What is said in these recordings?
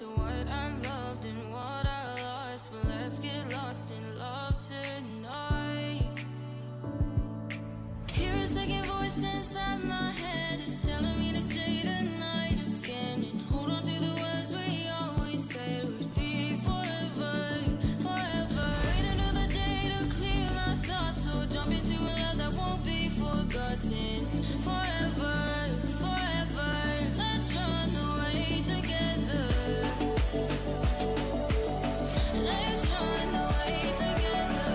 to what I loved and what I lost, but let's get lost in love tonight. Hear a second voice inside my head, it's telling me to stay tonight again and hold on to the words we always said would be forever, forever. Wait another day to clear my thoughts, so jump into a love that won't be forgotten. Forever, forever, let's run away together. Let's run away together.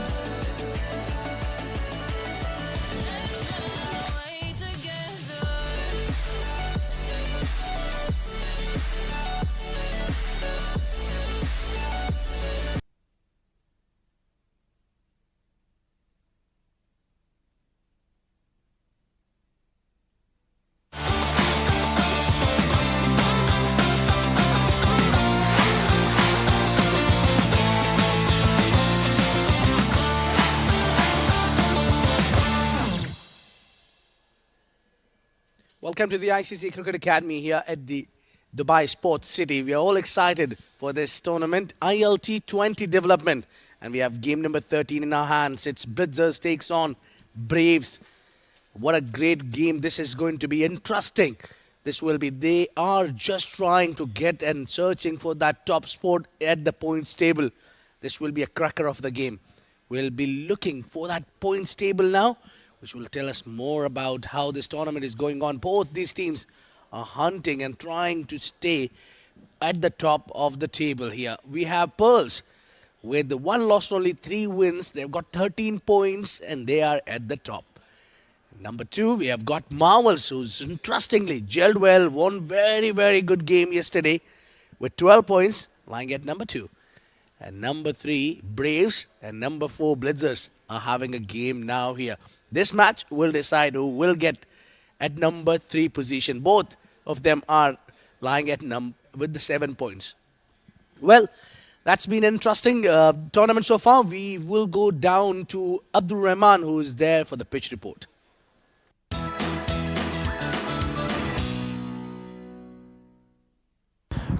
Let's run away together. Welcome to the ICC Cricket Academy here at the Dubai Sports City. We are all excited for this tournament, ILT20 development. And we have game number 13 in our hands. It's Blitzers takes on Braves. What a great game this is going to be. Interesting. This will be. They are just trying to get and searching for that top spot at the points table. This will be a cracker of the game. We'll be looking for that points table now, which will tell us more about how this tournament is going on. Both these teams are hunting and trying to stay at the top of the table here. We have Pearls with the 1 loss, only 3 wins. They've got 13 points and they are at the top. Number 2, we have got Marvels, who's interestingly gelled well, won very, very good game yesterday with 12 points, lying at number 2. And number 3, Braves, and number 4, Blitzers are having a game now here. This match will decide who will get at number 3 position. Both of them are lying at with the 7 points. Well, that's been an interesting tournament so far. We will go down to Abdul Rahman, who is there for the pitch report.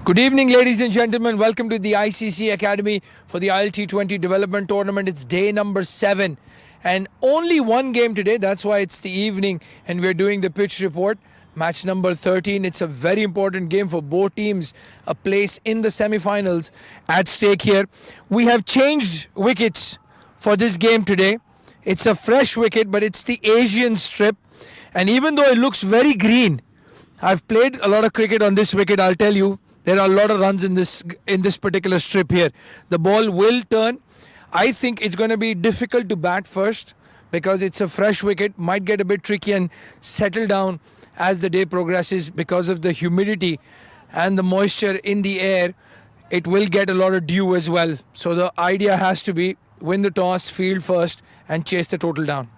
Good evening, ladies and gentlemen. Welcome to the ICC Academy for the ILT20 Development Tournament. It's day number 7 and only one game today. That's why it's the evening and we're doing the pitch report. Match number 13. It's a very important game for both teams. A place in the semi-finals at stake here. We have changed wickets for this game today. It's a fresh wicket, but it's the Asian strip. And even though it looks very green, I've played a lot of cricket on this wicket, I'll tell you. There are a lot of runs in this particular strip here. The ball will turn. I think it's going to be difficult to bat first because it's a fresh wicket. Might get a bit tricky and settle down as the day progresses because of the humidity and the moisture in the air. It will get a lot of dew as well. So the idea has to be win the toss, field first and chase the total down.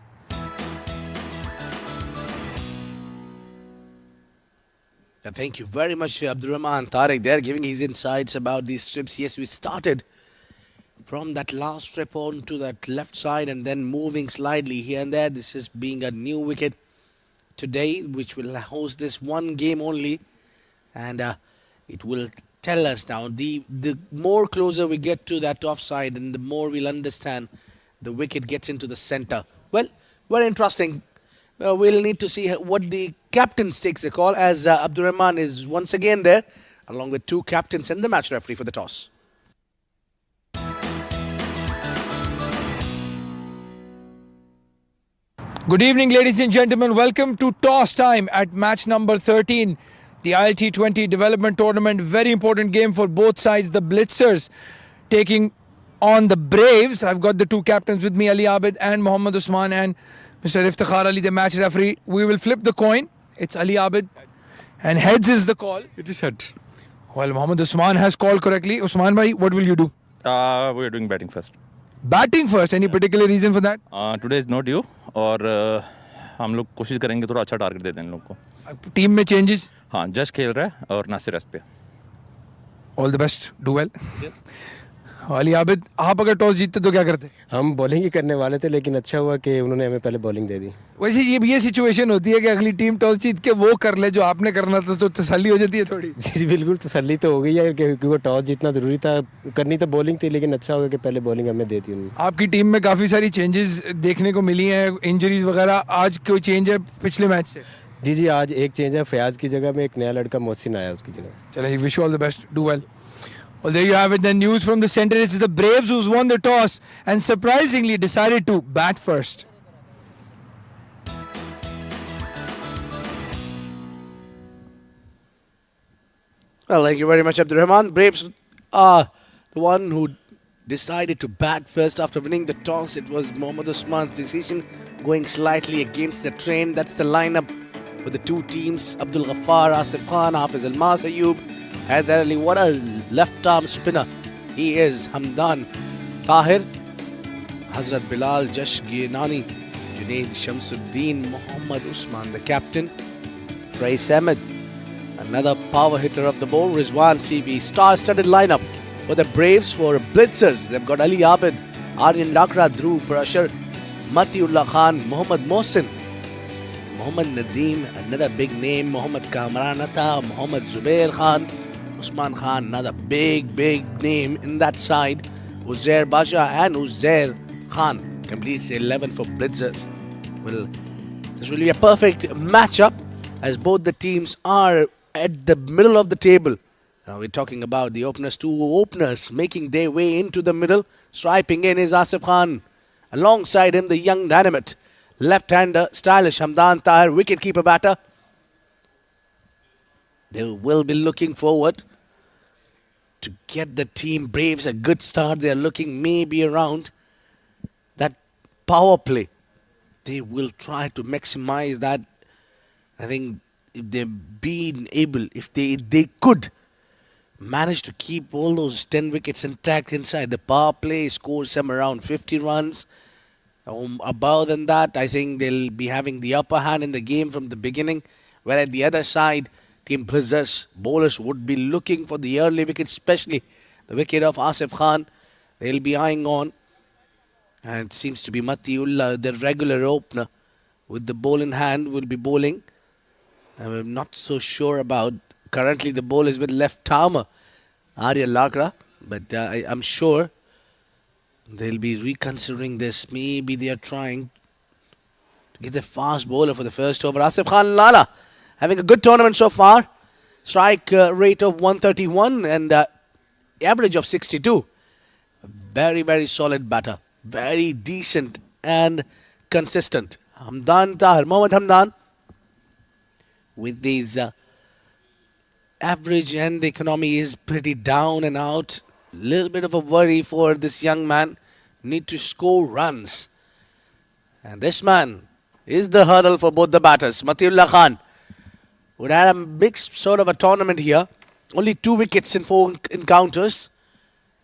Thank you very much, Abdurrahman Tariq. They're giving his insights about these strips. Yes, we started from that last strip on to that left side and then moving slightly here and there. This is being a new wicket today, which will host this one game only. And it will tell us now, the more closer we get to that offside and the more we'll understand the wicket gets into the center. Well, very interesting. We'll need to see what the captains takes the call, as Abdurrahman is once again there, along with 2 captains and the match referee for the toss. Good evening, ladies and gentlemen. Welcome to toss time at match number 13, the ILT20 Development Tournament. Very important game for both sides. The Blitzers taking on the Braves. I've got the 2 captains with me, Ali Abid and Mohammad Usman, and Mr. Iftikhar Ali, the match referee. We will flip the coin. It's Ali Abid. And heads is the call. It is head. Well, Mohammad Usman has called correctly. Usman bhai, what will you do? We are doing batting first. Batting first. Any particular reason for that? Today is not you. और हम लोग कोशिश करेंगे थोड़ा अच्छा target दे दें इन लोग को. टीम में चेंजेस? हाँ, जस्ट खेल रहा है और नासिर रेस्ट पे. All the best. Do well. Ali Abid, आप अगर टॉस जीतते तो क्या करते? हम बॉलिंग ही करने वाले थे, लेकिन अच्छा हुआ कि उन्होंने हमें पहले बॉलिंग दे दी। वैसे ये सिचुएशन होती है कि अगली टीम टॉस जीत के वो कर ले जो आपने करना था, तो तसल्ली हो जाती है थोड़ी। जी बिल्कुल, तसल्ली तो हो गई है क्योंकि टॉस जीतना ज़रूरी था। करनी तो बॉलिंग थी, लेकिन अच्छा होगा कि पहले बॉलिंग हमें दे दी उन्होंने। आपकी टीम में काफ़ी सारी चेंजेस देखने को मिली हैं, इंजरीज वगैरह। आज कोई चेंज है पिछले मैच से? जी, आज एक चेंज है। फयाज की जगह में एक नया लड़का मोहसिन आया उसकी जगह। चलिए, wish you all the best, do well. Well, there you have it. The news from the center. It's the Braves who's won the toss and surprisingly decided to bat first. Well, thank you very much, Abdurrahman. Braves are the one who decided to bat first after winning the toss. It was Mohammad Usman's decision, going slightly against the trend. That's the lineup for the two teams. Abdul Ghaffar, Asif Khan, Hafiz Almas Ayub, Haider Ali. What a left-arm spinner he is. Hamdan Tahir, Hazrat Bilal, Jash Gianani, Junaid Shamsuddin, Mohammad Usman, the captain, Prais Ahmed, another power hitter of the ball, Rizwan CB. Star-studded lineup for the Braves for Blitzers. They've got Ali Abid, Aryan Lakra, Dhruv Prashar, Matiullah Khan, Mohammad Mohsin, Mohammad Nadeem, another big name, Mohammad Kamranata, Mohammad Zubair Khan, Usman Khan, another big name in that side. Uzair Basha and Uzair Khan completes the 11 for Blitzers. Well, this will be a perfect matchup as both the teams are at the middle of the table. Now we're talking about the openers. Two openers making their way into the middle. Striping in is Asif Khan. Alongside him, the young dynamite. Left-hander, stylish Hamdan Tahir, wicket-keeper batter. They will be looking forward to get the team Braves a good start. They are looking maybe around that power play. They will try to maximize that. I think if they've been able, if they could manage to keep all those 10 wickets intact inside the power play, score some around 50 runs. Above than that, I think they'll be having the upper hand in the game from the beginning. Where at the other side, Team Blitzers bowlers would be looking for the early wicket, especially the wicket of Asif Khan. They'll be eyeing on. And it seems to be Matiullah, the regular opener, with the ball in hand, will be bowling. I'm not so sure about. Currently, the ball is with left-armer Arya Lakra, but I'm sure they'll be reconsidering this. Maybe they are trying to get the fast bowler for the first over. Asif Khan Lala having a good tournament so far. Strike rate of 131 and average of 62. Very solid batter. Very decent and consistent. Hamdan Tahir, Mohammad Hamdan, with these average and the economy is pretty down and out. Little bit of a worry for this young man. Need to score runs. And this man is the hurdle for both the batters. Matiullah Khan would have a mixed sort of a tournament here. Only 2 wickets in 4 encounters.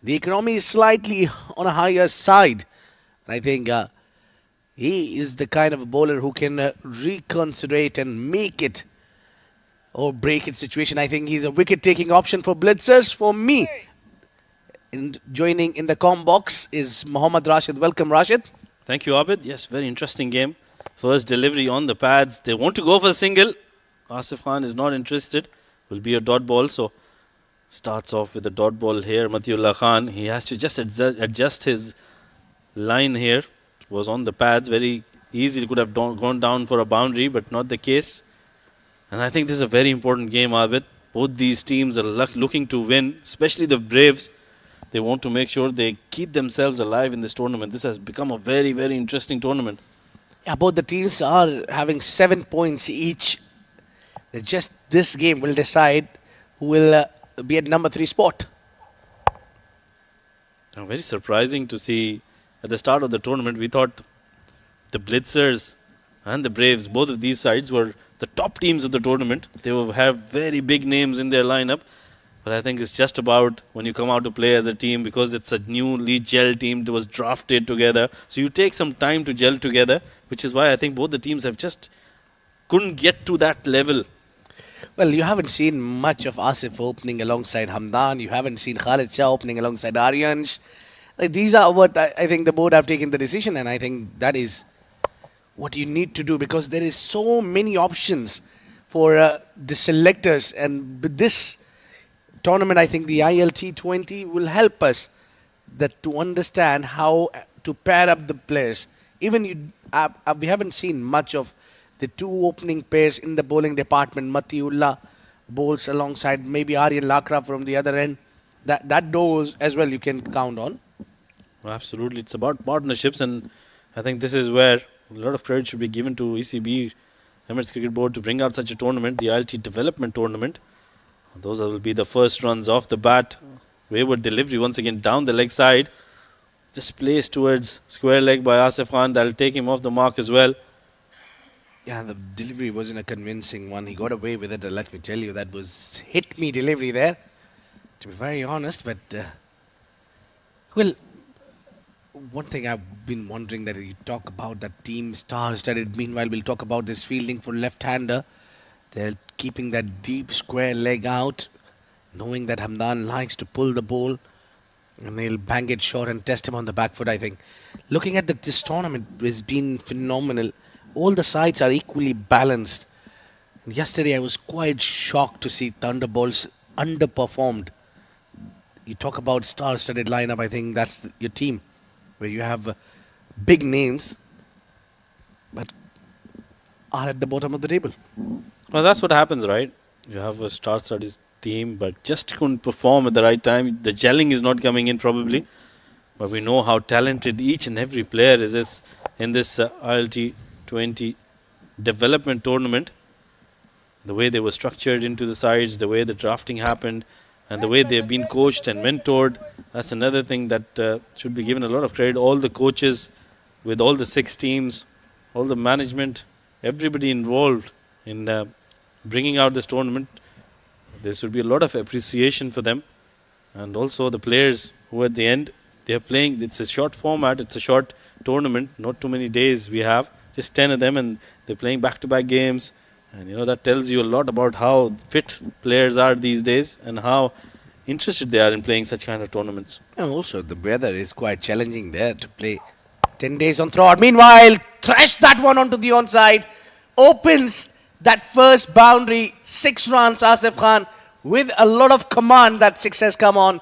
The economy is slightly on a higher side. And I think he is the kind of a bowler who can reconsider and make it or break it situation. I think he's a wicket-taking option for Blitzers. For me, joining in the comm box is Mohammad Rashid. Welcome, Rashid. Thank you, Abid. Yes, very interesting game. First delivery on the pads. They want to go for a single. Asif Khan is not interested. Will be a dot ball. So starts off with a dot ball here. Matiullah Khan. He has to just adjust his line here. It was on the pads. Very easy. He could have gone down for a boundary, but not the case. And I think this is a very important game, Abid. Both these teams are looking to win, especially the Braves. They want to make sure they keep themselves alive in this tournament. This has become a very interesting tournament. Yeah, both the teams are having 7 points each. Just this game will decide who will be at number 3 spot. Very surprising to see at the start of the tournament. We thought the Blitzers and the Braves, both of these sides were the top teams of the tournament. They will have very big names in their lineup. But I think it's just about when you come out to play as a team, because it's a newly gel team that was drafted together. So you take some time to gel together, which is why I think both the teams have just couldn't get to that level. Well, you haven't seen much of Asif opening alongside Hamdan. You haven't seen Khalid Shah opening alongside Aryansh. Like, these are what I think the board have taken the decision, and I think that is what you need to do, because there is so many options for the selectors, and with this tournament, I think the ILT20 will help us that to understand how to pair up the players. Even we haven't seen much of the two opening pairs in the bowling department. Matiullah bowls alongside maybe Aryan Lakra from the other end. That doors as well you can count on. Absolutely, it's about partnerships, and I think this is where a lot of credit should be given to ECB, Emirates Cricket Board, to bring out such a tournament, the ILT development tournament. Those will be the first runs off the bat. Wayward delivery once again down the leg side. Just placed towards square leg by Asif Khan. That'll take him off the mark as well. Yeah, the delivery wasn't a convincing one. He got away with it. Let me tell you, that was hit me delivery there, to be very honest. But well, one thing I've been wondering, that you talk about that team star-studded. Meanwhile, we'll talk about this fielding for left-hander. They're keeping that deep square leg out, knowing that Hamdan likes to pull the ball, and they'll bang it short and test him on the back foot, I think. Looking at this tournament has been phenomenal. All the sides are equally balanced. And yesterday I was quite shocked to see Thunderbolts underperformed. You talk about star-studded lineup, I think that's your team, where you have big names, but are at the bottom of the table. Well, that's what happens, right? You have a star-studded team, but just couldn't perform at the right time. The gelling is not coming in probably, but we know how talented each and every player is in this ILT20 development tournament. The way they were structured into the sides, the way the drafting happened, and the way they've been coached and mentored, that's another thing that should be given a lot of credit. All the coaches with all the 6 teams, all the management, everybody involved in bringing out this tournament. There should be a lot of appreciation for them. And also the players who at the end, they're playing, it's a short format, it's a short tournament, not too many days we have, just 10 of them, and they're playing back-to-back games. And that tells you a lot about how fit players are these days and how interested they are in playing such kind of tournaments. And also the weather is quite challenging there to play 10 days on throughout. Meanwhile, thrash that one onto the onside, opens that first boundary, 6 runs, Asif Khan, with a lot of command. That 6 has come on.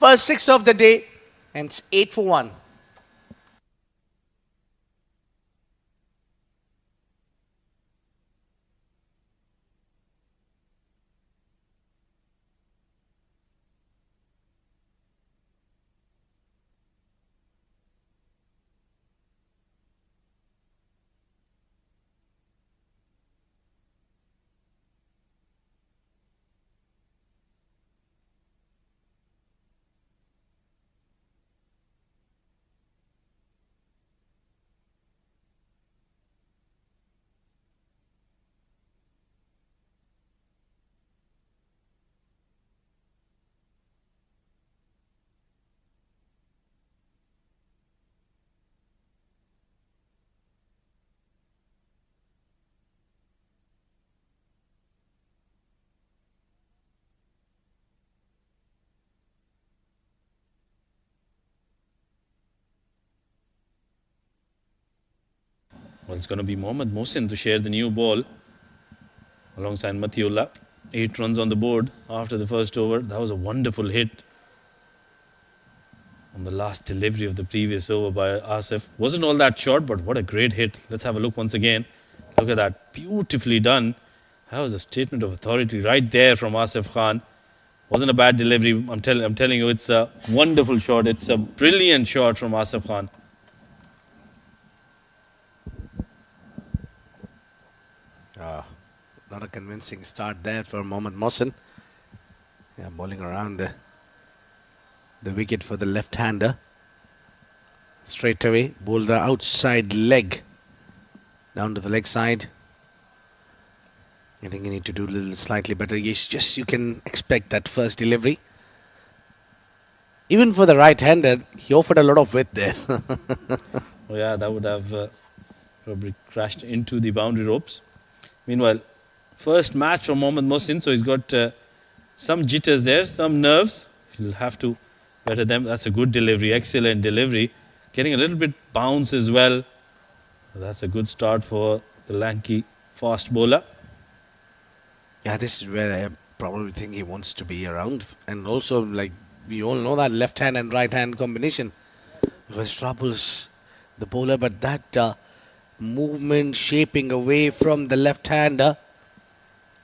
First 6 of the day, and it's 8 for 1. Well, it's going to be Mohammad Mohsin to share the new ball alongside Matiullah. 8 runs on the board after the first over. That was a wonderful hit on the last delivery of the previous over by Asif. Wasn't all that short, but what a great hit. Let's have a look once again. Look at that. Beautifully done. That was a statement of authority right there from Asif Khan. Wasn't a bad delivery. I'm telling you, it's a wonderful shot. It's a brilliant shot from Asif Khan. Not a convincing start there for Mohammad Mohsin. Yeah, bowling around the wicket for the left-hander. Straight away, bowled the outside leg down to the leg side. I think you need to do a little slightly better. Yes, just you can expect that first delivery. Even for the right-hander, he offered a lot of width there. Oh yeah, that would have probably crashed into the boundary ropes. Meanwhile, first match for Mohammad Mohsin, so he's got some jitters there, some nerves. He'll have to better them. That's a good delivery, excellent delivery. Getting a little bit bounce as well. That's a good start for the lanky fast bowler. Yeah, this is where I probably think he wants to be around. And also, like, we all know that left hand and right hand combination was troubles the bowler, but that movement shaping away from the left hander.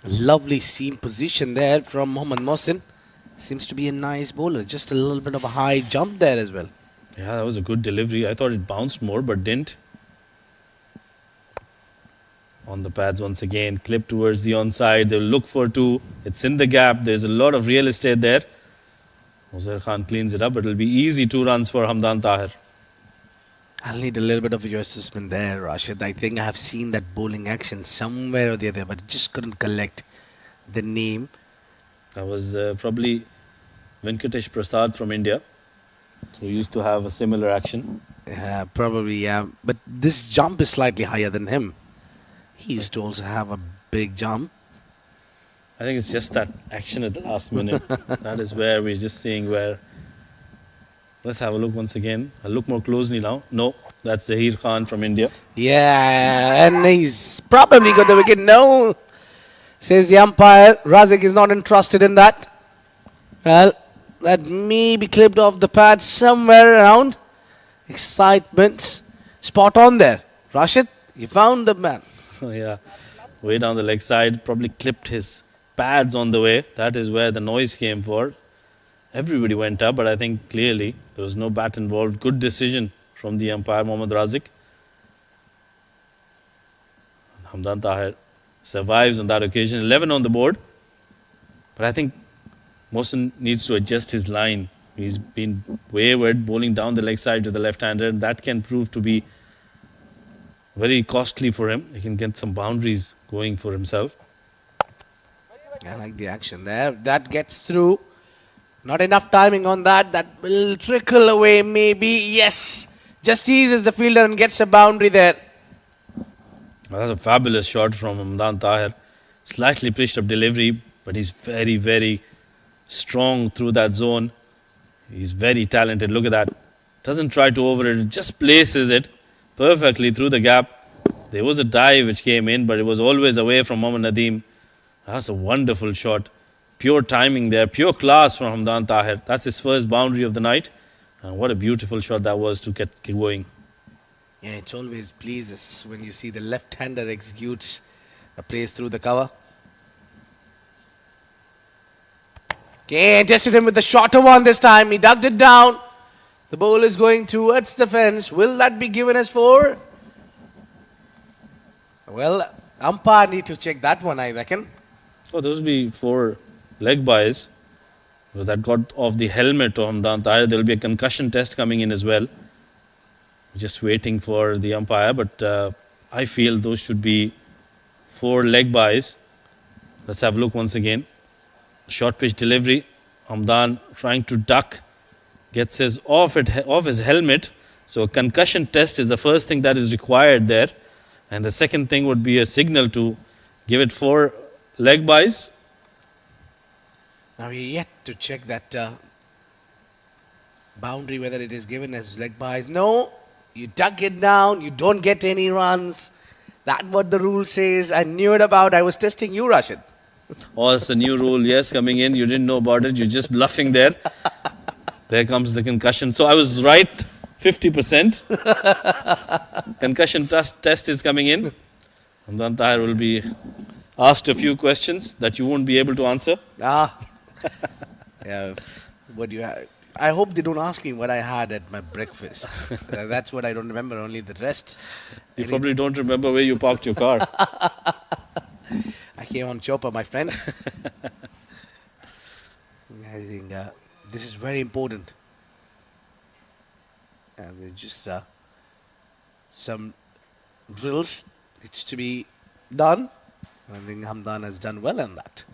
Lovely seam position there from Mohammad Mohsin. Seems to be a nice bowler. Just a little bit of a high jump there as well. Yeah, that was a good delivery. I thought it bounced more, but didn't. On the pads once again, clip towards the onside. They'll look for two. It's in the gap. There's a lot of real estate there. Uzair Khan cleans it up. It'll be easy 2 runs for Hamdan Tahir. I'll need a little bit of your assessment there, Rashid. I think I have seen that bowling action somewhere or the other, but just couldn't collect the name. That was probably Venkatesh Prasad from India, who used to have a similar action. Probably, yeah. But this jump is slightly higher than him. He used to also have a big jump. I think it's just that action at the last minute. That is where we're just seeing where. Let's have a look once again. I'll look more closely now. No, that's Zahir Khan from India. Yeah, and he's probably got the wicket. No, says the umpire. Razik is not interested in that. Well, that may be clipped off the pad somewhere around. Excitement. Spot on there. Rashid, you found the man. Yeah, way down the leg side. Probably clipped his pads on the way. That is where the noise came for. Everybody went up, but I think clearly there was no bat involved. Good decision from the umpire, Mohammad Razik. Hamdan Tahir survives on that occasion. 11 on the board. But I think Mohsin needs to adjust his line. He's been wayward, bowling down the leg side to the left-hander. And that can prove to be very costly for him. He can get some boundaries going for himself. I like the action there. That gets through. Not enough timing on that. That will trickle away maybe. Yes. Just eases the fielder and gets a boundary there. That's a fabulous shot from Hamdan Tahir. Slightly pitched up delivery, but he's very, very strong through that zone. He's very talented. Look at that. Doesn't try to over it. Just places it perfectly through the gap. There was a dive which came in, but it was always away from Mohammad Nadeem. That's a wonderful shot. Pure timing there, pure class from Hamdan Tahir. That's his first boundary of the night. And what a beautiful shot that was to get going. Yeah, it always pleases when you see the left-hander executes a place through the cover. Okay, tested him with the shorter one this time. He ducked it down. The ball is going towards the fence. Will that be given as 4? Well, umpire need to check that one, I reckon. Oh, those will be 4 leg buys. Because that got off the helmet of Hamdan Tahir. There will be a concussion test coming in as well. Just waiting for the umpire. But I feel those should be 4 leg buys. Let's have a look once again. Short pitch delivery. Hamdan trying to duck. Gets his off his helmet. So a concussion test is the first thing that is required there. And the second thing would be a signal to give it 4 leg buys. Now we're yet to check that boundary, whether it is given as leg buys. No, you duck it down, you don't get any runs. That's what the rule says. I knew it about. I was testing you, Rashid. Oh, it's a new rule, yes, coming in. You didn't know about it. You're just bluffing there. There comes the concussion. So I was right 50%. Concussion test is coming in. Hamdan Tahir will be asked a few questions that you won't be able to answer. Yeah, what do you have? I hope they don't ask me what I had at my breakfast. That's what I don't remember, only the rest. You probably don't remember where you parked your car. I came on Chopper, my friend. I think this is very important. And there's just some drills needs to be done. I think Hamdan has done well on that.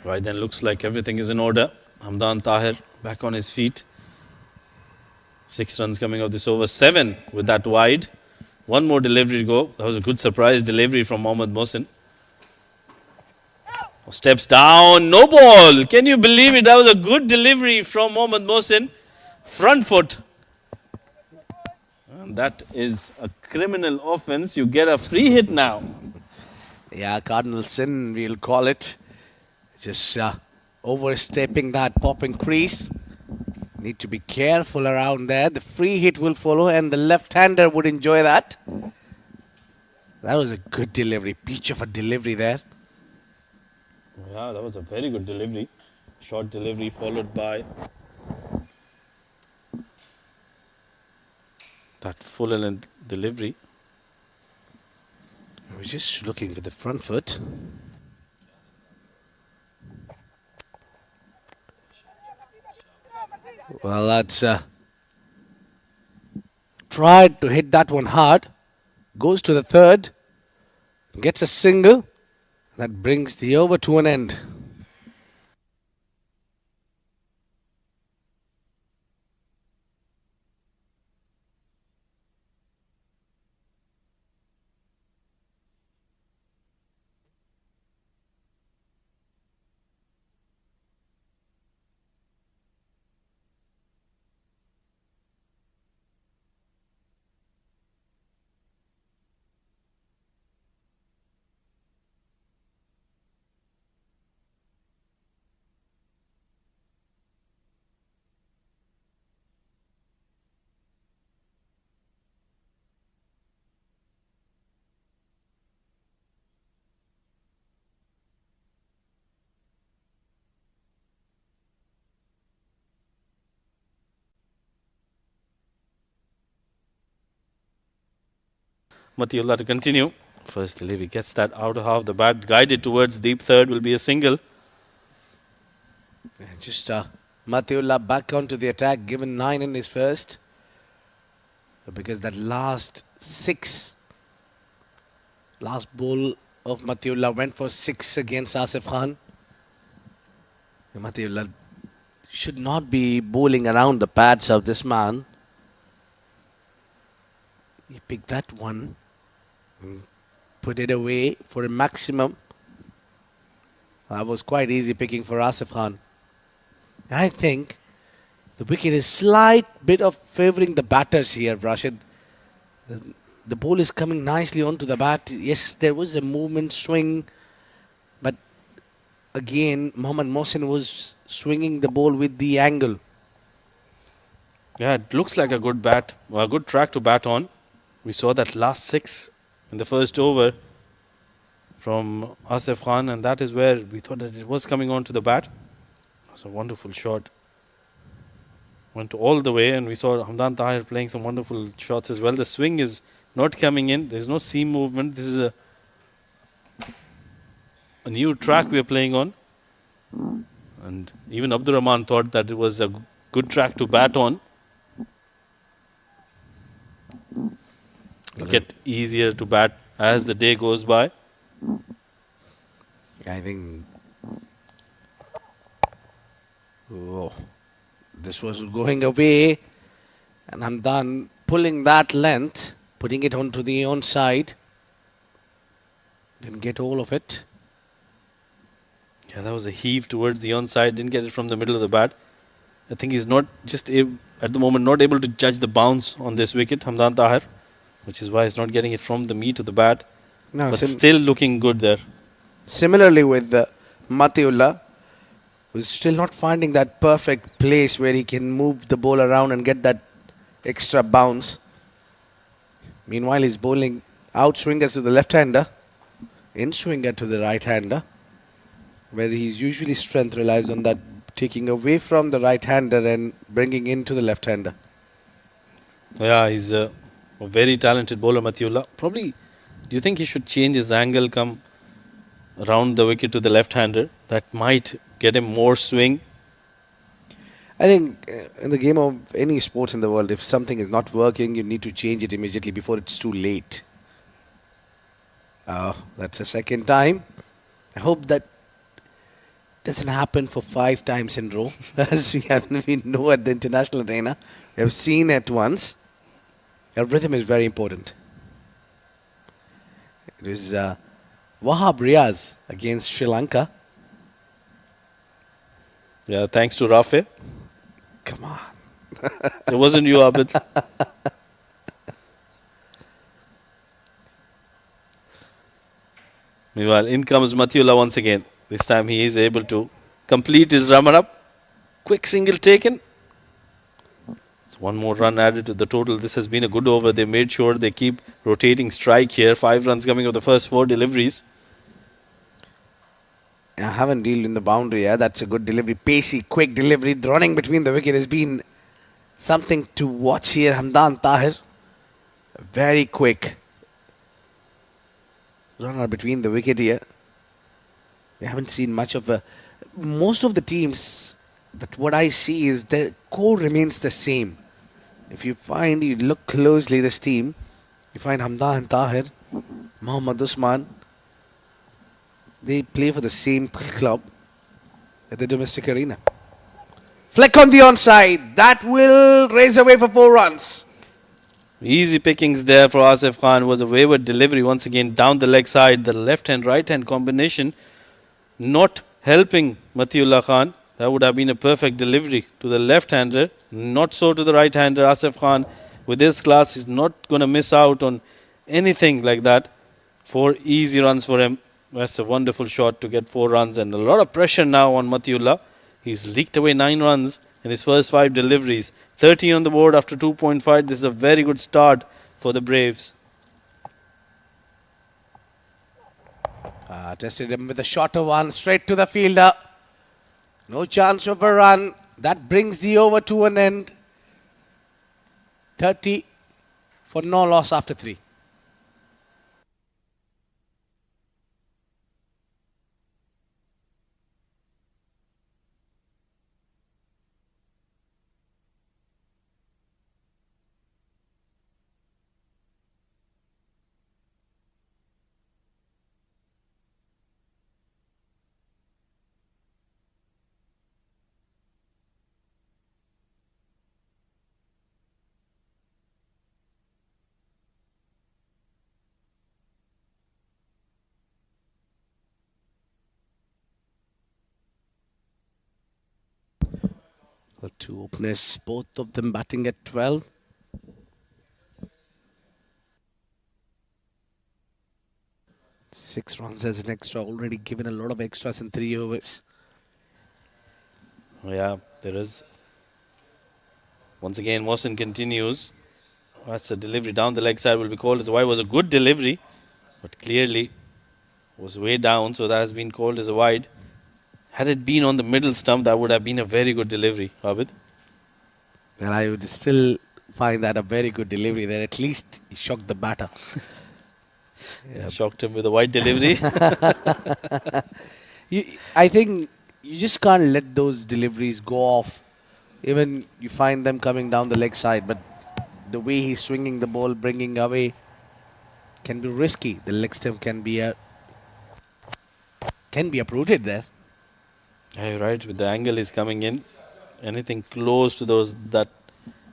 Right then, looks like everything is in order. Hamdan Tahir back on his feet. 6 runs coming off this over. 7 with that wide. One more delivery to go. That was a good surprise delivery from Mohammad Mohsin. Steps down, no ball. Can you believe it? That was a good delivery from Mohammad Mohsin. Front foot. And that is a criminal offence. You get a free hit now. Yeah, cardinal sin, we'll call it. Just overstepping that popping crease. Need to be careful around there. The free hit will follow and the left-hander would enjoy that. That was a good delivery. Peach of a delivery there. Yeah, that was a very good delivery. Short delivery followed by that full length delivery. We're just looking for the front foot. Well, that's tried to hit that one hard. Goes to the third. Gets a single. That brings the over to an end. Matiullah to continue. First delivery gets that outer half of the bat, guided towards deep third, will be a single. Just Matiullah back onto the attack, given 9 in his first. Because that last ball of Matiullah went for 6 against Asif Khan. Matiullah should not be bowling around the pads of this man. He picked that one, and put it away for a maximum. That was quite easy picking for Asif Khan. I think the wicket is slight bit of favouring the batters here, Rashid. The ball is coming nicely onto the bat. Yes, there was a movement, swing, but again, Mohammad Mohsin was swinging the ball with the angle. Yeah, it looks like a good bat, a good track to bat on. We saw that last 6 in the first over from Asif Khan, and that is where we thought that it was coming on to the bat. It was a wonderful shot. Went all the way, and we saw Hamdan Tahir playing some wonderful shots as well. The swing is not coming in. There's no seam movement. This is a new track we are playing on. And even Abdur Rahman thought that it was a good track to bat on. It'll get easier to bat as the day goes by. I think this was going away, and Hamdan pulling that length, putting it onto the onside. Didn't get all of it. Yeah, that was a heave towards the onside. Didn't get it from the middle of the bat. I think he's not just at the moment not able to judge the bounce on this wicket, Hamdan Tahir, which is why he's not getting it from the meat of the bat. No, but still looking good there. Similarly with Matiullah, who's still not finding that perfect place where he can move the ball around and get that extra bounce. Meanwhile, he's bowling out swingers to the left-hander, in swinger to the right-hander, where his usually strength relies on that taking away from the right-hander and bringing into the left-hander. Yeah, he's a very talented bowler, Matiullah. Probably, do you think he should change his angle, come around the wicket to the left-hander? That might get him more swing. I think in the game of any sports in the world, if something is not working, you need to change it immediately before it's too late. That's the second time. I hope that Doesn't happen for 5 times in a row, as we know at the international arena. We have seen it once. Your rhythm is very important. It is Wahab Riaz against Sri Lanka. Yeah, thanks to Rafe. Come on. It wasn't you, Abid. Meanwhile, in comes Matiullah once again. This time he is able to complete his run-up. Quick single taken. It's one more run added to the total. This has been a good over. They made sure they keep rotating strike here. 5 runs coming of the first 4 deliveries. I haven't dealt in the boundary. Yeah, that's a good delivery. Pacey, quick delivery. The running between the wicket has been something to watch here. Hamdan Tahir. Very quick runner between the wicket here. We haven't seen much of a... Most of the teams, that what I see is their core remains the same. If you look closely this team, you find Hamdan Tahir, Mohammad Usman, they play for the same club at the domestic arena. Flick on the onside. That will raise away for 4 runs. Easy pickings there for Asif Khan. Was a wayward delivery once again down the leg side. The left hand right hand combination not helping Matiullah Khan. That would have been a perfect delivery to the left hander. Not so to the right hander. Asif Khan with his class is not going to miss out on anything like that. 4 easy runs for him. That's a wonderful shot to get 4 runs and a lot of pressure now on Matiullah. He's leaked away 9 runs in his first 5 deliveries. 30 on the board after 2.5. This is a very good start for the Braves. Tested him with a shorter one straight to the fielder. No chance of a run. That brings the over to an end. 30 for no loss after 3. Well, 2 openers, both of them batting at 12. Six runs as an extra, already given a lot of extras in 3 overs. Yeah, there is. Once again, Mohsin continues. That's a delivery down the leg side will be called as a wide. Was a good delivery, but clearly was way down, so that has been called as a wide. Had it been on the middle stump, that would have been a very good delivery, Abid. Well, I would still find that a very good delivery there. At least he shocked the batter. Shocked him with a wide delivery. I think you just can't let those deliveries go off. Even you find them coming down the leg side, but the way he's swinging the ball, bringing away, can be risky. The leg stump can be uprooted there. Yeah, you're right. With the angle is coming in, anything close to that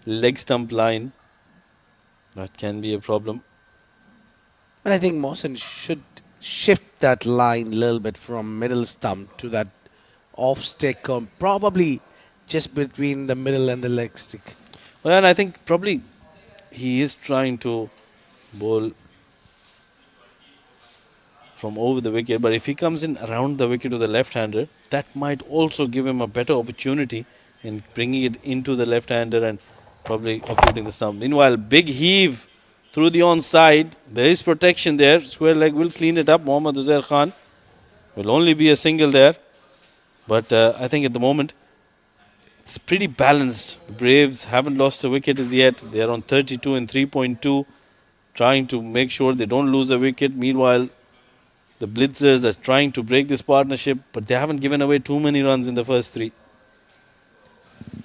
leg stump line, that can be a problem. But I think Mohsin should shift that line a little bit from middle stump to that off stick, or probably just between the middle and the leg stick. Well, and I think probably he is trying to bowl from over the wicket, but if he comes in around the wicket to the left-hander, that might also give him a better opportunity in bringing it into the left-hander and probably uprooting the stump. Meanwhile, big heave through the onside. There is protection there. Square leg will clean it up. Mohammad Uzair Khan will only be a single there. But I think at the moment, it's pretty balanced. The Braves haven't lost a wicket as yet. They are on 32 and 3.2, trying to make sure they don't lose a wicket. Meanwhile, the Blitzers are trying to break this partnership, but they haven't given away too many runs in the first 3.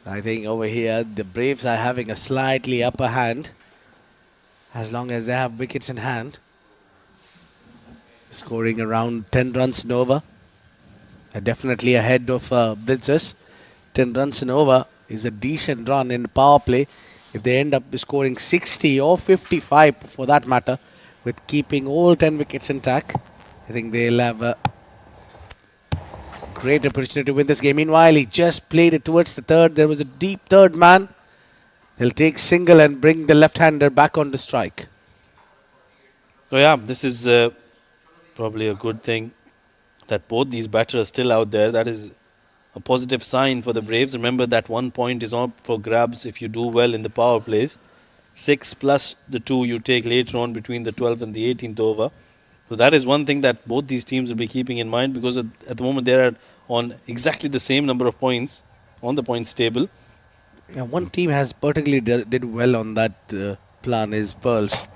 I think over here, the Braves are having a slightly upper hand, as long as they have wickets in hand. Scoring around 10 runs and over. Definitely ahead of Blitzers. 10 runs in over is a decent run in power play. If they end up scoring 60 or 55 for that matter, with keeping all 10 wickets intact, I think they'll have a great opportunity to win this game. Meanwhile, he just played it towards the third. There was a deep third man. He'll take single and bring the left-hander back on the strike. So yeah, this is probably a good thing that both these batters are still out there. That is a positive sign for the Braves. Remember that 1 point is not for grabs if you do well in the power plays. 6 plus the 2 you take later on between the 12th and the 18th over. So that is one thing that both these teams will be keeping in mind, because at the moment they are on exactly the same number of points on the points table. Yeah, one team has particularly did well on that plan is Pearls,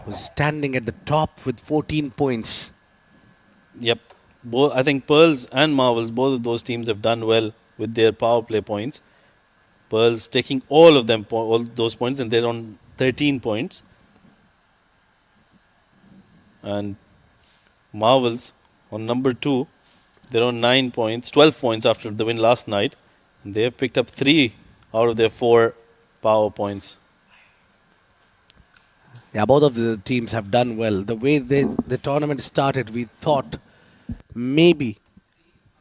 who's standing at the top with 14 points. Yep. I think Pearls and Marvels, both of those teams have done well with their power play points. Pearls taking all of them, all those points, and they're on 13 points. And Marvels on number 2, they're on 9 points, 12 points after the win last night. And they have picked up 3 out of their 4 power points. Yeah, both of the teams have done well. The way the tournament started, we thought maybe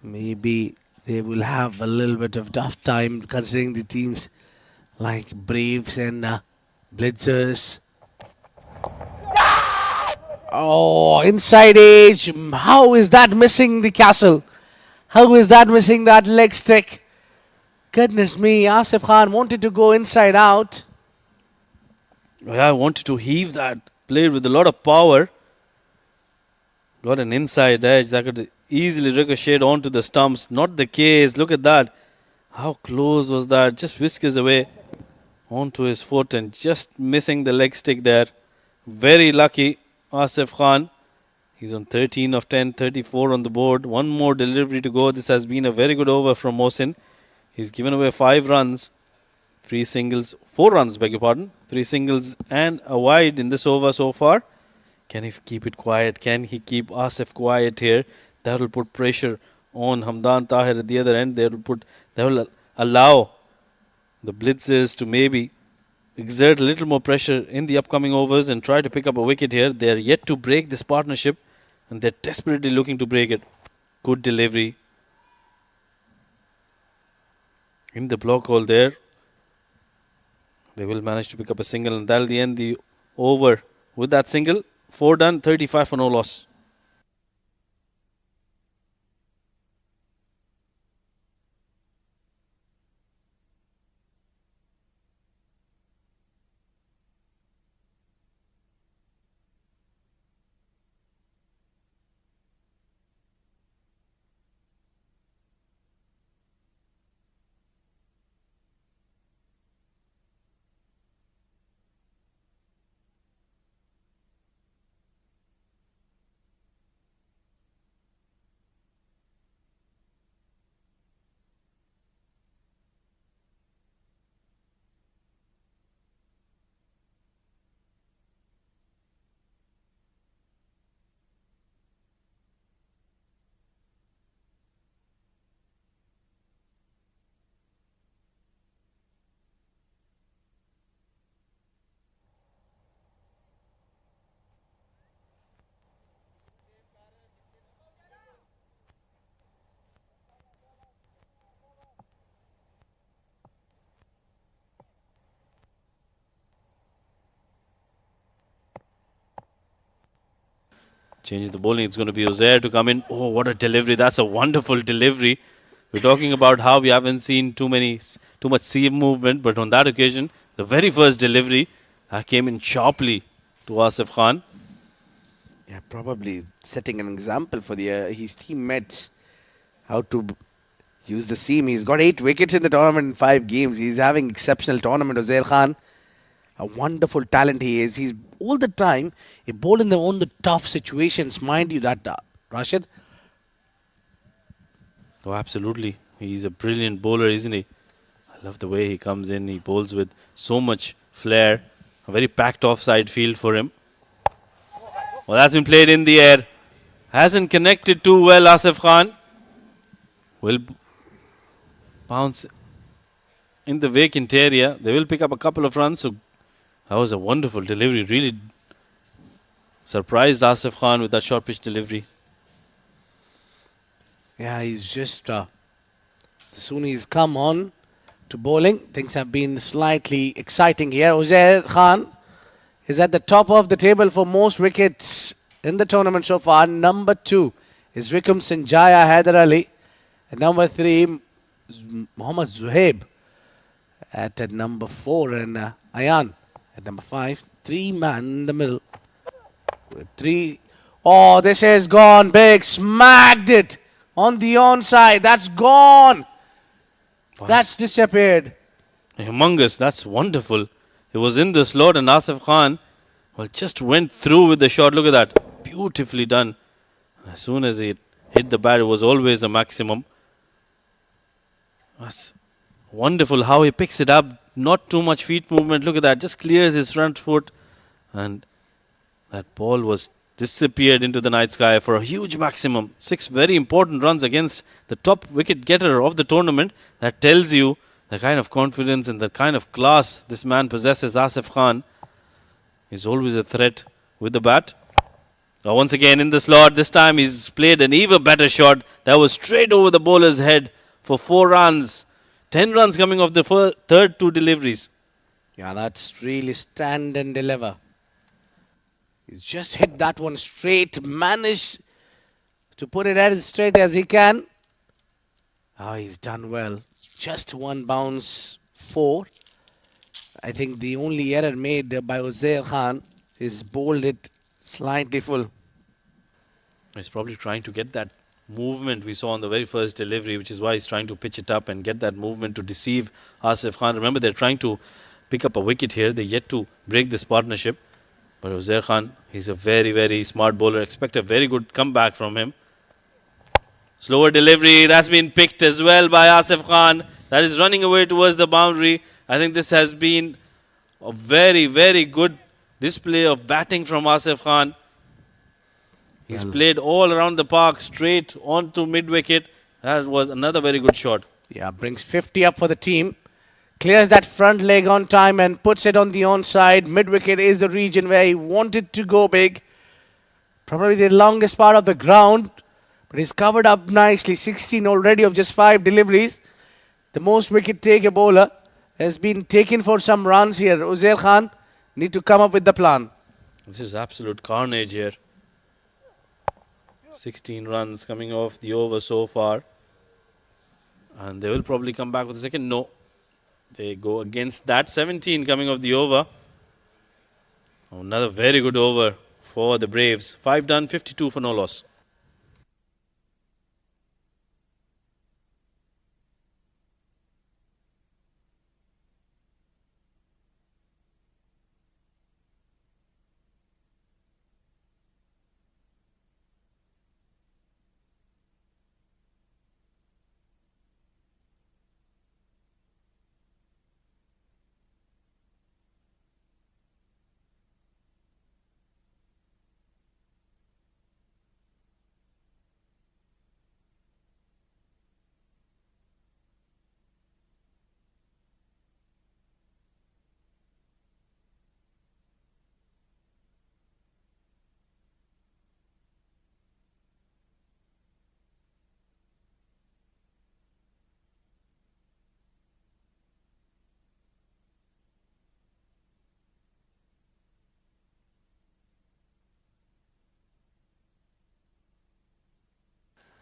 they will have a little bit of tough time, considering the teams like Braves and Blitzers. Oh, inside edge. How is that missing the castle? How is that missing that leg stick? Goodness me, Asif Khan wanted to go inside out. I wanted to heave that. Played with a lot of power. Got an inside edge that could easily ricochet onto the stumps. Not the case. Look at that. How close was that? Just whiskers away onto his foot and just missing the leg stick there. Very lucky, Asif Khan. He's on 13 of 10, 34 on the board. One more delivery to go. This has been a very good over from Mohsin. He's given away 5 runs. 3 singles, 4 runs, beg your pardon. 3 singles and a wide in this over so far. Can he keep it quiet? Can he keep Asif quiet here? That will put pressure on Hamdan Tahir at the other end. They will allow the Blitzers to maybe exert a little more pressure in the upcoming overs and try to pick up a wicket here. They are yet to break this partnership, and they're desperately looking to break it. Good delivery in the block hole there. They will manage to pick up a single, and that'll end the over with that single. 4 done, 35 for no loss. Changes the bowling. It's going to be Uzair to come in. Oh, what a delivery. That's a wonderful delivery. We're talking about how we haven't seen too much seam movement, but on that occasion, the very first delivery came in sharply to Asif Khan. Yeah, probably setting an example for his teammates how to use the seam. He's got 8 wickets in the tournament in 5 games. He's having exceptional tournament. Uzair Khan, a wonderful talent he is. He's all the time a ball in on the tough situations. Mind you that, Rashid. Oh, absolutely. He's a brilliant bowler, isn't he? I love the way he comes in. He bowls with so much flair. A very packed offside field for him. Well, that's been played in the air. Hasn't connected too well, Asif Khan. will bounce in the vacant area. They will pick up a couple of runs. So that was a wonderful delivery. Really surprised Asif Khan with that short pitch delivery. Yeah, he's just soon he's come on to bowling. Things have been slightly exciting here. Uzair Khan is at the top of the table for most wickets in the tournament so far. Number 2 is Vikram Sanjaya Haider Ali. At number 3, Mohammad Zuhaib at number 4, and Ayan at number 5. 3-man in the middle. With 3. Oh, this has gone big. Smacked it on the onside. That's gone. That's disappeared. Humongous. That's wonderful. It was in the slot and Asif Khan just went through with the shot. Look at that. Beautifully done. As soon as it hit the bat, it was always a maximum. That's wonderful how he picks it up. Not too much feet movement. Look at that. Just clears his front foot. And that ball was disappeared into the night sky for a huge maximum. 6 very important runs against the top wicket getter of the tournament. That tells you the kind of confidence and the kind of class this man possesses. Asif Khan is always a threat with the bat. Now once again in the slot. This time he's played an even better shot. That was straight over the bowler's head for 4 runs. 10 runs coming off the third 2 deliveries. Yeah, that's really stand and deliver. He's just hit that one straight. Managed to put it as straight as he can. Oh, he's done well. Just 1 bounce, 4. I think the only error made by Uzair Khan is bowled it slightly full. He's probably trying to get that movement we saw on the very first delivery, which is why he's trying to pitch it up and get that movement to deceive Asif Khan. Remember, they're trying to pick up a wicket here. They're yet to break this partnership. But Uzair Khan, he's a very, very smart bowler. Expect a very good comeback from him. Slower delivery. That's been picked as well by Asif Khan. That is running away towards the boundary. I think this has been a very, very good display of batting from Asif Khan. He's played all around the park, straight onto mid-wicket. That was another very good shot. Yeah, brings 50 up for the team. Clears that front leg on time and puts it on the onside. Mid-wicket is the region where he wanted to go big. Probably the longest part of the ground. But he's covered up nicely. 16 already of just 5 deliveries. The most wicket taker bowler has been taken for some runs here. Uzair Khan need to come up with the plan. This is absolute carnage here. 16 runs coming off the over so far. And they will probably come back with a second. No. They go against that. 17 coming off the over. Another very good over for the Braves. 5 done, 52 for no loss.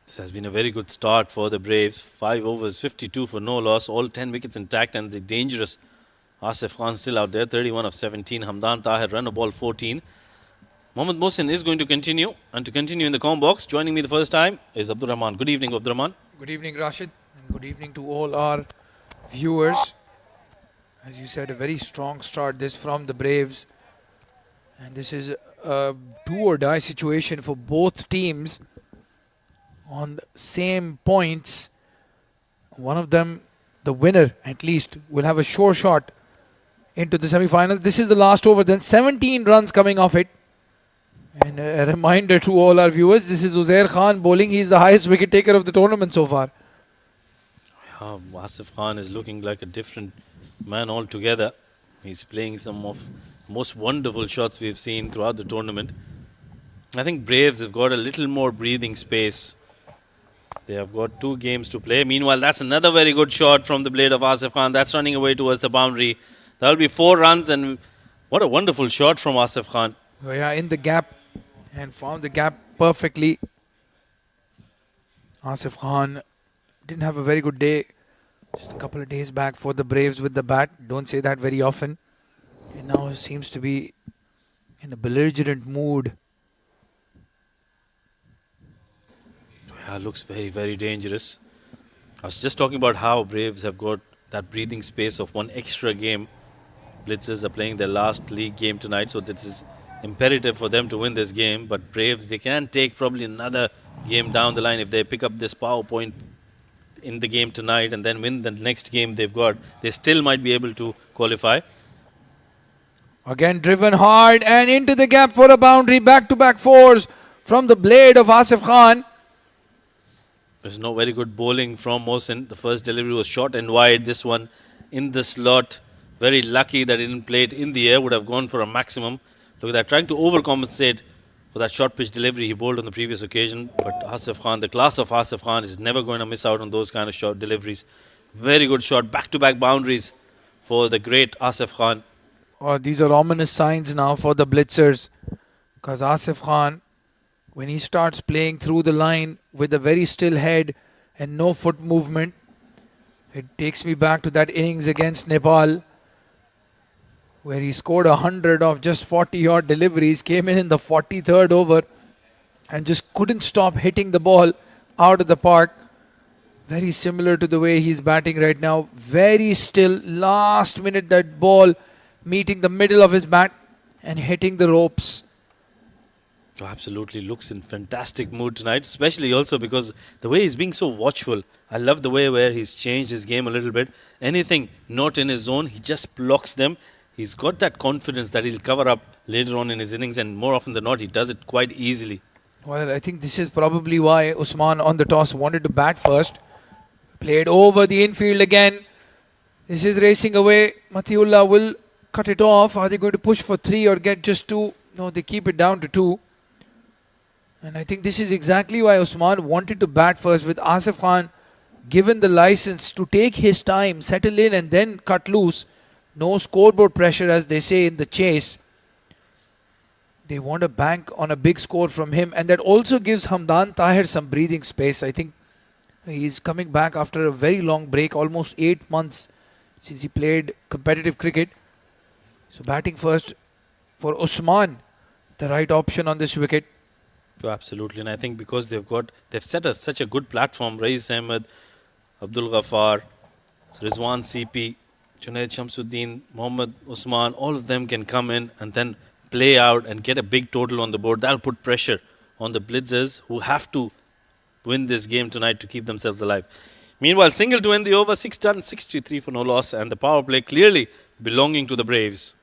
This has been a very good start for the Braves. 5 overs, 52 for no loss. All 10 wickets intact, and the dangerous Asif Khan still out there. 31 of 17. Hamdan Tahir run a ball 14. Mohammad Mohsin is going to continue. And to continue in the com box, joining me the first time is Abdur Rahman. Good evening, Abdur Rahman. Good evening, Rashid, and good evening to all our viewers. As you said, a very strong start this from the Braves. And this is a do or die situation for both teams on the same points. One of them, the winner at least, will have a sure shot into the semi-final. This is the last over, then 17 runs coming off it. And a reminder to all our viewers, this is Uzair Khan bowling. He is the highest wicket taker of the tournament so far. Asif Khan is looking like a different man altogether. He's playing some of the most wonderful shots we've seen throughout the tournament. I think Braves have got a little more breathing space. They have got 2 games to play. Meanwhile, that's another very good shot from the blade of Asif Khan. That's running away towards the boundary. That'll be 4 runs, and what a wonderful shot from Asif Khan. Oh, yeah, in the gap and found the gap perfectly. Asif Khan didn't have a very good day just a couple of days back for the Braves with the bat. Don't say that very often. And now seems to be in a belligerent mood. Yeah, looks very, very dangerous. I was just talking about how Braves have got that breathing space of 1 extra game. Blitzers are playing their last league game tonight, so this is imperative for them to win this game. But Braves, they can take probably another game down the line if they pick up this power point in the game tonight and then win the next game they've got. They still might be able to qualify. Again driven hard and into the gap for a boundary. Back-to-back 4s from the blade of Asif Khan. There's no very good bowling from Mohsin. The first delivery was short and wide. This one in the slot. Very lucky that he didn't play it in the air. Would have gone for a maximum. Look at that. Trying to overcompensate for that short pitch delivery he bowled on the previous occasion. But Asif Khan, the class of Asif Khan, is never going to miss out on those kind of short deliveries. Very good shot. Back-to-back boundaries for the great Asif Khan. Oh, these are ominous signs now for the Blitzers. Because Asif Khan, when he starts playing through the line with a very still head and no foot movement, it takes me back to that innings against Nepal, where he scored 100 of just 40 odd deliveries, came in the 43rd over and just couldn't stop hitting the ball out of the park. Very similar to the way he's batting right now. Very still, last minute that ball meeting the middle of his bat and hitting the ropes. Oh, absolutely looks in fantastic mood tonight, especially also because the way he's being so watchful. I love the way where he's changed his game a little bit. Anything not in his zone, he just blocks them. He's got that confidence that he'll cover up later on in his innings, and more often than not, he does it quite easily. Well, I think this is probably why Usman on the toss wanted to bat first. Played over the infield again. This is racing away. Matiullah will cut it off. Are they going to push for 3 or get just 2? No, they keep it down to 2. And I think this is exactly why Usman wanted to bat first, with Asif Khan given the license to take his time, settle in and then cut loose. No scoreboard pressure, as they say in the chase. They want to bank on a big score from him, and that also gives Hamdan Tahir some breathing space. I think he's coming back after a very long break, almost 8 months since he played competitive cricket. So batting first for Usman, the right option on this wicket. Oh, absolutely, and I think because they've set such a good platform. Rais Ahmed, Abdul Ghaffar, Rizwan CP, Junaid Shamsuddin, Mohammad Usman, all of them can come in and then play out and get a big total on the board. That'll put pressure on the Blitzers, who have to win this game tonight to keep themselves alive. Meanwhile, single to end the over, 6 done, 63 for no loss, and the power play clearly belonging to the Braves.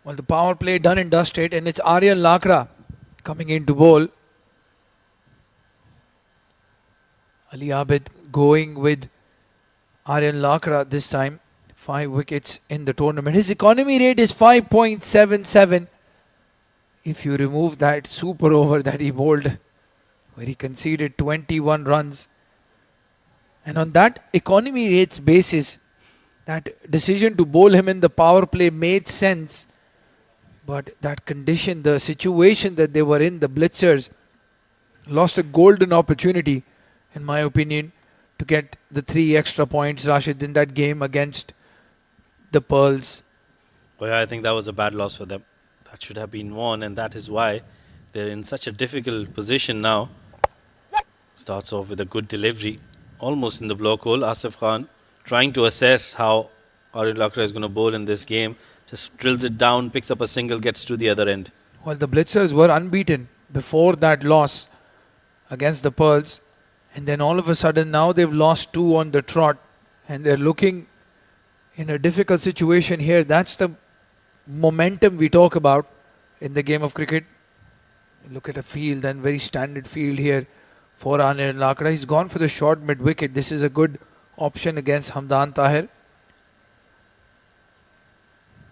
Well, the power play done and dusted, and it's Aryan Lakra coming in to bowl. Ali Abid going with Aryan Lakra this time. 5 wickets in the tournament. His economy rate is 5.77. If you remove that super over that he bowled, where he conceded 21 runs. And on that economy rates basis, that decision to bowl him in the power play made sense. But that condition, the situation that they were in, the Blitzers lost a golden opportunity in my opinion, to get the 3 extra points, Rashid, in that game against the Pearls. Oh yeah, I think that was a bad loss for them. That should have been won, and that is why they're in such a difficult position now. Starts off with a good delivery, almost in the block hole. Asif Khan trying to assess how Aryan Lakra is going to bowl in this game. Just drills it down, picks up a single, gets to the other end. Well, the Blitzers were unbeaten before that loss against the Pearls. And then all of a sudden now they've lost 2 on the trot. And they're looking in a difficult situation here. That's the momentum we talk about in the game of cricket. Look at a field and very standard field here for Aryan Lakra. He's gone for the short mid wicket. This is a good option against Hamdan Tahir.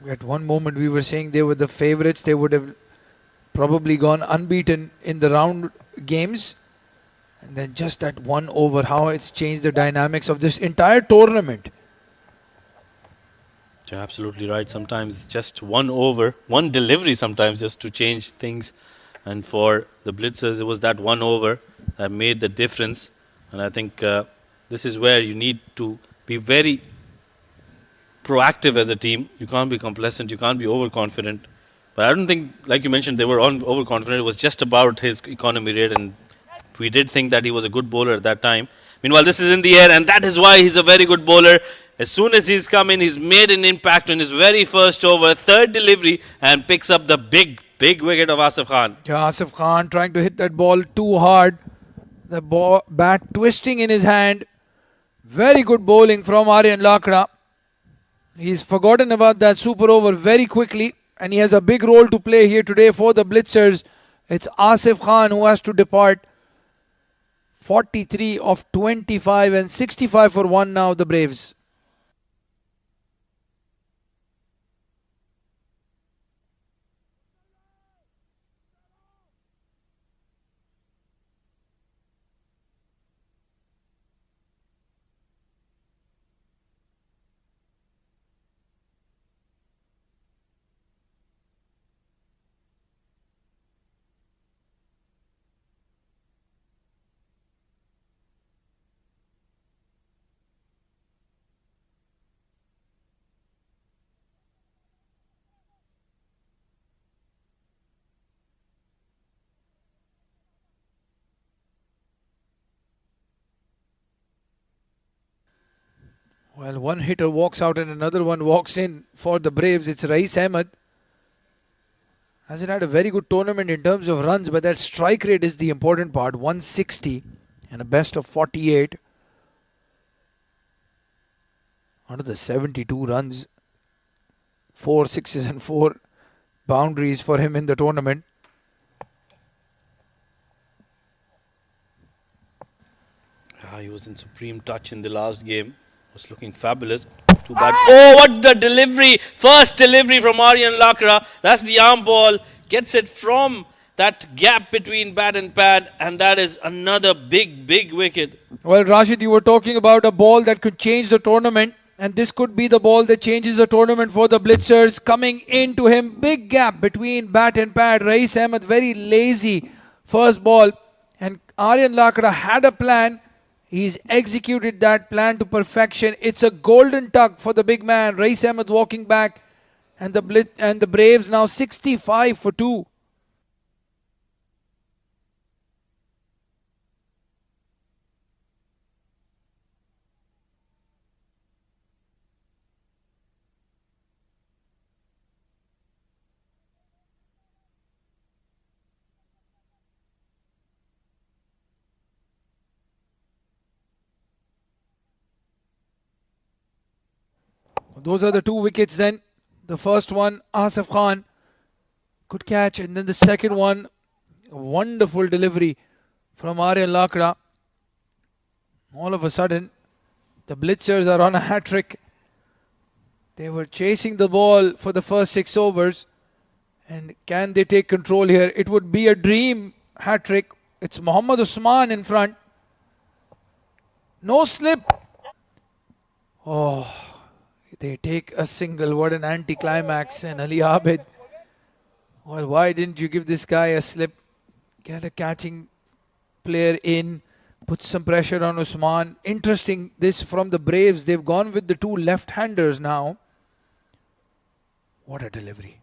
At one moment we were saying they were the favourites. They would have probably gone unbeaten in the round games. And then just that 1 over, how it's changed the dynamics of this entire tournament. You're absolutely right. Sometimes just 1 over, 1 delivery sometimes just to change things. And for the Blitzers, it was that 1 over that made the difference. And I think this is where you need to be very proactive as a team. You can't be complacent. You can't be overconfident. But I don't think, like you mentioned, they were overconfident. It was just about his economy rate, and we did think that he was a good bowler at that time. Meanwhile, this is in the air, and that is why he's a very good bowler. As soon as he's come in, he's made an impact on his very first over, 3rd delivery, and picks up the big wicket of Asif Khan. Yeah, Asif Khan trying to hit that ball too hard. The bat twisting in his hand. Very good bowling from Aryan Lakra. He's forgotten about that super over very quickly, and he has a big role to play here today for the Blitzers. It's Asif Khan who has to depart. 43 of 25 and 65 for 1 now, the Braves. Well, one hitter walks out and another one walks in for the Braves. It's Rais Ahmed. Hasn't had a very good tournament in terms of runs, but that strike rate is the important part. 160 and a best of 48. Out of the 72 runs, 4 sixes and 4 boundaries for him in the tournament. He was in supreme touch in the last game. Was looking fabulous. Too bad. Oh, what the delivery! First delivery from Aryan Lakra. That's the arm ball. Gets it from that gap between bat and pad, and that is another big wicket. Well, Rashid, you were talking about a ball that could change the tournament, and this could be the ball that changes the tournament for the Blitzers. Coming into him, big gap between bat and pad. Rais Ahmed, very lazy first ball, and Aryan Lakra had a plan. He's executed that plan to perfection. It's a golden tug for the big man. Rais Ahmed walking back, and the Braves now 65 for 2. Those are the 2 wickets then. The first one, Asif Khan, good catch. And then the second one, a wonderful delivery from Aryan Lakra. All of a sudden, the Blitzers are on a hat-trick. They were chasing the ball for the first 6 overs. And can they take control here? It would be a dream hat-trick. It's Mohammad Usman in front. No slip. Oh, they take a single. What an anticlimax. And Ali Abid. Well, why didn't you give this guy a slip? Get a catching player in. Puts some pressure on Usman. Interesting, this from the Braves. They've gone with the two left-handers now. What a delivery.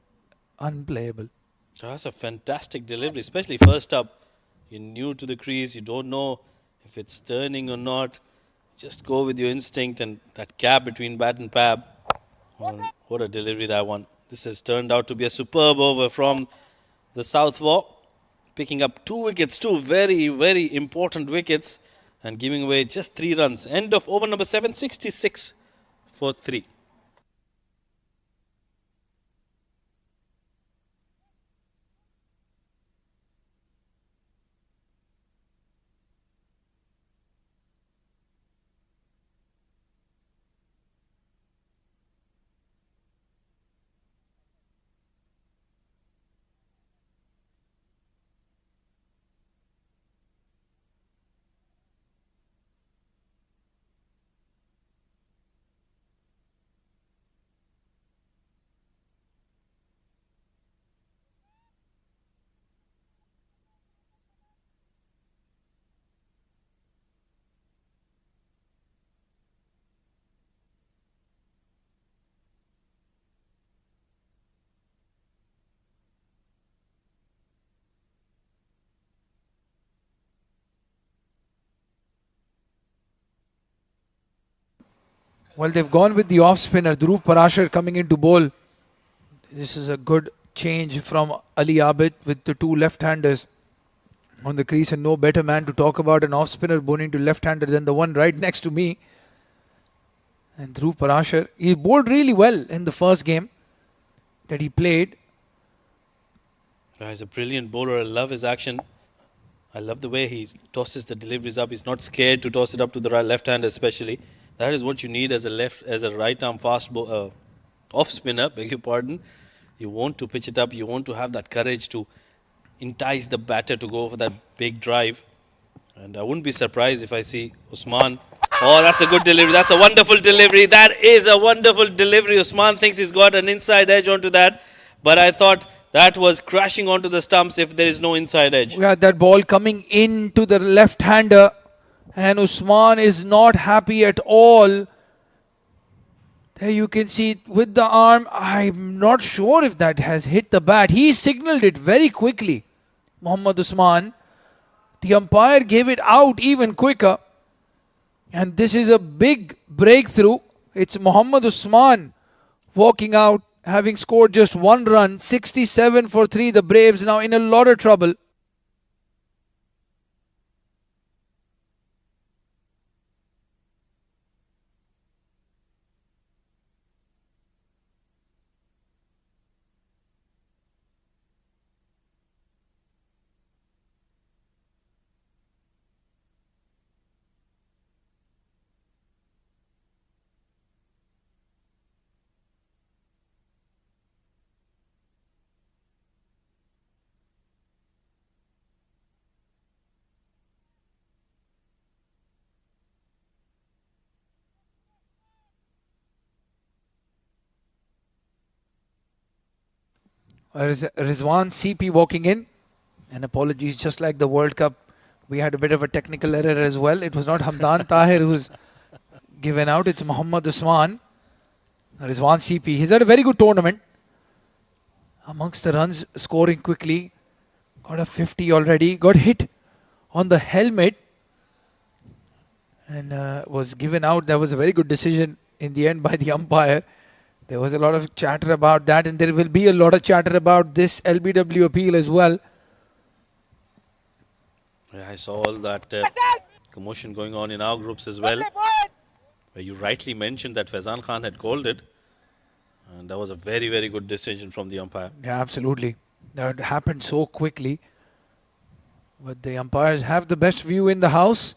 Unplayable. That's a fantastic delivery, especially first up. You're new to the crease, you don't know if it's turning or not. Just go with your instinct and that gap between bat and pab. Oh, what a delivery that one. This has turned out to be a superb over from the southpaw. Picking up 2 wickets, 2 very, very important wickets, and giving away just 3 runs. End of over number 7, 66 for 3. Well, they've gone with the off spinner, Dhruv Parashar coming in to bowl. This is a good change from Ali Abid with the two left-handers on the crease, and no better man to talk about an off spinner bowling to left-hander than the one right next to me. And Dhruv Parashar, he bowled really well in the first game that he played. He's a brilliant bowler. I love his action. I love the way he tosses the deliveries up. He's not scared to toss it up to the left hand, especially. That is what you need as a right arm off spinner. Beg your pardon. You want to pitch it up. You want to have that courage to entice the batter to go for that big drive. And I wouldn't be surprised if I see Usman. Oh, that's a good delivery. That's a wonderful delivery. That is a wonderful delivery. Usman thinks he's got an inside edge onto that. But I thought that was crashing onto the stumps if there is no inside edge. We had that ball coming into the left-hander, and Usman is not happy at all. There you can see with the arm. I'm not sure if that has hit the bat. He signaled it very quickly, Mohammad Usman. The umpire gave it out even quicker. And this is a big breakthrough. It's Mohammad Usman walking out, having scored just 1 run, 67 for 3. The Braves now in a lot of trouble. Rizwan CP walking in. And apologies, just like the World Cup, we had a bit of a technical error as well. It was not Hamdan Tahir who's given out. It's Mohammad Usman. Rizwan CP. He's had a very good tournament. Amongst the runs, scoring quickly. Got a 50 already. Got hit on the helmet. And was given out. That was a very good decision in the end by the umpire. There was a lot of chatter about that, and there will be a lot of chatter about this LBW appeal as well. Yeah, I saw all that commotion going on in our groups as well. Where you rightly mentioned that Faizan Khan had called it. And that was a very, very good decision from the umpire. Yeah, absolutely. That happened so quickly. But the umpires have the best view in the house.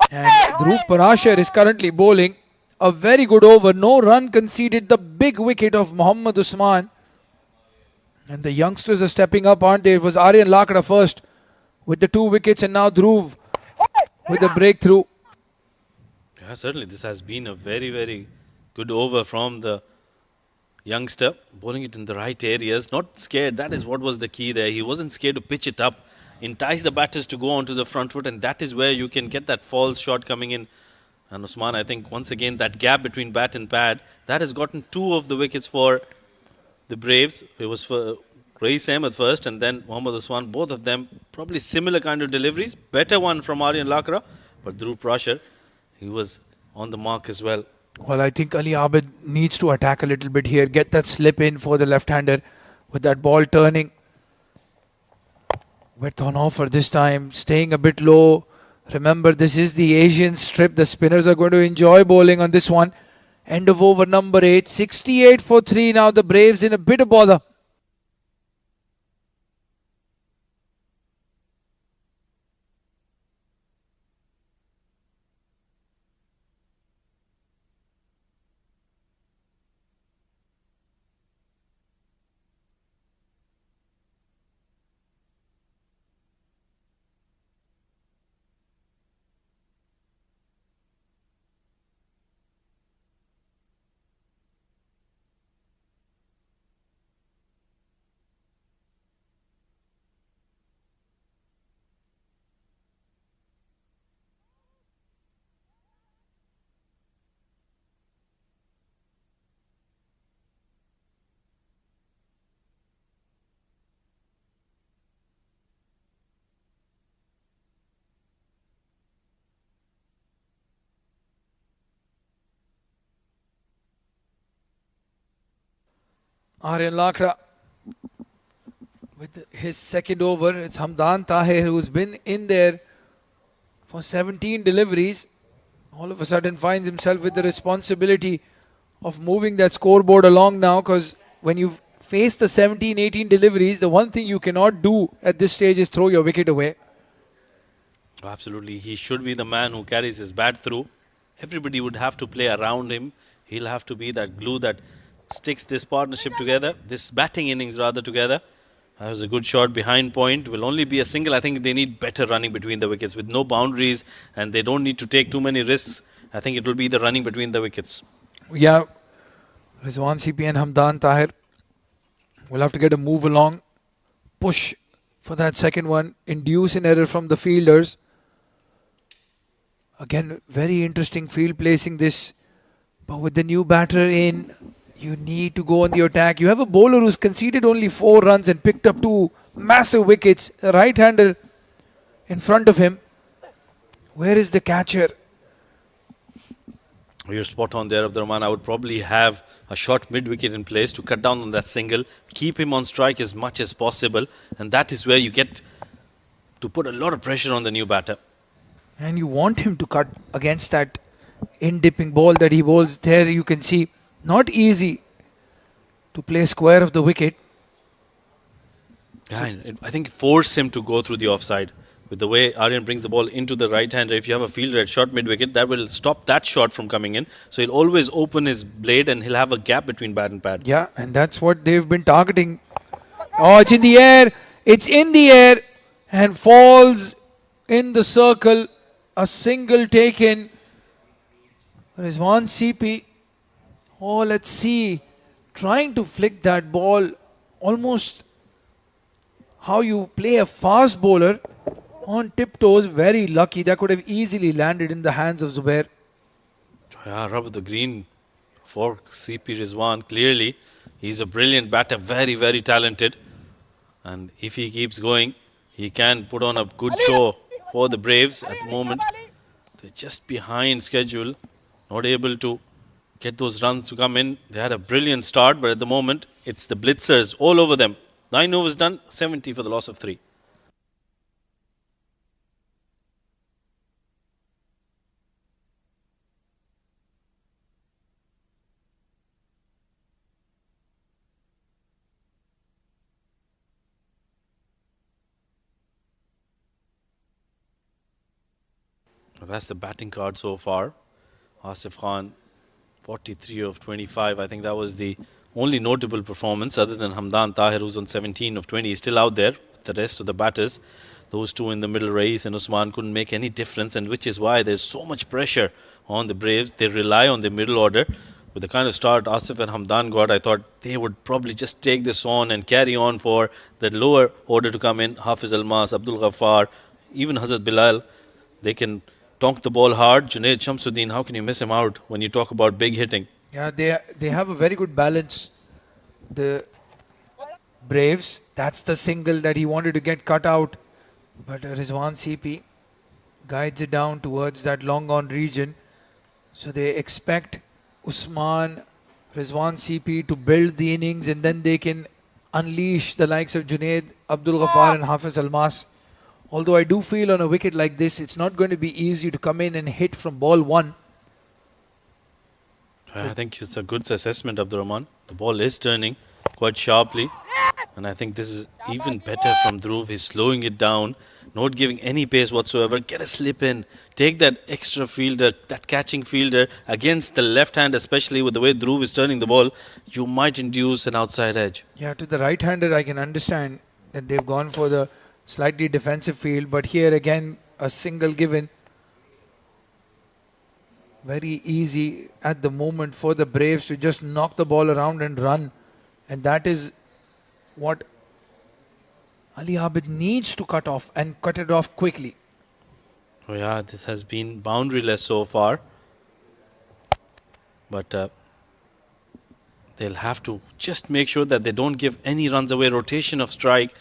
And Dhruv Parashar is currently bowling. A very good over. No run conceded. The big wicket of Mohammad Usman. And the youngsters are stepping up, aren't they? It was Aryan Lakra first with the 2 wickets, and now Dhruv with a breakthrough. Yeah, certainly. This has been a very, very good over from the youngster. Bowling it in the right areas. Not scared. That is what was the key there. He wasn't scared to pitch it up. entice the batters to go onto the front foot, and that is where you can get that false shot coming in. And Usman, I think once again that gap between bat and pad, that has gotten 2 of the wickets for the Braves. It was for Rais Ahmed first and then Mohammad Usman. Both of them probably similar kind of deliveries. Better one from Aryan Lakra, but Dhruv Prashar, he was on the mark as well. Well, I think Ali Abid needs to attack a little bit here, get that slip in for the left-hander with that ball turning. Width on offer this time, staying a bit low. Remember, this is the Asian strip. The spinners are going to enjoy bowling on this one. End of over number 8. 68 for 3 now. The Braves in a bit of bother. Aryan Lakra with his second over. It's Hamdan Tahir who's been in there for 17 deliveries. All of a sudden finds himself with the responsibility of moving that scoreboard along now, because when you face the 17-18 deliveries, the one thing you cannot do at this stage is throw your wicket away. Absolutely, he should be the man who carries his bat through. Everybody would have to play around him. He'll have to be that glue that sticks this partnership together, this batting innings rather together. That was a good shot behind point. Will only be a single. I think they need better running between the wickets with no boundaries, and they don't need to take too many risks. I think it will be the running between the wickets. Yeah, Rizwan CP and Hamdan Tahir will have to get a move along, push for that second one, induce an error from the fielders. Again, very interesting field placing this, but with the new batter in, you need to go on the attack. You have a bowler who's conceded only 4 runs and picked up 2 massive wickets. A right-hander in front of him. Where is the catcher? You're spot on there, Abdurrahman. I would probably have a short mid-wicket in place to cut down on that single, keep him on strike as much as possible, and that is where you get to put a lot of pressure on the new batter. And you want him to cut against that in-dipping ball that he bowls. There you can see, not easy to play square of the wicket. Yeah, I think force him to go through the offside. With the way Aryan brings the ball into the right-hander, if you have a fielder at short mid-wicket, that will stop that shot from coming in. So he'll always open his blade and he'll have a gap between bat and pad. Yeah, and that's what they've been targeting. Oh, it's in the air. It's in the air and falls in the circle. A single taken. Rizwan CP. Oh, let's see. Trying to flick that ball. Almost how you play a fast bowler on tiptoes. Very lucky. That could have easily landed in the hands of Zubair. Yeah, rub the green for CP Rizwan. Clearly, he's a brilliant batter. Very, very talented. And if he keeps going, he can put on a good show for the Braves at the moment. They're just behind schedule. Not able to get those runs to come in. They had a brilliant start, but at the moment, it's the blitzers all over them. 9 overs done, 70 for the loss of 3. That's the batting card so far. Asif Khan, 43 of 25. I think that was the only notable performance other than Hamdan Tahir, who's on 17 of 20. He's still out there. The rest of the batters, those two in the middle, Rais and Usman, couldn't make any difference, and which is why there's so much pressure on the Braves. They rely on the middle order. with the kind of start Asif and Hamdan got, I thought they would probably just take this on and carry on for the lower order to come in. Hafiz Almas, Abdul Ghaffar, even Hazrat Bilal. They can tonk the ball hard. Junaid Shamsuddin, how can you miss him out when you talk about big hitting? Yeah, they have a very good balance. The Braves, that's the single that he wanted to get cut out. But Rizwan CP guides it down towards that long on region. So they expect Usman, Rizwan CP to build the innings, and then they can unleash the likes of Junaid, Abdul Ghaffar and Hafiz Almas. Although I do feel on a wicket like this, it's not going to be easy to come in and hit from ball one. I think it's a good assessment, Abdurrahman. The ball is turning quite sharply. And I think this is even better from Dhruv. He's slowing it down, not giving any pace whatsoever. Get a slip in. Take that extra fielder, that catching fielder against the left hand, especially with the way Dhruv is turning the ball. You might induce an outside edge. Yeah, to the right-hander, I can understand that they've gone for the slightly defensive field. But here again, a single given. Very easy at the moment for the Braves to just knock the ball around and run. And that is what Ali Abid needs to cut off and cut it off quickly. Oh yeah, this has been boundaryless so far. But they'll have to just make sure that they don't give any runs away. Rotation of strike.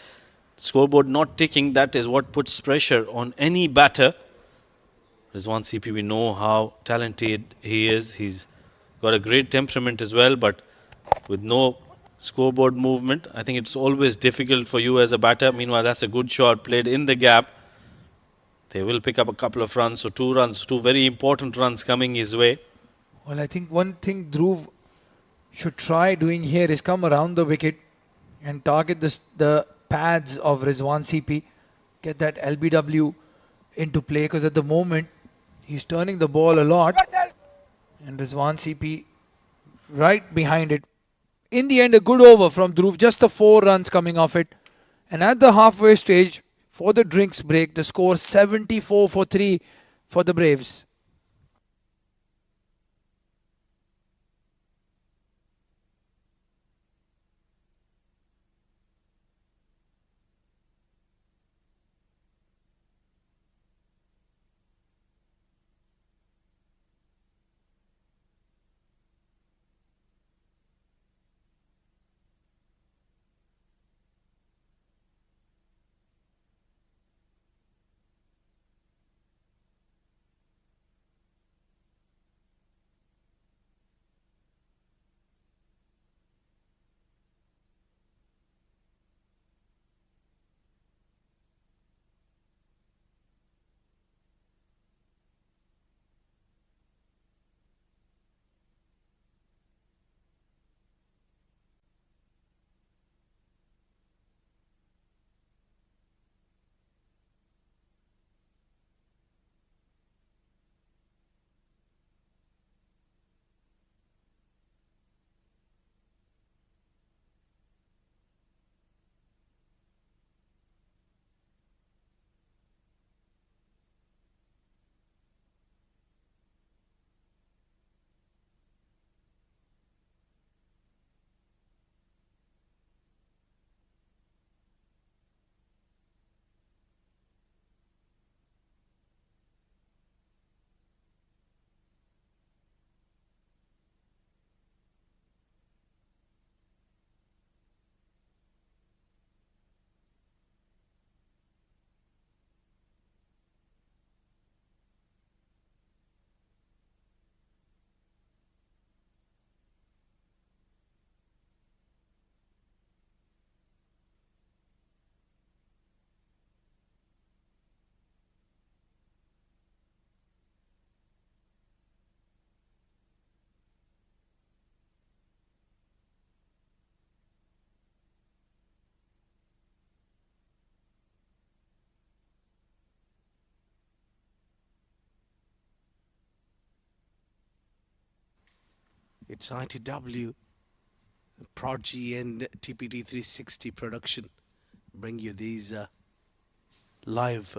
Scoreboard not ticking. That is what puts pressure on any batter. Rizwan CP, we know how talented he is. He's got a great temperament as well. But with no scoreboard movement, I think it's always difficult for you as a batter. Meanwhile, that's a good shot played in the gap. They will pick up a couple of runs. So 2 runs, 2 very important runs coming his way. Well, I think one thing Dhruv should try doing here is come around the wicket and target the pads of Rizwan CP. Get that LBW into play, because at the moment he's turning the ball a lot. And Rizwan CP right behind it. In the end, a good over from Dhruv. Just the 4 runs coming off it. And at the halfway stage, for the drinks break, the score 74 for 3 for the Braves. It's ITW, Prodigy and TPT 360 production bring you these live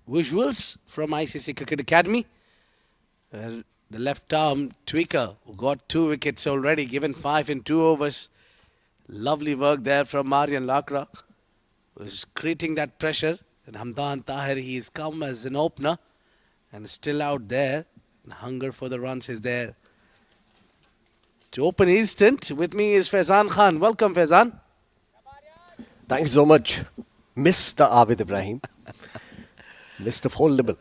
visuals from ICC Cricket Academy. the left arm tweaker, who got 2 wickets already, given 5 in 2 overs. Lovely work there from Aryan Lakra, who's creating that pressure. And Hamdan Tahir, he's come as an opener and is still out there. The hunger for the runs is there. To open instant, with me is Faizan Khan. Welcome, Faizan. Thank you so much, Mr. Abid Ibrahim. Mr. Foldable.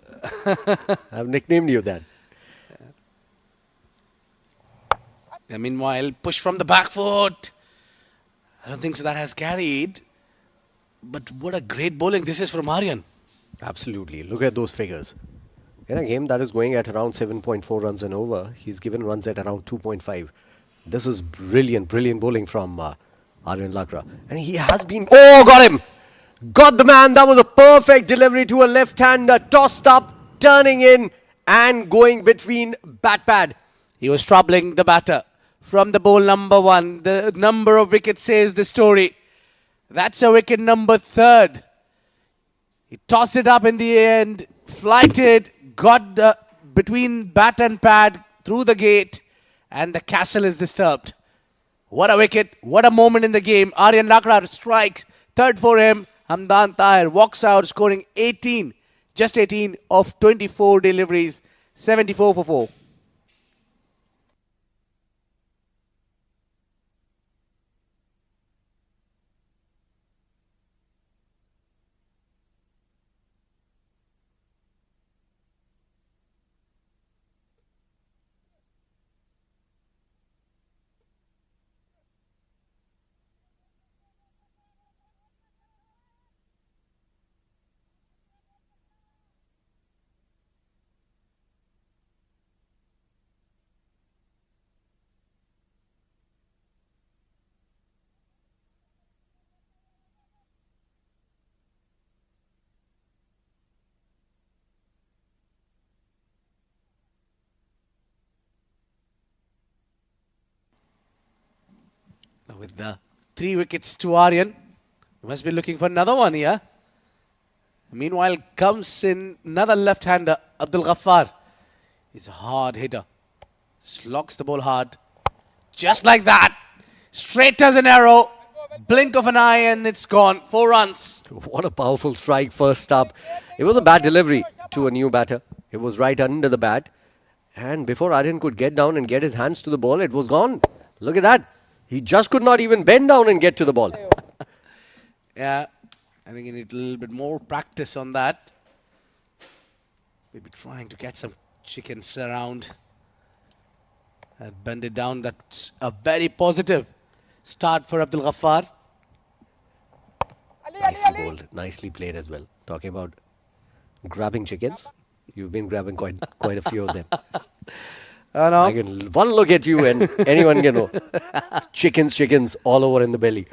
I've nicknamed you that. Yeah, meanwhile, push from the back foot. I don't think so that has carried. But what a great bowling this is from Aryan. Absolutely. Look at those figures. In a game that is going at around 7.4 runs and over, he's given runs at around 2.5. This is brilliant, brilliant bowling from Aryan Lakra. And he has been... Oh, got him! Got the man. That was a perfect delivery to a left-hander. Tossed up, turning in and going between bat pad. He was troubling the batter from the ball number 1. The number of wickets says the story. That's a wicket number 3rd. He tossed it up in the end, flighted, got the between bat and pad through the gate, and the castle is disturbed. What a wicket, what a moment in the game. Aryan Lakra strikes, 3rd for him. Hamdan Tahir walks out, scoring 18, just 18 of 24 deliveries, 74 for 4. Now with the 3 wickets to Aryan, he must be looking for another one here. Meanwhile, comes in another left-hander, Abdul Ghaffar. He's a hard hitter. Slogs the ball hard. Just like that. Straight as an arrow. Blink of an eye and it's gone. 4 runs. What a powerful strike first up. It was a bad delivery to a new batter. It was right under the bat. And before Aryan could get down and get his hands to the ball, it was gone. Look at that. He just could not even bend down and get to the ball. Yeah, I think you need a little bit more practice on that. Maybe trying to get some chickens around and bend it down. That's a very positive start for Abdul Ghaffar. Nicely bowled, nicely played as well. Talking about grabbing chickens, you've been grabbing quite a few of them. I can one look at you and anyone can know. Chickens all over in the belly.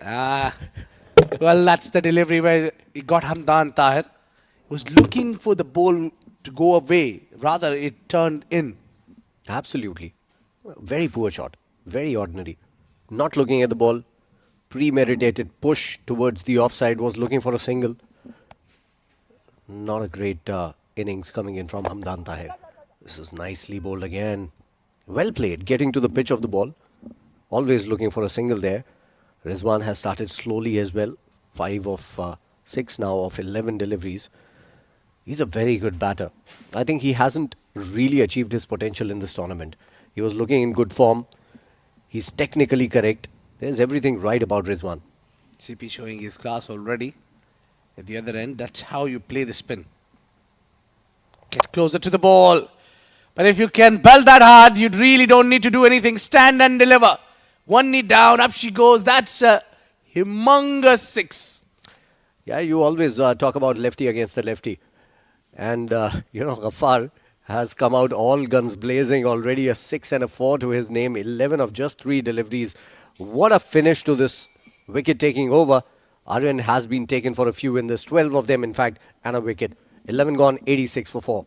Well, that's the delivery where he got Hamdan Tahir. He was looking for the ball to go away. Rather, it turned in. Absolutely. Very poor shot. Very ordinary. Not looking at the ball. Premeditated push towards the offside. Was looking for a single. Not a great innings coming in from Hamdan Tahir. This is nicely bowled again. Well played. Getting to the pitch of the ball. Always looking for a single there. Rizwan has started slowly as well. 5 of 6 now of 11 deliveries. He's a very good batter. I think he hasn't really achieved his potential in this tournament. He was looking in good form. He's technically correct. There's everything right about Rizwan. CP showing his class already. At the other end, that's how you play the spin. Get closer to the ball. But if you can belt that hard, you really don't need to do anything. Stand and deliver. 1 knee down, up she goes. That's a humongous 6. Yeah, you always talk about lefty against the lefty. And, Ghaffar has come out all guns blazing already. A 6 and a 4 to his name. 11 of just 3 deliveries. What a finish to this wicket taking over. Aryan has been taken for a few in this. 12 of them, in fact, and a wicket. 11 gone, 86 for 4.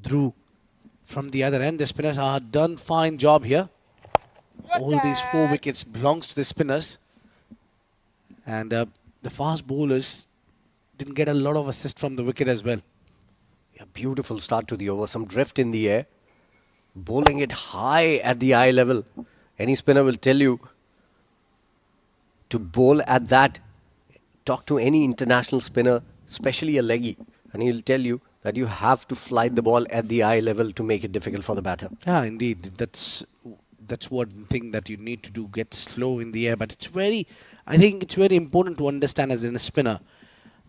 through from the other end. The spinners have done fine job here. All these 4 wickets belongs to the spinners. And the fast bowlers didn't get a lot of assist from the wicket as well. Yeah, beautiful start to the over. Some drift in the air. Bowling it high at the eye level. Any spinner will tell you to bowl at that. Talk to any international spinner, especially a leggy, and he'll tell you that you have to fly the ball at the eye level to make it difficult for the batter. Yeah, indeed. That's one thing that you need to do, get slow in the air. But I think it's very important to understand as a spinner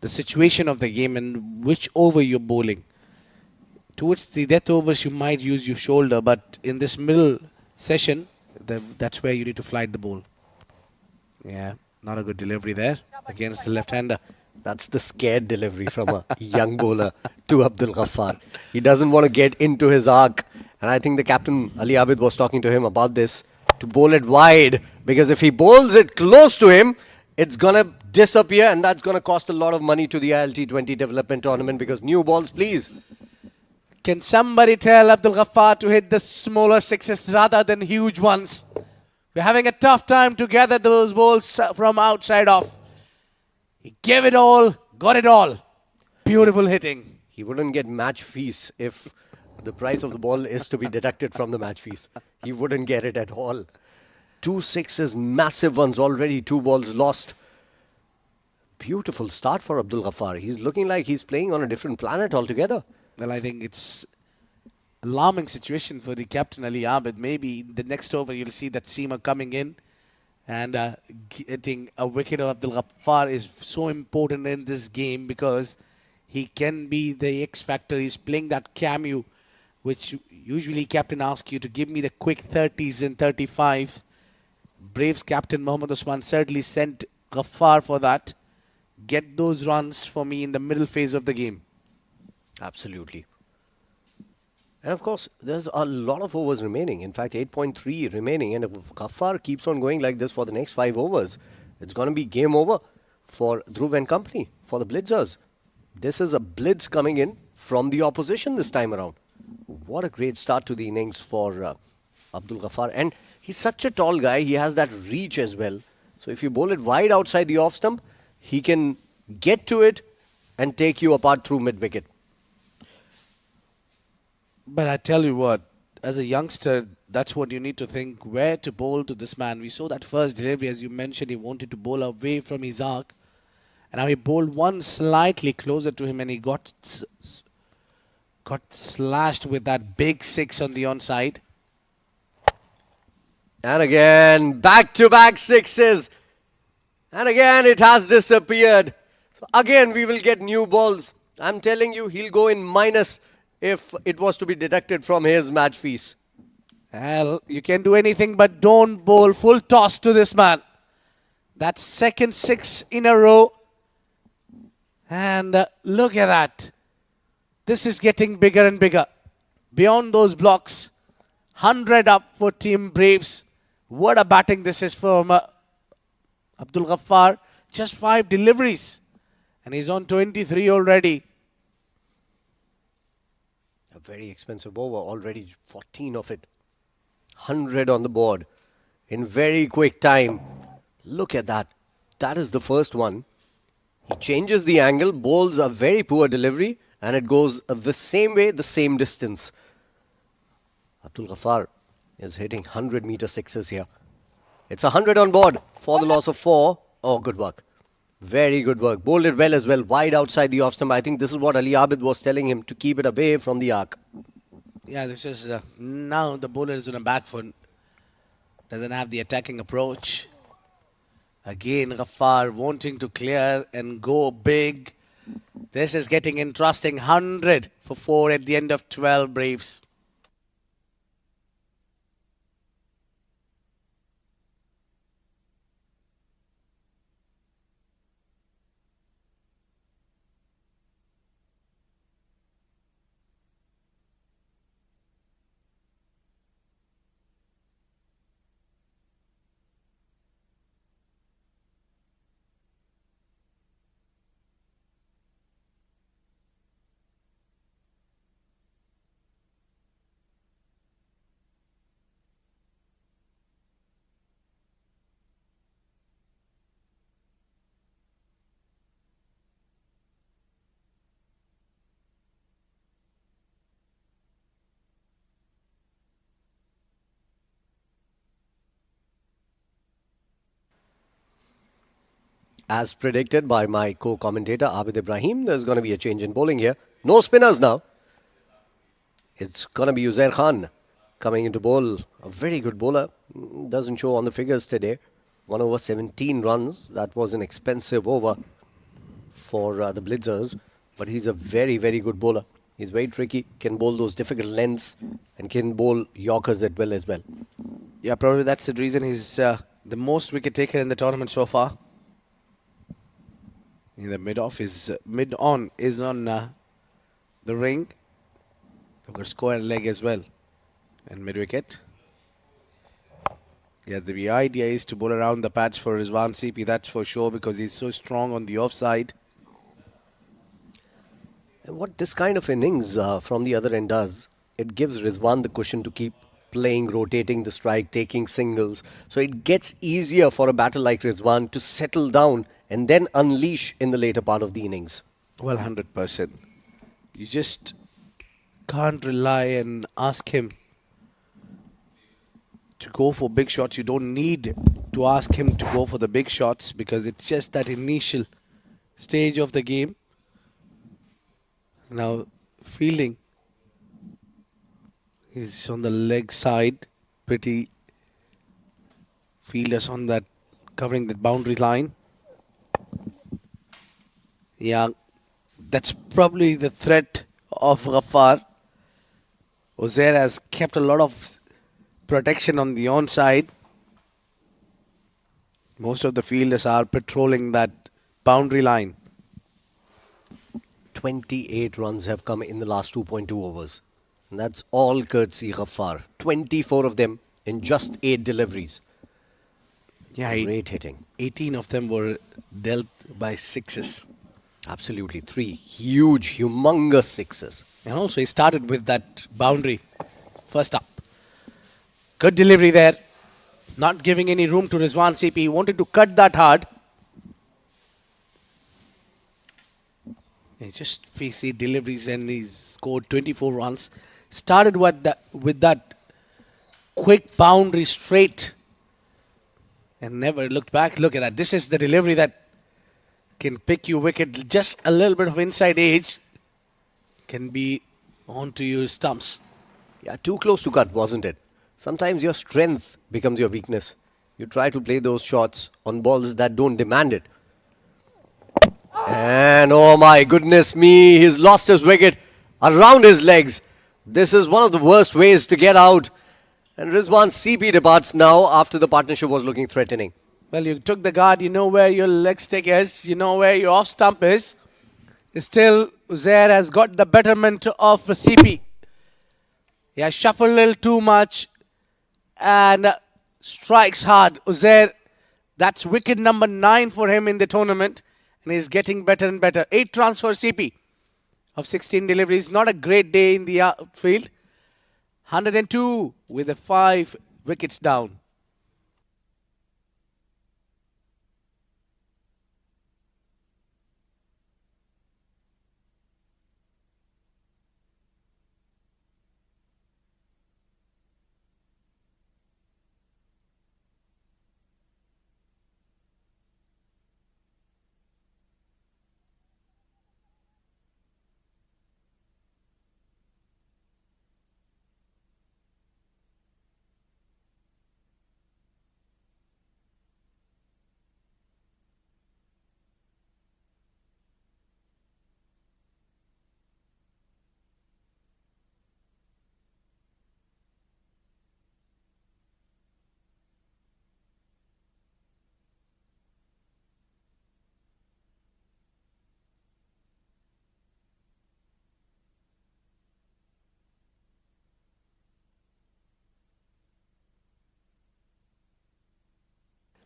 the situation of the game and which over you're bowling. Towards the death overs, you might use your shoulder, but in this middle session, that's where you need to flight the ball. Yeah, not a good delivery there against the left-hander. That's the scared delivery from a young bowler to Abdul Ghaffar. He doesn't want to get into his arc. And I think the captain, Ali Abid, was talking to him about this, to bowl it wide. Because if he bowls it close to him, it's going to disappear. And that's going to cost a lot of money to the ILT20 development tournament. Because new balls, please. Can somebody tell Abdul Ghaffar to hit the smaller sixes rather than huge ones? We're having a tough time to gather those balls from outside off. He gave it all, got it all. Beautiful hitting. He wouldn't get match fees if the price of the ball is to be deducted from the match fees. He wouldn't get it at all. 2 sixes, massive ones already, 2 balls lost. Beautiful start for Abdul Ghaffar. He's looking like he's playing on a different planet altogether. Well, I think it's alarming situation for the captain Ali Abid. Maybe the next over you'll see that seamer coming in and getting a wicket of Abdul Ghaffar is so important in this game because he can be the X factor. He's playing that cameo, which usually captain asks you to give me the quick 30s and 35. Braves captain Mohammad Usman certainly sent Ghaffar for that. Get those runs for me in the middle phase of the game. Absolutely. And of course, there's a lot of overs remaining. In fact, 8.3 remaining. And if Ghaffar keeps on going like this for the next 5 overs, it's going to be game over for Dhruv and company, for the Blitzers. This is a blitz coming in from the opposition this time around. What a great start to the innings for Abdul Ghaffar. And he's such a tall guy. He has that reach as well. So if you bowl it wide outside the off stump, he can get to it and take you apart through mid-wicket. But I tell you what, as a youngster, that's what you need to think, where to bowl to this man. We saw that first delivery, as you mentioned, he wanted to bowl away from his arc. And now he bowled one slightly closer to him and he got slashed with that big 6 on the onside. And again, back-to-back sixes. And again, it has disappeared. So again, we will get new balls. I'm telling you, he'll go in minus if it was to be deducted from his match fees. Well, you can do anything but don't bowl full toss to this man. That's second 6 in a row. And look at that. This is getting bigger and bigger. Beyond those blocks, 100 up for Team Braves. What a batting this is from Abdul Ghaffar. Just 5 deliveries. And he's on 23 already. A very expensive over, already 14 of it. 100 on the board in very quick time. Look at that. That is the first one. He changes the angle, bowls a very poor delivery, and it goes the same way, the same distance. Abdul Ghaffar is hitting 100-meter sixes here. It's 100 on board for the loss of 4. Oh, good work. Very good work. Bowled it well as well, wide outside the off stump. I think this is what Ali Abid was telling him, to keep it away from the arc. Yeah, this is now the bowler is on a back foot. Doesn't have the attacking approach. Again, Ghaffar wanting to clear and go big. This is getting interesting. 100 for 4 at the end of 12 Braves. As predicted by my co-commentator Abid Ibrahim, there's going to be a change in bowling here. No spinners now. It's going to be Uzair Khan coming into bowl. A very good bowler. Doesn't show on the figures today. 1 over 17 runs. That was an expensive over for the Blitzers. But he's a very, very good bowler. He's very tricky. Can bowl those difficult lengths and can bowl Yorkers as well. Yeah, probably that's the reason he's the most wicket taker in the tournament so far. In the mid-on is on the ring. They've got square leg as well. And mid-wicket. Yeah, the idea is to bowl around the patch for Rizwan CP, that's for sure, because he's so strong on the offside. And what this kind of innings from the other end does, it gives Rizwan the cushion to keep playing, rotating the strike, taking singles. So it gets easier for a batter like Rizwan to settle down and then unleash in the later part of the innings. Well, 100%. You just can't rely and ask him to go for big shots. You don't need to ask him to go for the big shots because it's just that initial stage of the game. Now, fielding is on the leg side. Pretty fielders on that, covering the boundary line. Yeah, that's probably the threat of Ghaffar. Uzair has kept a lot of protection on the onside. Most of the fielders are patrolling that boundary line. 28 runs have come in the last 2.2 overs. And that's all courtesy Ghaffar. 24 of them in just 8 deliveries. Yeah, Great hitting. 18 of them were dealt by sixes. Absolutely. 3 huge, humongous sixes. And also he started with that boundary first up. Good delivery there. Not giving any room to Rizwan CP. He wanted to cut that hard. He just faced 8 deliveries and he's scored 24 runs. Started with that quick boundary straight and never looked back. Look at that. This is the delivery that can pick you wicket. Just a little bit of inside edge can be onto your stumps. Yeah, too close to cut, wasn't it? Sometimes your strength becomes your weakness. You try to play those shots on balls that don't demand it. And oh my goodness me, he's lost his wicket around his legs. This is one of the worst ways to get out. And Rizwan CP departs now after the partnership was looking threatening. Well, you took the guard, you know where your leg stick is, you know where your off stump is. Still, Uzair has got the betterment of CP. He has shuffled a little too much and strikes hard. Uzair, that's wicket number 9 for him in the tournament. And he's getting better and better. 8 runs for CP of 16 deliveries. Not a great day in the outfield. 102 with the 5 wickets down.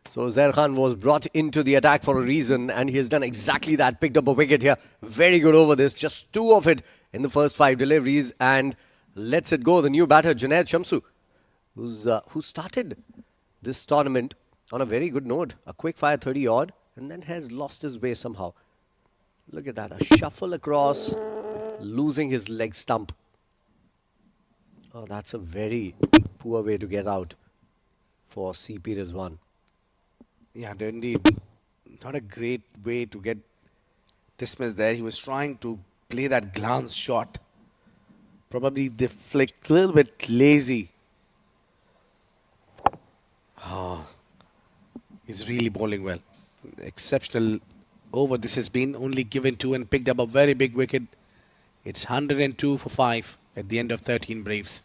So Uzair Khan was brought into the attack for a reason and he has done exactly that. Picked up a wicket here. Very good over this. Just 2 of it in the first 5 deliveries and lets it go. The new batter, Junaid Shamsu, who started this tournament on a very good note. A quick fire 30 odd and then has lost his way somehow. Look at that. A shuffle across, losing his leg stump. Oh, that's a very poor way to get out for CP Rizwan. Yeah, indeed. Not a great way to get dismissed there. He was trying to play that glance shot. Probably the flick a little bit lazy. Oh, he's really bowling well. Exceptional over this has been. Only given 2 and picked up a very big wicket. It's 102 for 5 at the end of 13 Braves.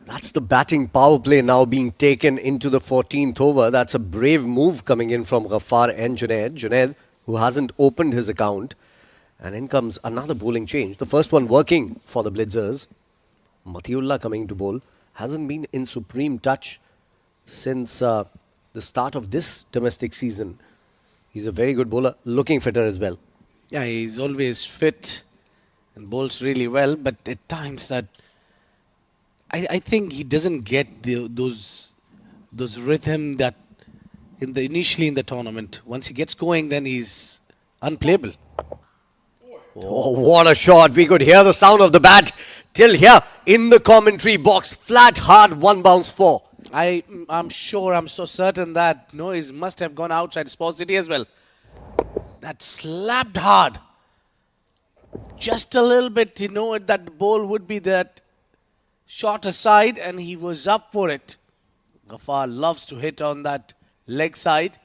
That's the batting power play now being taken into the 14th over. That's a brave move coming in from Ghaffar and Junaid. Junaid, who hasn't opened his account. And in comes another bowling change. The first one working for the Blitzers. Matiullah coming to bowl. Hasn't been in supreme touch since the start of this domestic season. He's a very good bowler, looking fitter as well. Yeah, he's always fit and bowls really well, but at times that I think he doesn't get those rhythm that initially in the tournament. Once he gets going, then he's unplayable. Oh, what a shot. We could hear the sound of the bat till here in the commentary box. Flat, hard, one bounce 4. I'm so certain that he must have gone outside Sport City as well. That slapped hard. Just a little bit, that the ball would be that shot aside, and he was up for it. Ghaffar loves to hit on that leg side.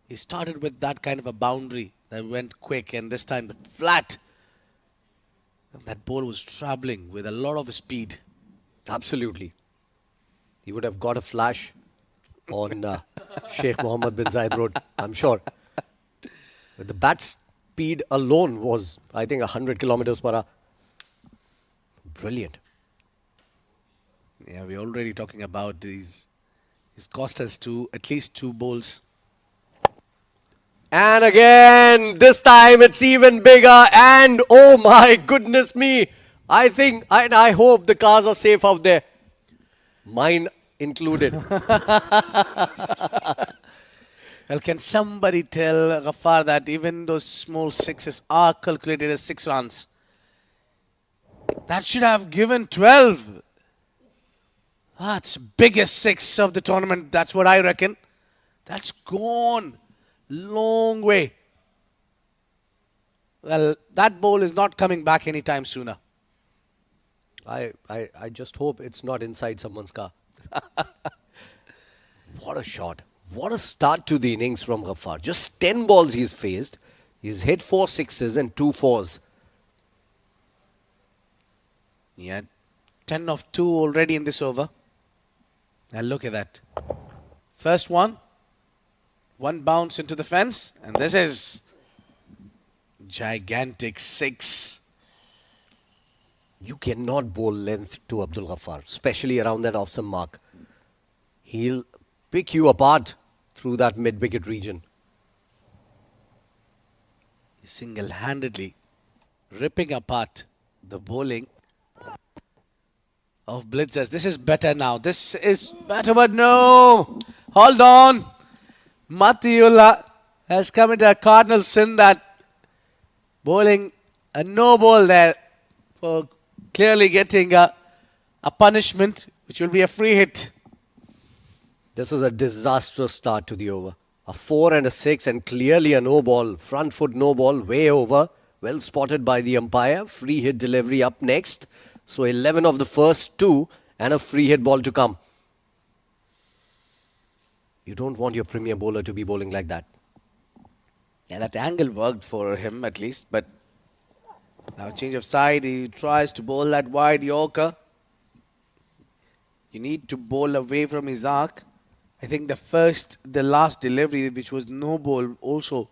He started with that kind of a boundary that went quick, and this time flat. And that ball was travelling with a lot of speed. Absolutely. He would have got a flash on Sheikh Mohammed bin Zayed Road, I'm sure. But the bat speed alone was, I think, 100 kilometers per hour. Brilliant. Yeah, we're already talking about these. He's cost us at least 2 bowls. And again, this time it's even bigger. And oh my goodness me. I think, I hope the cars are safe out there. Mine included. Well, can somebody tell Ghaffar that even those small sixes are calculated as 6 runs? That should have given 12. That's biggest 6 of the tournament. That's what I reckon. That's gone. Long way. Well, that ball is not coming back anytime sooner. I just hope it's not inside someone's car. What a shot. What a start to the innings from Ghaffar. Just 10 balls he's faced. He's hit 4 sixes and 2 fours. Yeah, 10 of 2 already in this over. Now look at that. First one bounce into the fence, and this is gigantic 6. You cannot bowl length to Abdul Ghaffar, especially around that off-stump mark. He'll pick you apart through that mid-wicket region. Single-handedly ripping apart the bowling of Blitzers. This is better now. This is better, but no. Hold on. Matiullah has come into a cardinal sin that bowling a no ball there for clearly getting a punishment, which will be a free hit. This is a disastrous start to the over. A 4 and a 6 and clearly a no ball. Front foot no ball, way over. Well spotted by the umpire. Free hit delivery up next. So 11 of the first 2 and a free hit ball to come. You don't want your premier bowler to be bowling like that. Yeah, that angle worked for him at least, but now change of side. He tries to bowl that wide Yorker. You need to bowl away from his arc. I think the last delivery, which was no ball, also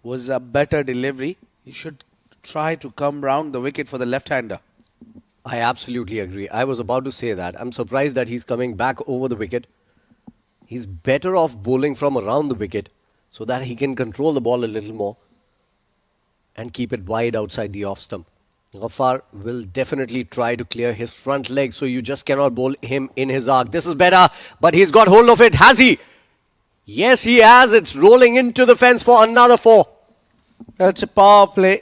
was a better delivery. He should try to come round the wicket for the left-hander. I absolutely agree. I was about to say that. I'm surprised that he's coming back over the wicket. He's better off bowling from around the wicket so that he can control the ball a little more and keep it wide outside the off stump. Ghaffar will definitely try to clear his front leg, so you just cannot bowl him in his arc. This is better, but he's got hold of it. Has he? Yes, he has. It's rolling into the fence for another 4. That's a power play.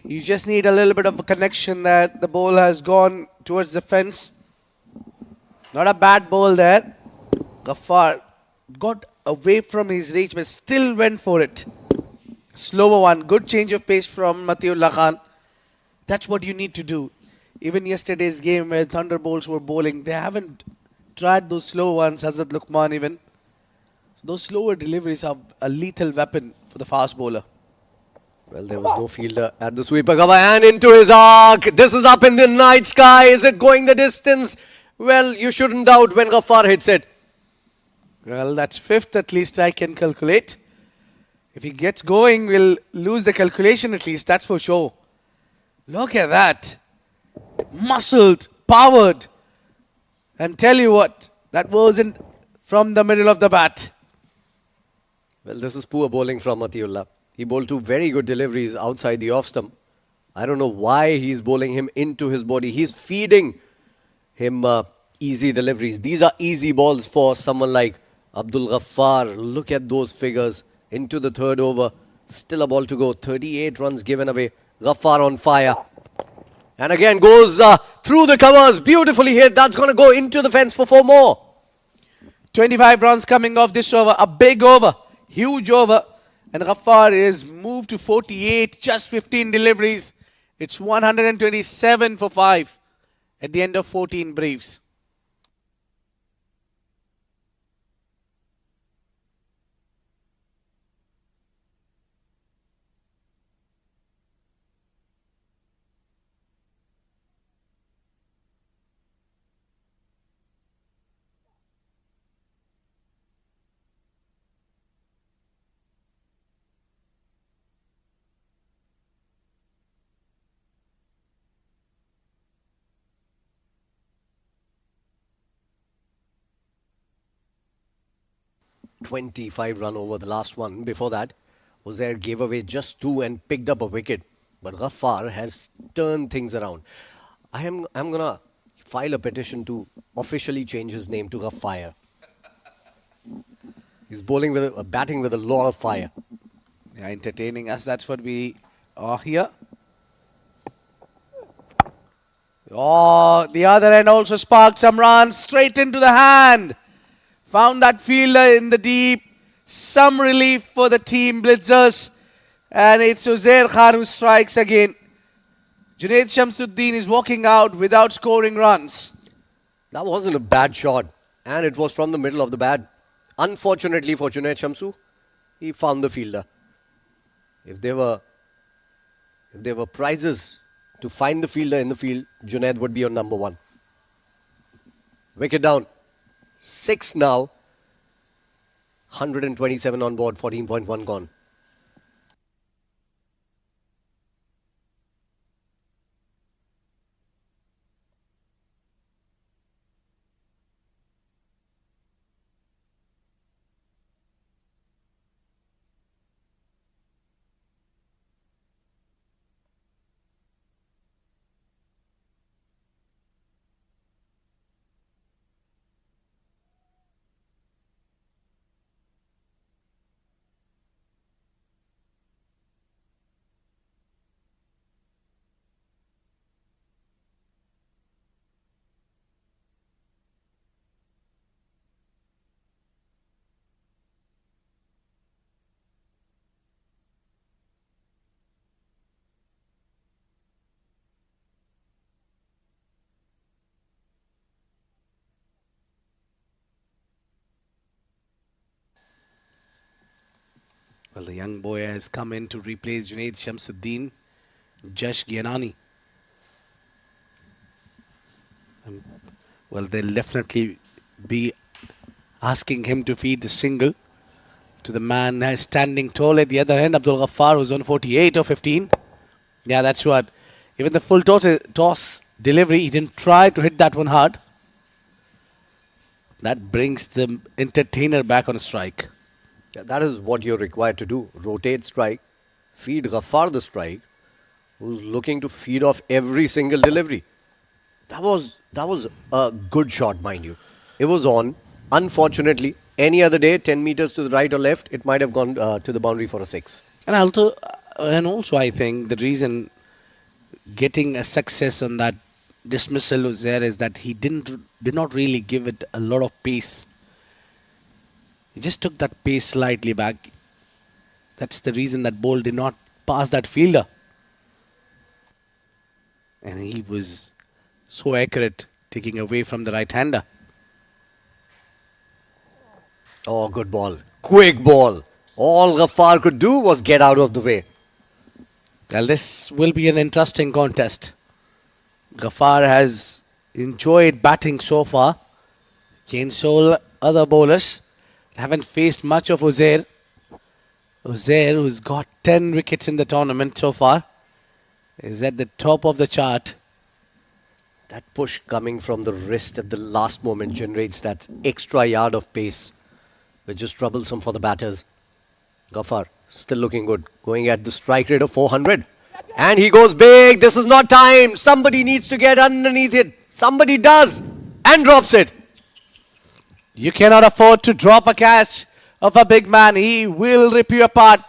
You just need a little bit of a connection there. The ball has gone towards the fence. Not a bad ball there. Ghaffar got away from his reach but still went for it. Slower one. Good change of pace from Matiullah Khan. That's what you need to do. Even yesterday's game where Thunderbolts were bowling, they haven't tried those slow ones, Hazrat Luqman even. So those slower deliveries are a lethal weapon for the fast bowler. Well, there was no fielder at the sweeper cover and into his arc. This is up in the night sky. Is it going the distance? Well, you shouldn't doubt when Ghaffar hits it. Well, that's 5th at least I can calculate. If he gets going, we'll lose the calculation at least, that's for sure. Look at that. Muscled, powered. And tell you what, that wasn't from the middle of the bat. Well, this is poor bowling from Matiullah. He bowled 2 very good deliveries outside the off stump. I don't know why he's bowling him into his body. He's feeding him easy deliveries. These are easy balls for someone like Abdul Ghaffar. Look at those figures. Into the 3rd over. Still a ball to go. 38 runs given away. Ghaffar on fire. And again goes through the covers. Beautifully hit. That's going to go into the fence for 4 more. 25 runs coming off this over. A big over. Huge over. And Ghaffar is moved to 48. Just 15 deliveries. It's 127 for 5 at the end of 14 briefs. .25 run over the last one. Before that, Uzair gave away just 2 and picked up a wicket. But Ghaffar has turned things around. I'm going to file a petition to officially change his name to Ghaffire. He's bowling with batting with a lot of fire. Yeah, entertaining us. That's what we are here. Oh, the other end also sparked some runs straight into the hand. Found that fielder in the deep. Some relief for the team Blitzers. And it's Uzair Khan who strikes again. Junaid Shamsuddin is walking out without scoring runs. That wasn't a bad shot. And it was from the middle of the bat. Unfortunately for Junaid Shamsu, he found the fielder. If there were prizes to find the fielder in the field, Junaid would be on number 1. Wicket down. 6 now. 127 on board, 14.1 gone. Well, the young boy has come in to replace Junaid Shamsuddin, Jash Gyanani. Well, they'll definitely be asking him to feed the single to the man standing tall at the other end, Abdul Ghaffar, who's on 48 or 15. Yeah, that's what. Even the full toss delivery, he didn't try to hit that one hard. That brings the entertainer back on strike. Yeah, that is what you're required to do. Rotate strike, feed Ghaffar the strike, who's looking to feed off every single delivery. That was a good shot, mind you. It was on. Unfortunately, any other day, 10 meters to the right or left, it might have gone to the boundary for a 6. And also, I think the reason getting a success on that dismissal was there is that he did not really give it a lot of pace. He just took that pace slightly back. That's the reason that ball did not pass that fielder. And he was so accurate, taking away from the right-hander. Oh, good ball. Quick ball. All Ghaffar could do was get out of the way. Well, this will be an interesting contest. Ghaffar has enjoyed batting so far. Against all other bowlers. Haven't faced much of Uzair. Uzair, who's got 10 wickets in the tournament so far, is at the top of the chart. That push coming from the wrist at the last moment generates that extra yard of pace, which is troublesome for the batters. Ghaffar still looking good, going at the strike rate of 400. And he goes big. This is not time. Somebody needs to get underneath it. Somebody does. And drops it. You cannot afford to drop a catch of a big man. He will rip you apart.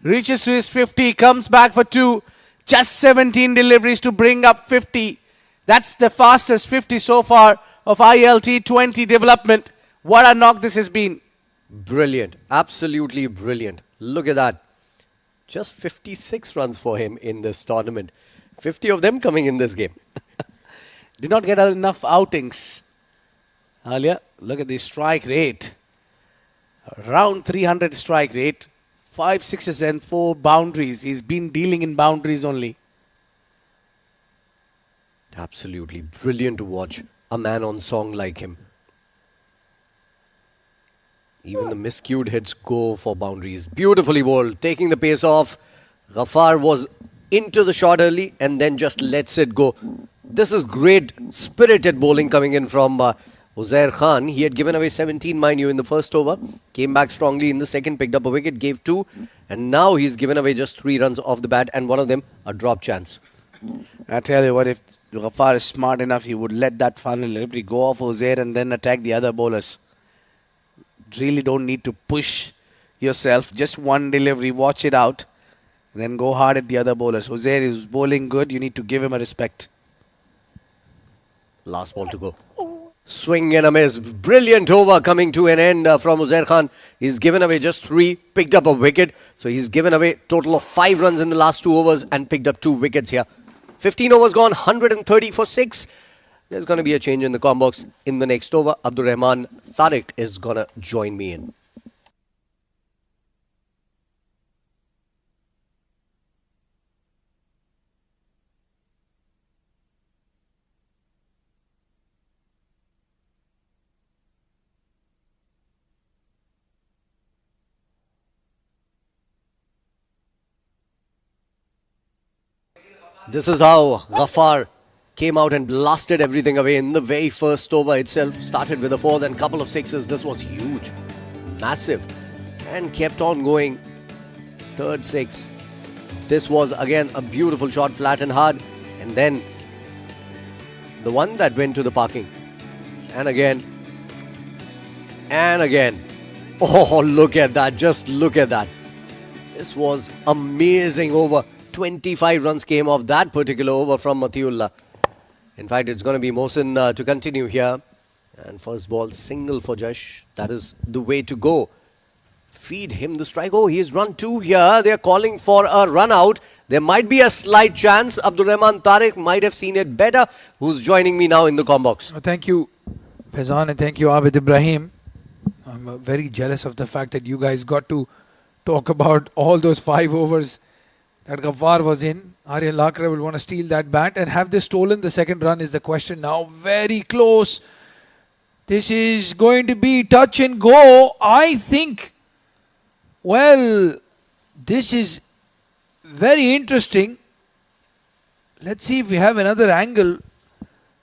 Reaches to his 50, comes back for 2. Just 17 deliveries to bring up 50. That's the fastest 50 so far of ILT20 development. What a knock this has been. Brilliant. Absolutely brilliant. Look at that. Just 56 runs for him in this tournament. 50 of them coming in this game. Did not get enough outings earlier. Look at the strike rate. Around 300 strike rate. 5 sixes and 4 boundaries. He's been dealing in boundaries only. Absolutely brilliant to watch a man on song like him. Even the miscued hits go for boundaries. Beautifully bowled, taking the pace off. Ghaffar was into the shot early and then just lets it go. This is great spirited bowling coming in from Uzair Khan. He had given away 17, mind you, in the first over. Came back strongly in the second, picked up a wicket, gave 2. And now he's given away just 3 runs off the bat and one of them a drop chance. I tell you what, if Ghaffar is smart enough, he would let that final delivery go off Uzair and then attack the other bowlers. Really don't need to push yourself. Just one delivery, watch it out. And then go hard at the other bowlers. Uzair is bowling good. You need to give him a respect. Last ball to go. Swing and a miss. Brilliant over coming to an end from Uzair Khan. He's given away just 3, picked up a wicket. So he's given away total of 5 runs in the last 2 overs and picked up 2 wickets here. 15 overs gone, 130 for 6. There's going to be a change in the com box in the next over. Abdur Rahman Tariq is going to join me in. This is how Ghaffar came out and blasted everything away in the very first over itself. Started with a 4, then couple of 6s. This was huge, massive, and kept on going. Third 6. This was again a beautiful shot, flat and hard. And then the one that went to the parking. And again. And again. Oh, look at that. Just look at that. This was amazing over. 25 runs came off that particular over from Matiullah. In fact, it's going to be Mohsin to continue here. And first ball, single for Jash. That is the way to go. Feed him the strike. Oh, he has run 2 here. They're calling for a run out. There might be a slight chance. Abdur Rahman Tariq might have seen it better. Who's joining me now in the com box? Thank you, Faizan, and thank you, Abid Ibrahim. I'm very jealous of the fact that you guys got to talk about all those 5 overs that Ghaffar was in. Aryan Lakra will want to steal that bat, and have they stolen the second run is the question now. Very close. This is going to be touch and go. I think, well, this is very interesting. Let's see if we have another angle,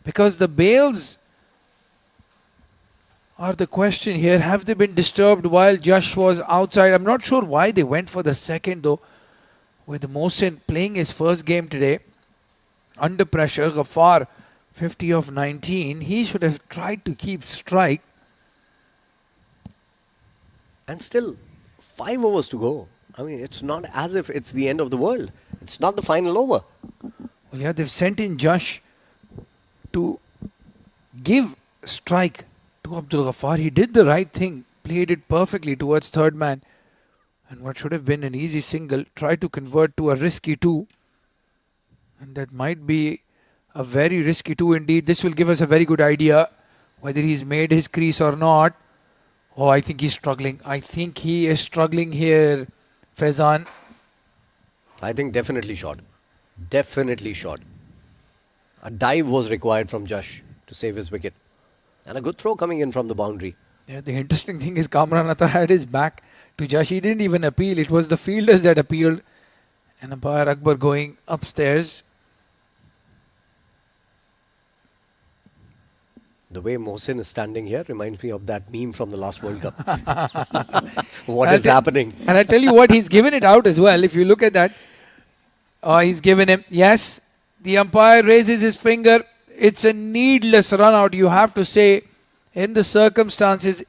because the bails are the question here. Have they been disturbed while Josh was outside? I'm not sure why they went for the second though. With Mohsin playing his first game today, under pressure, Ghaffar 50 of 19. He should have tried to keep strike. And still, 5 overs to go. I mean, it's not as if it's the end of the world. It's not the final over. Well, yeah, they've sent in Josh to give strike to Abdul Ghaffar. He did the right thing, played it perfectly towards third man. And what should have been an easy single, tried to convert to a risky two. And that might be a very risky two indeed. This will give us a very good idea whether he's made his crease or not. Oh, I think he's struggling. I think he is struggling here, Faizan. I think definitely shot. Definitely shot. A dive was required from Josh to save his wicket. And a good throw coming in from the boundary. Yeah, the interesting thing is Kamran Atta had his back to Josh. He didn't even appeal. It was the fielders that appealed. And umpire Akbar going upstairs. The way Mohsin is standing here reminds me of that meme from the last World Cup. What is happening? And I tell you what, he's given it out as well. If you look at that, he's given him. Yes, the umpire raises his finger. It's a needless run out, you have to say. In the circumstances,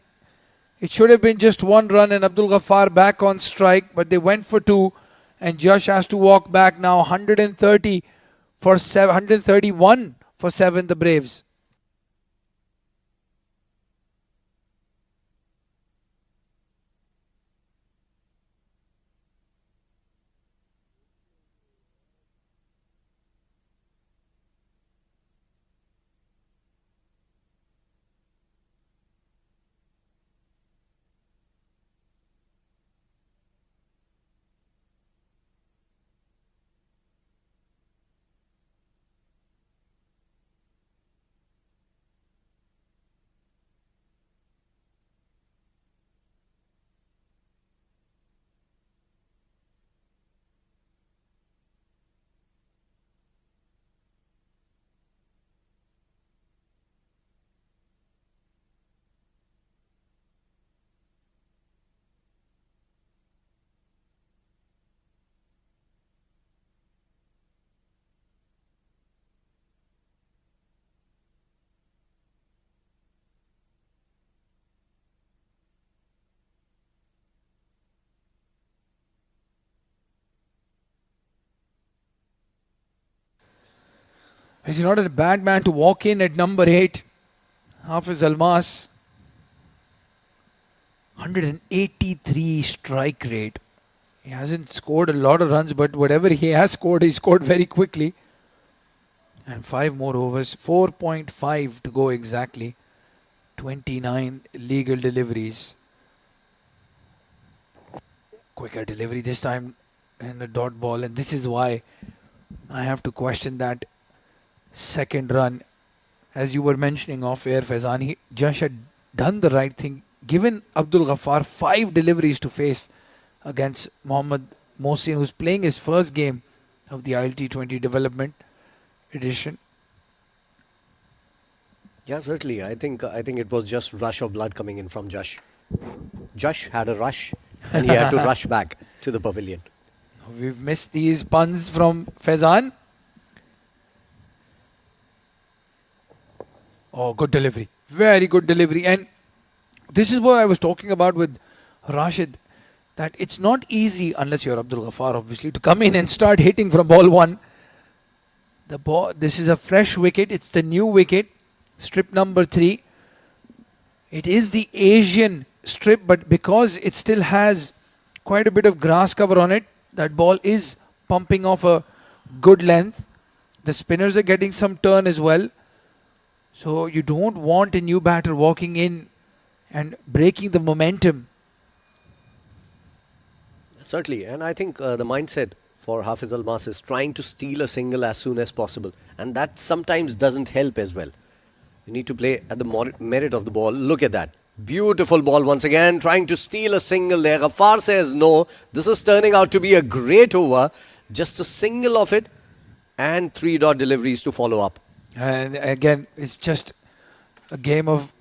it should have been just one run and Abdul Ghaffar back on strike. But they went for two. And Josh has to walk back now. 130 for 7, 131 for 7, the Braves. He's not a bad man to walk in at number 8. Hafiz Almas. 183 strike rate. He hasn't scored a lot of runs, but whatever he has scored, he scored very quickly. And 5 more overs. 4.5 to go exactly. 29 legal deliveries. Quicker delivery this time and a dot ball. And this is why I have to question that second run. As you were mentioning off air, Faizan, Josh had done the right thing, given Abdul Ghaffar 5 deliveries to face against Mohammad Mohsin, who's playing his first game of the ILT20 development edition. Yeah, certainly. I think it was just rush of blood coming in from Josh. Josh had a rush and he had to rush back to the pavilion. We've missed these puns from Faizan. Oh, good delivery. Very good delivery. And this is what I was talking about with Rashid, that it's not easy, unless you're Abdul Ghaffar obviously, to come in and start hitting from ball 1. The ball, this is a fresh wicket. It's the new wicket, strip number 3. It is the Asian strip, but because it still has quite a bit of grass cover on it, that ball is pumping off a good length. The spinners are getting some turn as well. So you don't want a new batter walking in and breaking the momentum. Certainly. And I think the mindset for Hafiz Almas is trying to steal a single as soon as possible. And that sometimes doesn't help as well. You need to play at the merit of the ball. Look at that. Beautiful ball once again, trying to steal a single there. Ghaffar says no. This is turning out to be a great over. Just a single of it and 3 dot deliveries to follow up. And again, it's just a game of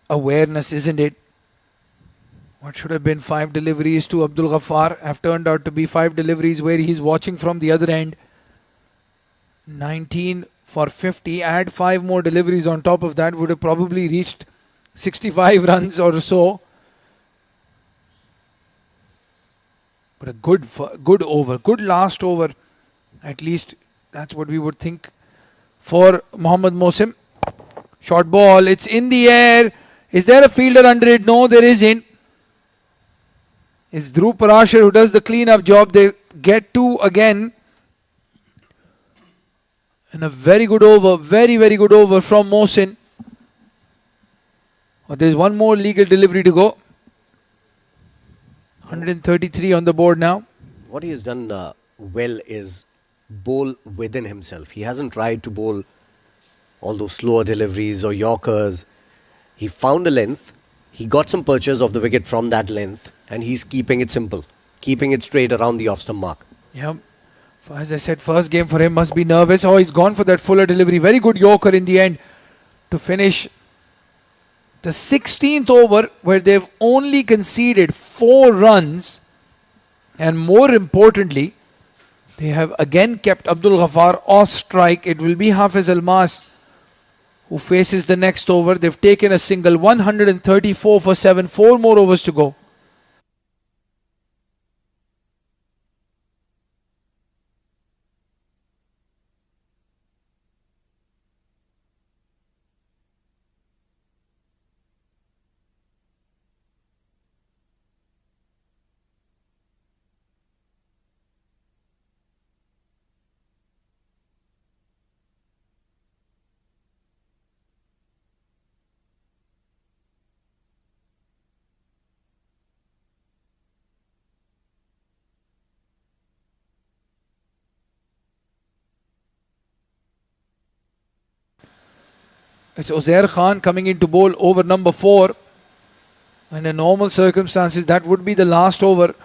awareness, isn't it? What should have been 5 deliveries to Abdul Ghaffar have turned out to be 5 deliveries where he's watching from the other end. 19 for 50. Add 5 more deliveries on top of that, would have probably reached 65 runs or so. But a good over, good last over. At least that's what we would think for Mohammad Mosim. Short ball, it's in the air. Is there a fielder under it? No, there isn't. It's Dhruv Parashar who does the clean-up job. They get 2 again. And a very good over, very good over from Mohsin. Oh, there's one more legal delivery to go. 133 on the board now. What he has done well is bowl within himself. He hasn't tried to bowl all those slower deliveries or Yorkers. He found a length. He got some purchase of the wicket from that length. And he's keeping it simple. Keeping it straight around the off-stump mark. Yeah. As I said, first game for him must be nervous. Oh, he's gone for that fuller delivery. Very good Yorker in the end to finish the 16th over, where they've only conceded 4 runs. And more importantly, they have again kept Abdul Ghaffar off strike. It will be Hafiz Almas who faces the next over. They've taken a single, 134 for 7. 4 more overs to go. It's Uzair Khan coming in to bowl over number 4. Under normal circumstances, that would be the last over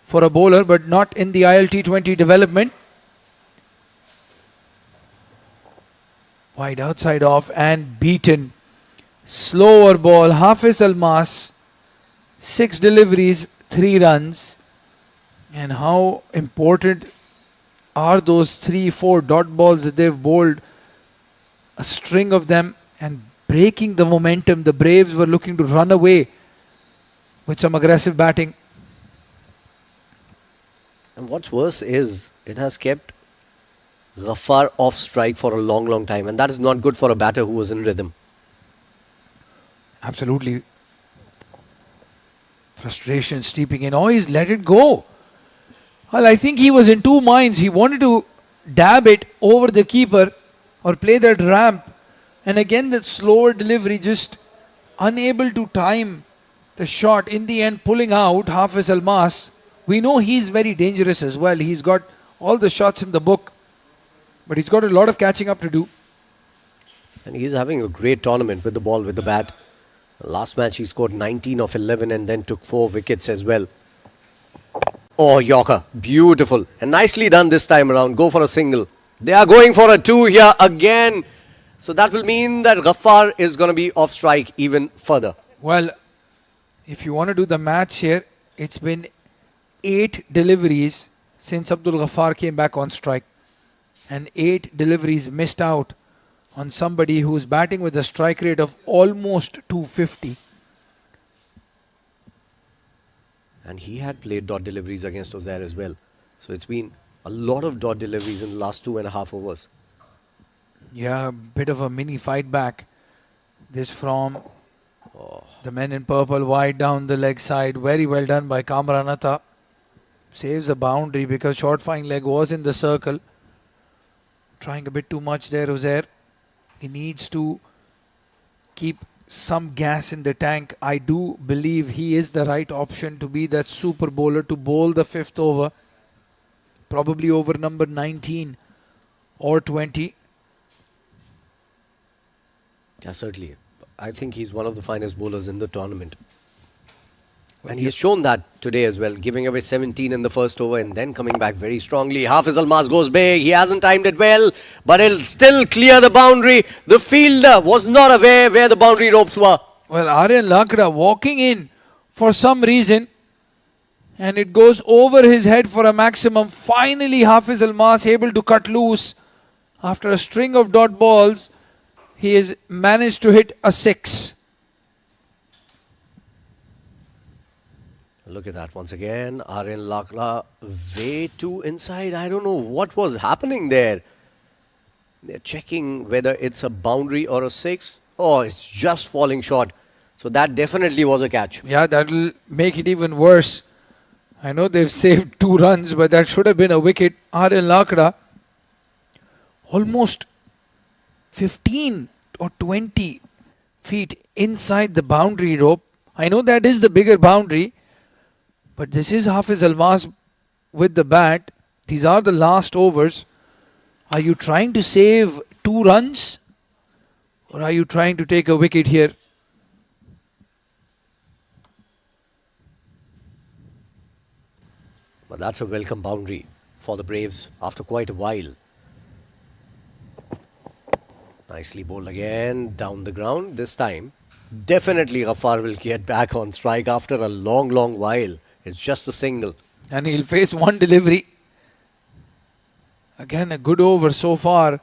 for a bowler, but not in the ILT20 development. Wide outside off and beaten. Slower ball. Hafiz Almas, 6 deliveries, 3 runs. And how important are those 3-4 dot balls that they've bowled? A string of them. And breaking the momentum. The Braves were looking to run away with some aggressive batting. And what's worse is it has kept Ghaffar off strike for a long time. And that is not good for a batter who was in rhythm. Absolutely. Frustration steeping in. Oh, he's let it go. Well, I think he was in 2 minds. He wanted to dab it over the keeper or play that ramp. And again, that slower delivery, just unable to time the shot. In the end, pulling out Hafiz Almas. We know he's very dangerous as well. He's got all the shots in the book. But he's got a lot of catching up to do. And he's having a great tournament with the ball, with the bat. Last match, he scored 19 of 11 and then took 4 wickets as well. Oh, Yorker. Beautiful. And nicely done this time around. Go for a single. They are going for a 2 here again. So that will mean that Ghaffar is going to be off strike even further. Well, if you want to do the match here, it's been 8 deliveries since Abdul Ghaffar came back on strike. And 8 deliveries missed out on somebody who's batting with a strike rate of almost 250. And he had played dot deliveries against Uzair as well. So it's been a lot of dot deliveries in the last 2.5 overs. Yeah, a bit of a mini fight back. This from the men in purple, wide down the leg side. Very well done by Kamranata. Saves a boundary because short fine leg was in the circle. Trying a bit too much there, Uzair. He needs to keep some gas in the tank. I do believe he is the right option to be that super bowler to bowl the 5th over. probably over number 19 or 20. Yeah, certainly. I think he's one of the finest bowlers in the tournament. And he has shown that today as well, giving away 17 in the first over and then coming back very strongly. Hafiz Almas goes big. He hasn't timed it well, but he'll still clear the boundary. The fielder was not aware where the boundary ropes were. Well, Aryan Lakra walking in for some reason, and it goes over his head for a maximum. Finally, Hafiz Almas able to cut loose. After a string of dot balls, he has managed to hit a 6. Look at that once again. Aryan Lakla way too inside. I don't know what was happening there. They're checking whether it's a boundary or a 6. Oh, it's just falling short. So that definitely was a catch. Yeah, that'll make it even worse. I know they've saved 2 runs, but that should have been a wicket. Aryan Lakra almost 15 or 20 feet inside the boundary rope. I know that is the bigger boundary, but this is Hafiz Almas with the bat. These are the last overs. Are you trying to save 2 runs? Or are you trying to take a wicket here? But that's a welcome boundary for the Braves after quite a while. Nicely bowled again, down the ground. This time, definitely Ghaffar will get back on strike after a long, long while. It's just a single. And he'll face 1 delivery. Again, a good over so far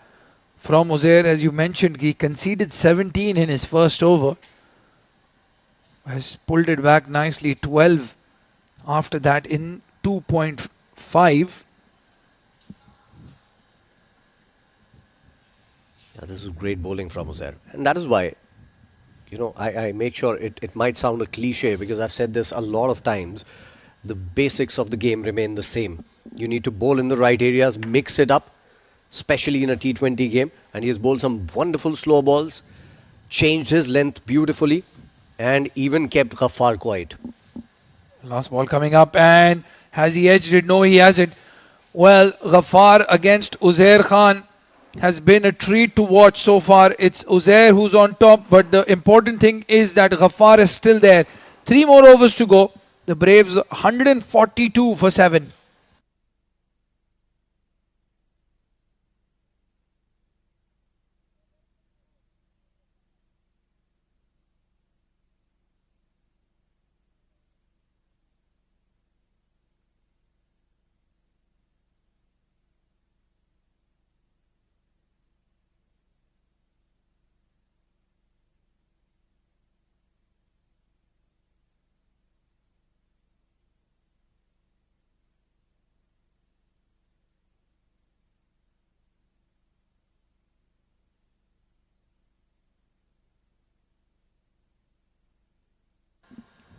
from Uzair. As you mentioned, he conceded 17 in his first over. Has pulled it back nicely, 12 after that in 2.5. Yeah, this is great bowling from Uzair. And that is why, I make sure it might sound a cliche because I've said this a lot of times. The basics of the game remain the same. You need to bowl in the right areas, mix it up, especially in a T20 game. And he has bowled some wonderful slow balls, changed his length beautifully, and even kept Ghaffar quiet. Last ball coming up, and has he edged it? No, he hasn't. Well, Ghaffar against Uzair Khan has been a treat to watch so far. It's Uzair who's on top, but the important thing is that Ghaffar is still there. 3 more overs to go. The Braves 142 for 7.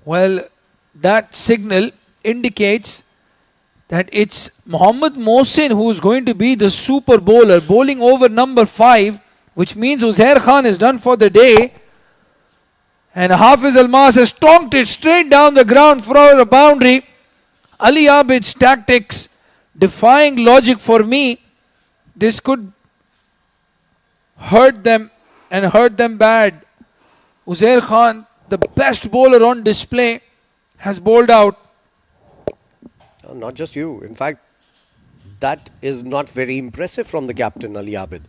Well, that signal indicates that it's Mohammad Mohsin who's going to be the super bowler, bowling over number 5, which means Uzair Khan is done for the day. And Hafiz Almas has stonked it straight down the ground for a boundary. Ali Abid's tactics defying logic for me. This could hurt them and hurt them bad. Uzair Khan, the best bowler on display, has bowled out. Not just you. In fact, that is not very impressive from the captain, Ali Abid.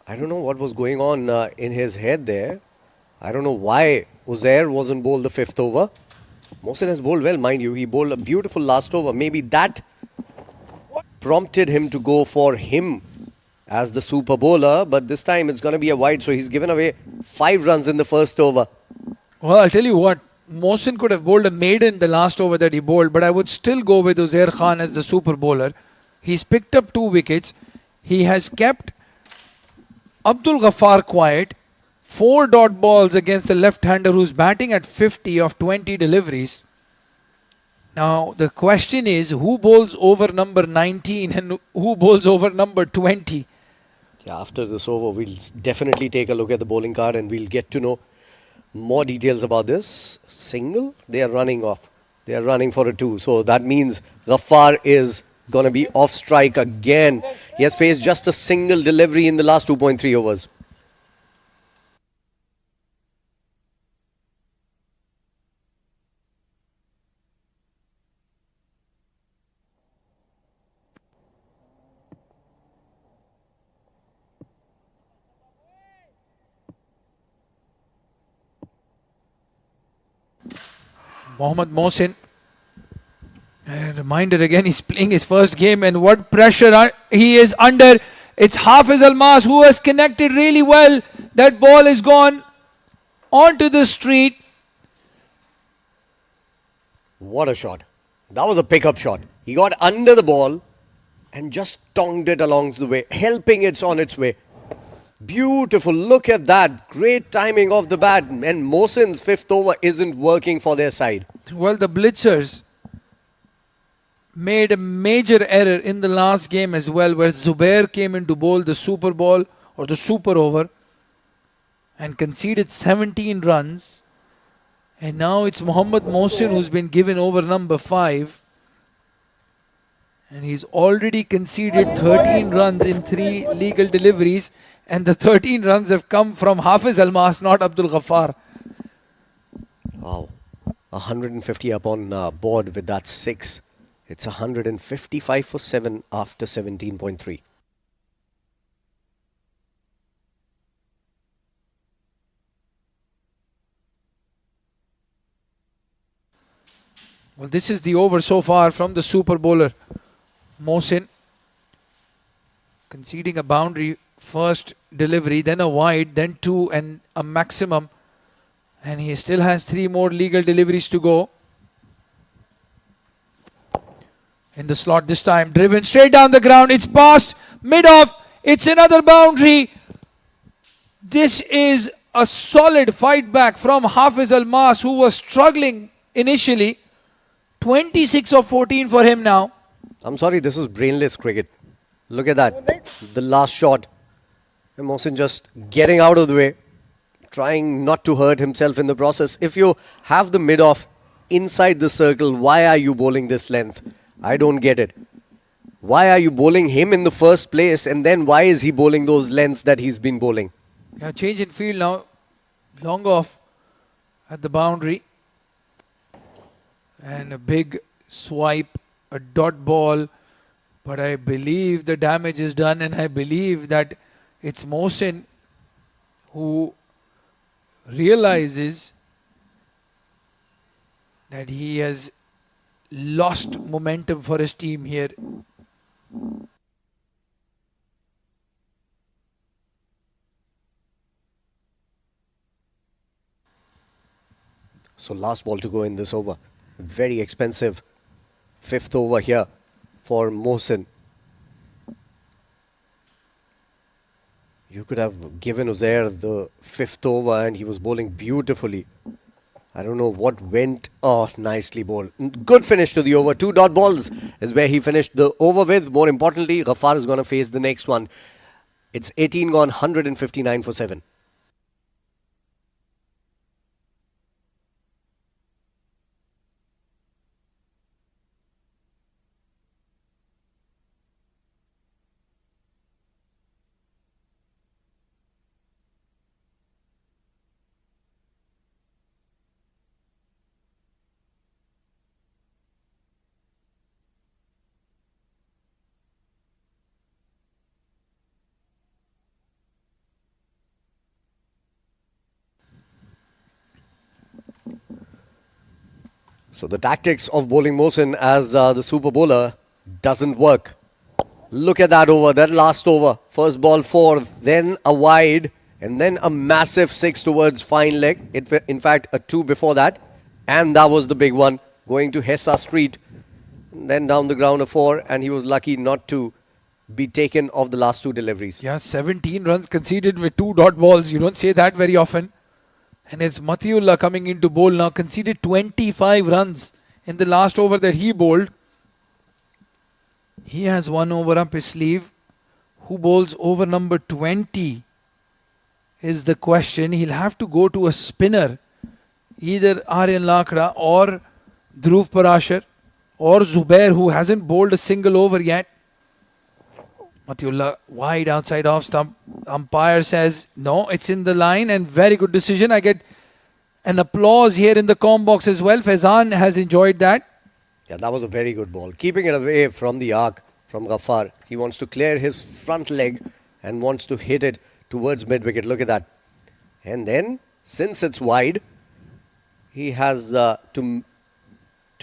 I don't know what was going on in his head there. I don't know why Uzair wasn't bowled the 5th over. Mohsin has bowled well, mind you. He bowled a beautiful last over. Maybe that prompted him to go for him as the super bowler. But this time it's going to be a wide. So he's given away 5 runs in the first over. Well, I'll tell you what. Mohsin could have bowled a maiden the last over that he bowled, but I would still go with Uzair Khan as the super bowler. He's picked up 2 wickets. He has kept Abdul Ghaffar quiet. 4 dot balls against the left-hander who's batting at 50 of 20 deliveries. Now, the question is, who bowls over number 19 and who bowls over number 20? Yeah, after this over, we'll definitely take a look at the bowling card and we'll get to know more details about this. Single, they are running off. They are running for a 2. So that means Ghaffar is going to be off strike again. He has faced just a single delivery in the last 2.3 overs. Mohammad Mohsin. And a reminder again, he's playing his first game and what pressure he is under. It's Hafiz Almas who has connected really well. That ball is gone onto the street. What a shot. That was a pickup shot. He got under the ball and just tonged it along the way, helping it on its way. Beautiful. Look at that. Great timing of the bat. And Mohsin's 5th over isn't working for their side. Well, the Blitzers made a major error in the last game as well, where Zubair came in to bowl the super ball or the super over and conceded 17 runs. And now it's Mohammad Mohsin who's been given over number 5. And he's already conceded 13 runs in 3 legal deliveries. And the 13 runs have come from Hafiz Almas, not Abdul Ghaffar. Wow. 150 up on board with that 6. It's 155 for 7 after 17.3. Well, this is the over so far from the super bowler. Mohsin conceding a boundary, first delivery, then a wide, then 2 and a maximum. And he still has 3 more legal deliveries to go. In the slot this time, driven straight down the ground. It's past, mid-off. It's another boundary. This is a solid fight back from Hafiz Almas, who was struggling initially. 26 of 14 for him now. I'm sorry, this is brainless cricket. Look at that. The last shot. And Mohsin just getting out of the way, trying not to hurt himself in the process. If you have the mid-off inside the circle, why are you bowling this length? I don't get it. Why are you bowling him in the first place, and then why is he bowling those lengths that he's been bowling? Yeah, change in field now. Long off at the boundary. And a big swipe, a dot ball. But I believe the damage is done, and I believe that it's Mohsin who realizes that he has lost momentum for his team here. So last ball to go in this over. Very expensive 5th over here for Mohsin. You could have given Uzair the 5th over and he was bowling beautifully. I don't know what went. Oh, nicely bowled. Good finish to the over. 2 dot balls is where he finished the over with. More importantly, Ghaffar is going to face the next one. It's 18 gone, 159 for 7. So the tactics of bowling Mohsin as the super bowler doesn't work. Look at that over, that last over. First ball 4, then a wide, and then a massive 6 towards fine leg. In fact, a 2 before that. And that was the big one, going to Hessa Street. And then down the ground a 4, and he was lucky not to be taken off the last 2 deliveries. Yeah, 17 runs conceded with 2 dot balls. You don't say that very often. And it's Matiullah coming into bowl now, conceded 25 runs in the last over that he bowled. He has 1 over up his sleeve. Who bowls over number 20 is the question. He'll have to go to a spinner, either Aryan Lakra or Dhruv Parashar or Zubair, who hasn't bowled a single over yet. Matiullah wide outside off stump. Umpire says no, it's in the line, and very good decision. I get an applause here in the comm box as well. Faizan has enjoyed that. Yeah, that was a very good ball. Keeping it away from the arc from Ghaffar. He wants to clear his front leg and wants to hit it towards mid-wicket. Look at that. And then, since it's wide, he has to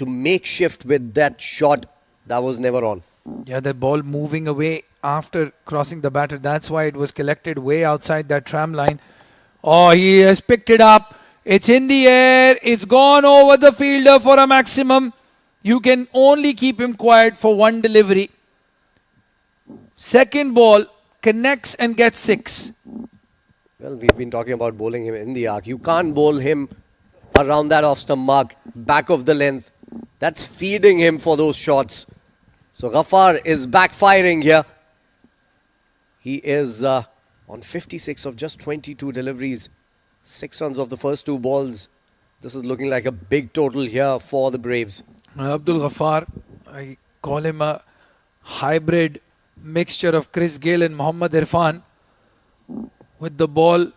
make shift with that shot that was never on. Yeah, that ball moving away after crossing the batter. That's why it was collected way outside that tram line. Oh, he has picked it up. It's in the air. It's gone over the fielder for a maximum. You can only keep him quiet for one delivery. Second ball connects and gets 6. Well, we've been talking about bowling him in the arc. You can't bowl him around that off-stump mark, back of the length. That's feeding him for those shots. So Ghaffar is backfiring here. He is on 56 of just 22 deliveries. 6 runs of the first 2 balls. This is looking like a big total here for the Braves. Abdul Ghaffar, I call him a hybrid mixture of Chris Gayle and Mohammad Irfan. With the ball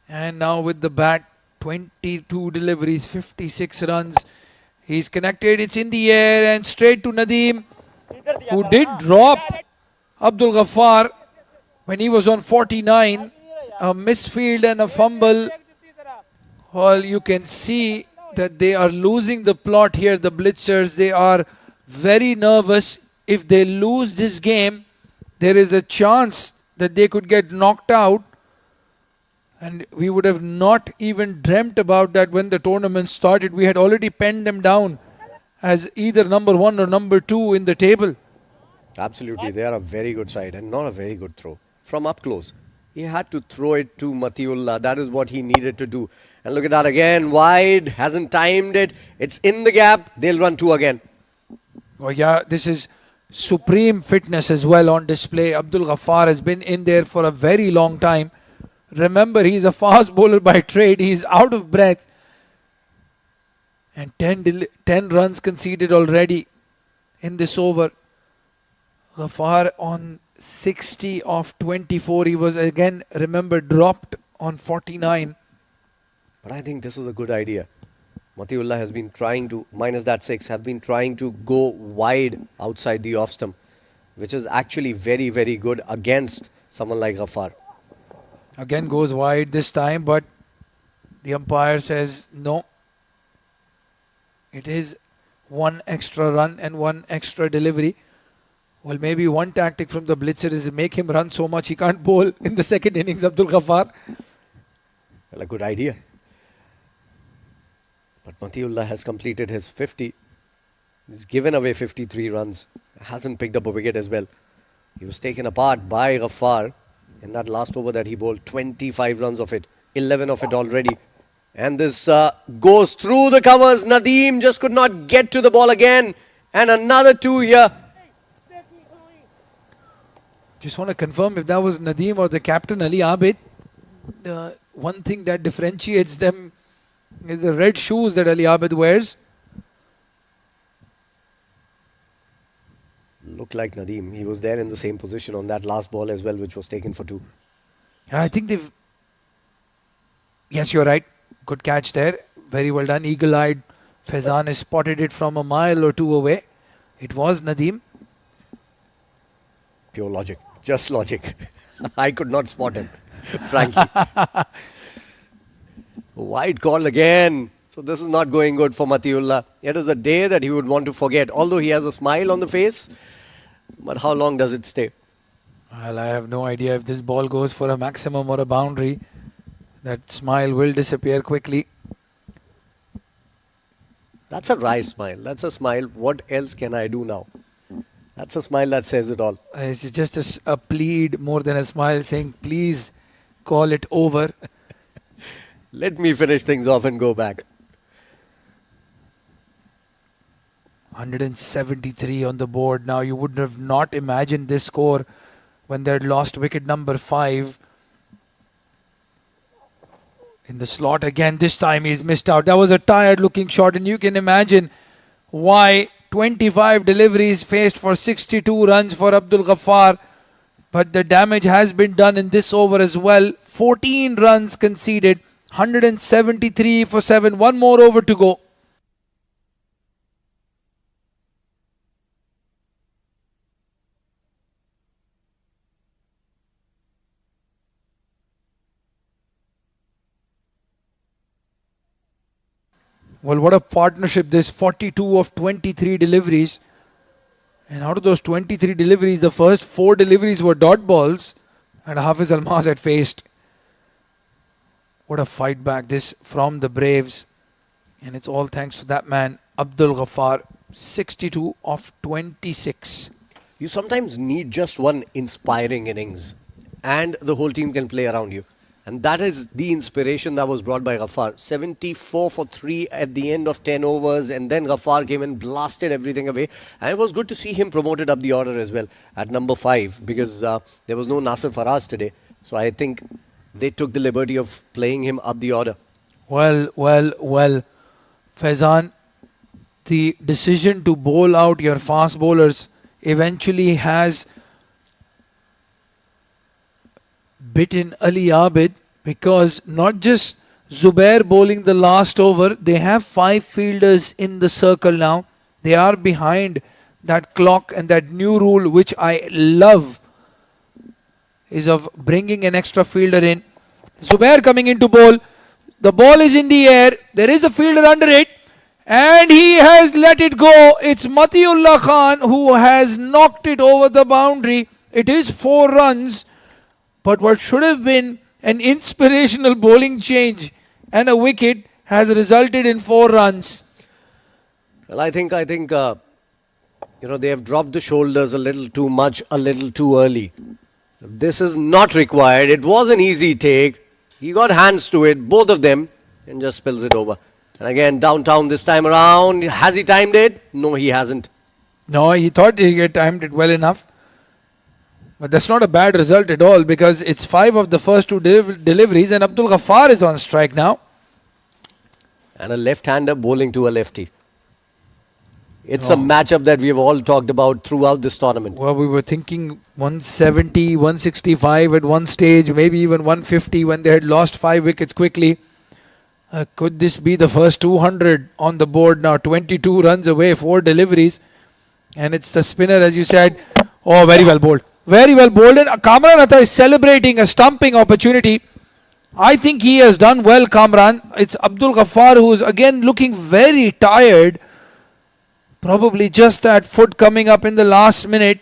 and now with the bat, 22 deliveries, 56 runs. He's connected, it's in the air and straight to Nadeem, who did drop Abdul Ghaffar when he was on 49. A misfield and a fumble. Well, you can see that they are losing the plot here, the Blitzers. They are very nervous. If they lose this game, there is a chance that they could get knocked out. And we would have not even dreamt about that when the tournament started. We had already penned them down as either number 1 or number 2 in the table. Absolutely, they are a very good side and not a very good throw. From up close, he had to throw it to Matiullah. That is what he needed to do. And look at that again, wide, hasn't timed it. It's in the gap, they'll run 2 again. Oh yeah, this is supreme fitness as well on display. Abdul Ghaffar has been in there for a very long time. Remember, he's a fast bowler by trade. He's out of breath. And 10 runs conceded already in this over. Ghaffar on 60 of 24. He was again, remember, dropped on 49. But I think this is a good idea. Matiullah has been trying to, minus that 6, have been trying to go wide outside the off stump, which is actually very, very good against someone like Ghaffar. Again goes wide this time, but the umpire says no. It is 1 extra run and 1 extra delivery. Well, maybe one tactic from the Blitzer is to make him run so much he can't bowl in the second innings, Abdul Ghaffar. Well, a good idea. But Matiullah has completed his 50. He's given away 53 runs. Hasn't picked up a wicket as well. He was taken apart by Ghaffar in that last over that he bowled. 25 runs of it. 11 of it already. And this goes through the covers. Nadeem just could not get to the ball again. And another 2 here. Just want to confirm if that was Nadeem or the captain Ali Abid. The one thing that differentiates them is the red shoes that Ali Abid wears. Looked like Nadeem. He was there in the same position on that last ball as well, which was taken for 2. I think they've... Yes, you're right. Good catch there. Very well done. Eagle-eyed Faizan has spotted it from a mile or 2 away. It was Nadeem. Pure logic. Just logic. I could not spot him, frankly. Wide call again. So this is not going good for Matiullah. It is a day that he would want to forget. Although he has a smile on the face. But how long does it stay? Well, I have no idea if this ball goes for a maximum or a boundary. That smile will disappear quickly. That's a wry smile. That's a smile. What else can I do now? That's a smile that says it all. It's just a plead more than a smile, saying, please call it over. Let me finish things off and go back. 173 on the board. Now, you would have not imagined this score when they had lost wicket number 5. in the slot again. This time he's missed out. That was a tired looking shot, and you can imagine why. 25 deliveries faced for 62 runs for Abdul Ghaffar, but the damage has been done in this over as well. 14 runs conceded, 173 for 7. One more over to go. Well, what a partnership this. 42 of 23 deliveries. And out of those 23 deliveries, the first 4 deliveries were dot balls. And Hafiz Almaz had faced. What a fight back this from the Braves. And it's all thanks to that man, Abdul Ghaffar. 62 of 26. You sometimes need just one inspiring innings and the whole team can play around you. And that is the inspiration that was brought by Ghaffar. 74 for 3 at the end of 10 overs, and then Ghaffar came and blasted everything away. And it was good to see him promoted up the order as well at number 5, because there was no Nasir Faraz today. So I think they took the liberty of playing him up the order. Well. Faizan, the decision to bowl out your fast bowlers eventually has bitten Ali Abid, because not just Zubair bowling the last over, they have 5 fielders in the circle now. They are behind that clock, and that new rule, which I love, is of bringing an extra fielder in. Zubair coming in to bowl. The ball is in the air. There is a fielder under it, and he has let it go. It's Matiullah Khan who has knocked it over the boundary. It is 4 runs. But what should have been an inspirational bowling change and a wicket has resulted in 4 runs. Well, I think they have dropped the shoulders a little too much, a little too early. This is not required. It was an easy take. He got hands to it, both of them, and just spills it over. And again, downtown this time around. Has he timed it? No, he hasn't. No, he thought he had timed it well enough. But that's not a bad result at all, because it's 5 of the first 2 deliveries, and Abdul Ghaffar is on strike now. And a left-hander bowling to a lefty. It's a matchup that we have all talked about throughout this tournament. Well, we were thinking 170, 165 at one stage, maybe even 150 when they had lost 5 wickets quickly. Could this be the first 200 on the board now? 22 runs away, 4 deliveries. And it's the spinner, as you said. Oh, very well bowled. Very well bowled. And Kamran Atta is celebrating a stumping opportunity. I think he has done well, Kamran. It's Abdul Ghaffar who is again looking very tired. Probably just that foot coming up in the last minute.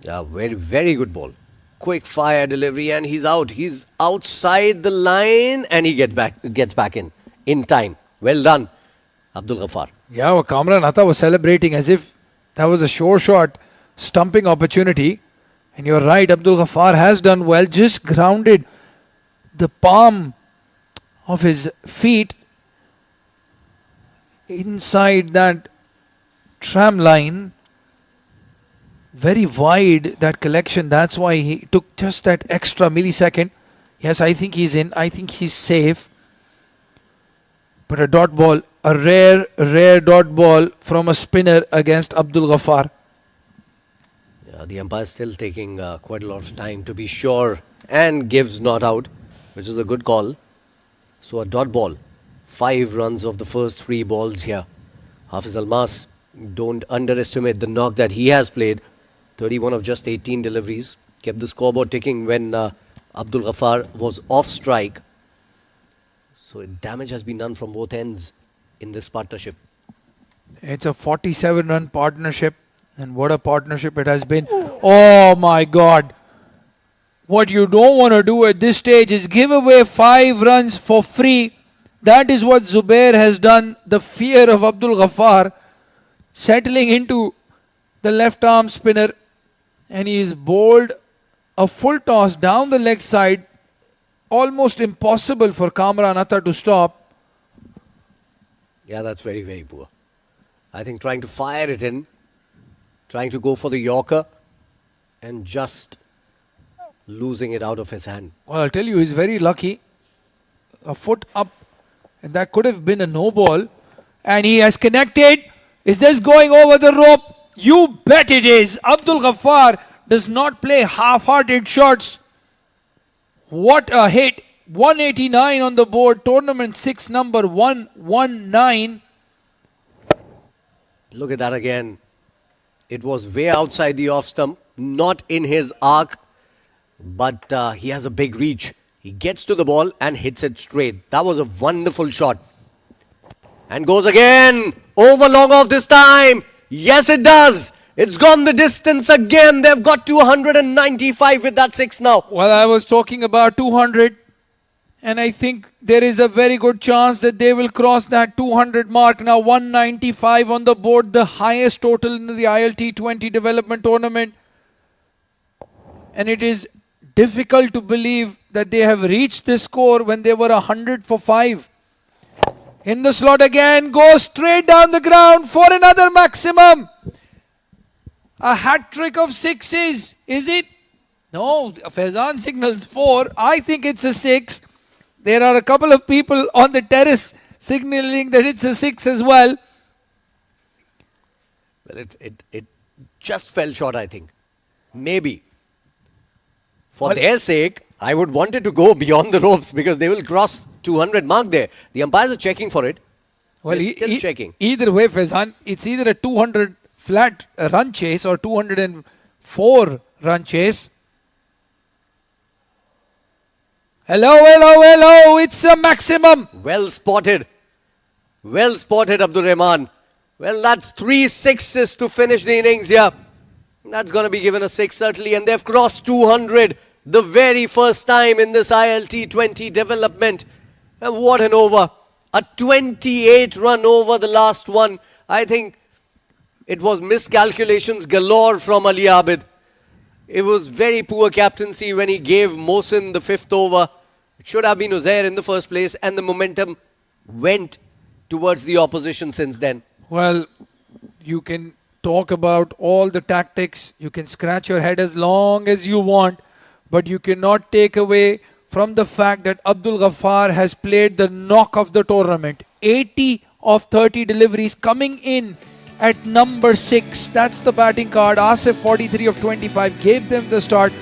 Yeah, very, very good ball. Quick fire delivery, and he's out. He's outside the line, and he gets back in time. Well done, Abdul Ghaffar. Yeah, well, Kamran Atta was celebrating as if that was a sure shot stumping opportunity. And you're right, Abdul Ghaffar has done well. Just grounded the palm of his feet inside that tram line. Very wide, that collection. That's why he took just that extra millisecond. Yes, I think he's in. I think he's safe. But a dot ball, a rare dot ball from a spinner against Abdul Ghaffar. The umpire is still taking quite a lot of time to be sure, and gives not out, which is a good call. So a dot ball. 5 runs of the first 3 balls here. Hafiz Almas, don't underestimate the knock that he has played. 31 of just 18 deliveries. Kept the scoreboard ticking when Abdul Ghaffar was off strike. So damage has been done from both ends in this partnership. It's a 47-run partnership. And what a partnership it has been. Oh my God. What you don't want to do at this stage is give away 5 runs for free. That is what Zubair has done. The fear of Abdul Ghaffar settling into the left arm spinner. And he is bowled a full toss down the leg side. Almost impossible for Kamran Atta to stop. Yeah, that's very, very poor. I think trying to fire it in, trying to go for the Yorker, and just losing it out of his hand. Well, I'll tell you, he's very lucky. A foot up, and that could have been a no ball. And he has connected. Is this going over the rope? You bet it is. Abdul Ghaffar does not play half-hearted shots. What a hit. 189 on the board. Tournament 6, number 119. Look at that again. It was way outside the off stump, not in his arc, but he has a big reach. He gets to the ball and hits it straight. That was a wonderful shot. And goes again. Over long off this time. Yes, it does. It's gone the distance again. They've got to 195 with that 6 now. Well, I was talking about 200. And I think there is a very good chance that they will cross that 200 mark. Now 195 on the board, the highest total in the ILT20 development tournament. And it is difficult to believe that they have reached this score when they were 100 for 5. In the slot again, goes straight down the ground for another maximum. A hat trick of 6s. Is it? No, Faizan signals 4. I think it's a 6. There are a couple of people on the terrace signaling that it's a 6 as well. Well, it just fell short, I think. Maybe. For their sake, I would want it to go beyond the ropes because they will cross 200 mark there. The umpires are checking for it. Well, They're still checking. Either way, Faizan, it's either a 200 flat run chase or 204 run chase. Hello, hello, hello. It's a maximum. Well spotted. Well spotted, Abdur Rahman. Well, that's 3 6s to finish the innings here. That's going to be given a 6 certainly. And they've crossed 200 the very first time in this ILT20 development. And what an over. A 28 run over the last one. I think it was miscalculations galore from Ali Abid. It was very poor captaincy when he gave Mohsin the 5th over. It should have been Uzair in the first place, and the momentum went towards the opposition since then. Well, you can talk about all the tactics. You can scratch your head as long as you want, but you cannot take away from the fact that Abdul Ghaffar has played the knock of the tournament. 80 of 30 deliveries coming in at number 6. That's the batting card. Asif 43 of 25 gave them the start.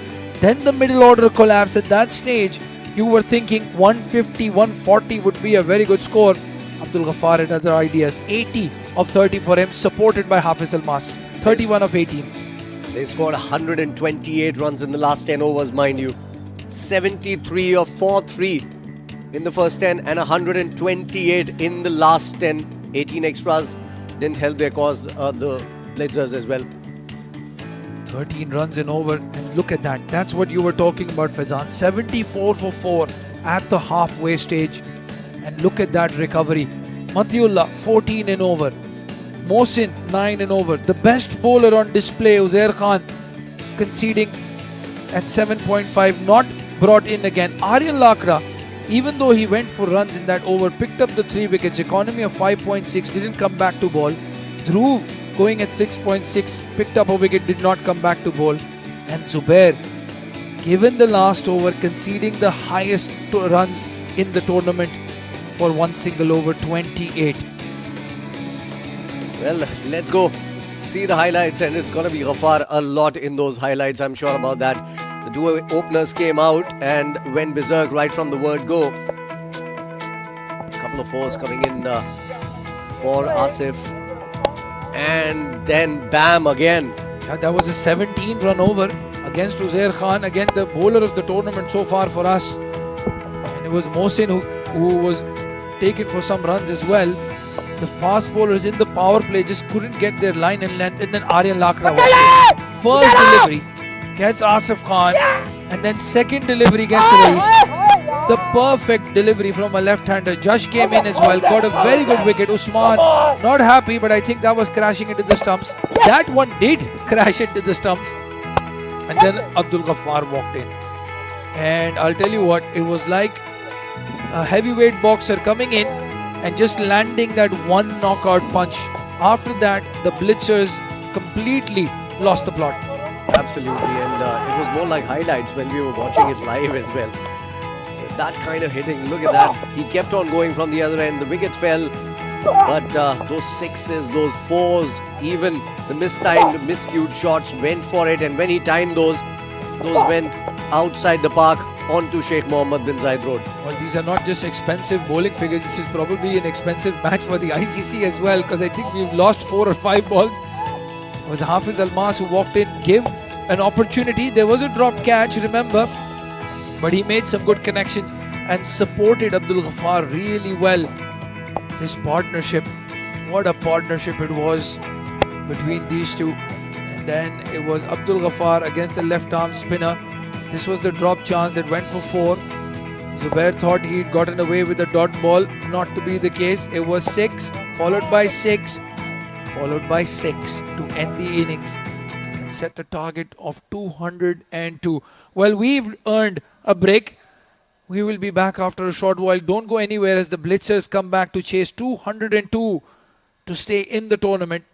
Then the middle order collapse. At that stage, you were thinking 150, 140 would be a very good score. Abdul Ghaffar had other ideas. 80 of 30 for him, supported by Hafiz Almas. 31 of 18. They scored 128 runs in the last 10 overs, mind you. 73 of 4-3 in the first 10 and 128 in the last 10. 18 extras didn't help their cause, the Blitzers as well. 13 runs in over, and look at that. That's what you were talking about, Faizan. 74 for 4 at the halfway stage. And look at that recovery. Matiullah 14 in over. Mohsin 9 in over. The best bowler on display, Uzair Khan, conceding at 7.5, not brought in again. Aryan Lakra, even though he went for runs in that over, picked up the 3 wickets, economy of 5.6, didn't come back to bowl. Dhruv going at 6.6, picked up a wicket, did not come back to bowl. And Zubair, given the last over, conceding the highest runs in the tournament for one single over, 28. Well, let's go see the highlights, and it's going to be Ghaffar a lot in those highlights, I'm sure about that. The two openers came out and went berserk right from the word go. A couple of fours coming in for Asif. And then bam again. Yeah, that was a 17 run over against Uzair Khan. Again, the bowler of the tournament so far for us. And it was Mohsin who was taken for some runs as well. The fast bowlers in the power play just couldn't get their line and length. And then Aryan Lakra was it. First delivery gets Asif Khan. And then second delivery gets Rais. The perfect delivery from a left-hander. Josh came in as well. Got a very good wicket. Usman not happy, but I think that was crashing into the stumps. That one did crash into the stumps. And then Abdul Ghaffar walked in. And I'll tell you what, it was like a heavyweight boxer coming in and just landing that one knockout punch. After that, the Blitzers completely lost the plot. Absolutely, and it was more like highlights when we were watching it live as well. That kind of hitting, look at that. He kept on going from the other end. The wickets fell, but those sixes, those fours, even the mistimed, miscued shots went for it. And when he timed those went outside the park onto Sheikh Mohammed bin Zayed Road. Well, these are not just expensive bowling figures. This is probably an expensive match for the ICC as well, because I think we've lost 4 or 5 balls. It was Hafiz Almas who walked in, gave an opportunity. There was a dropped catch, remember, but he made some good connections and supported Abdul Ghaffar really well. This partnership, what a partnership it was between these two. And then it was Abdul Ghaffar against the left arm spinner. This was the drop chance that went for 4. Zubair thought he'd gotten away with a dot ball. Not to be the case. It was 6, followed by 6, followed by 6 to end the innings and set a target of 202. Well, we've earned a break. We will be back after a short while. Don't go anywhere as the Blitzers come back to chase 202 to stay in the tournament.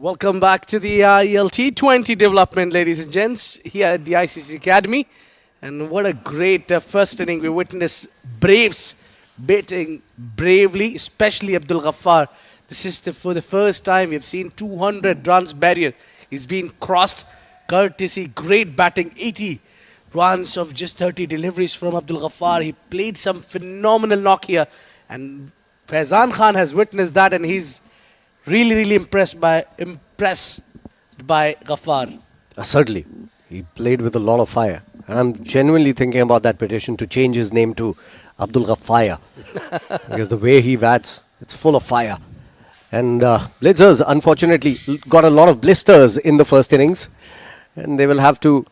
Welcome back to the ILT20 development, ladies and gents, here at the ICC Academy. And what a great first inning. We witnessed Braves batting bravely, especially Abdul Ghaffar. This is for the first time we've seen 200 runs barrier. He's been crossed, courtesy, great batting, 80 runs of just 30 deliveries from Abdul Ghaffar. He played some phenomenal knock here. And Faizan Khan has witnessed that, and he's really impressed by Ghaffar. Certainly. He played with a lot of fire. And I'm genuinely thinking about that petition to change his name to Abdul Ghaffar. Because the way he bats, it's full of fire. And Blitzers, unfortunately, got a lot of blisters in the first innings. And they will have to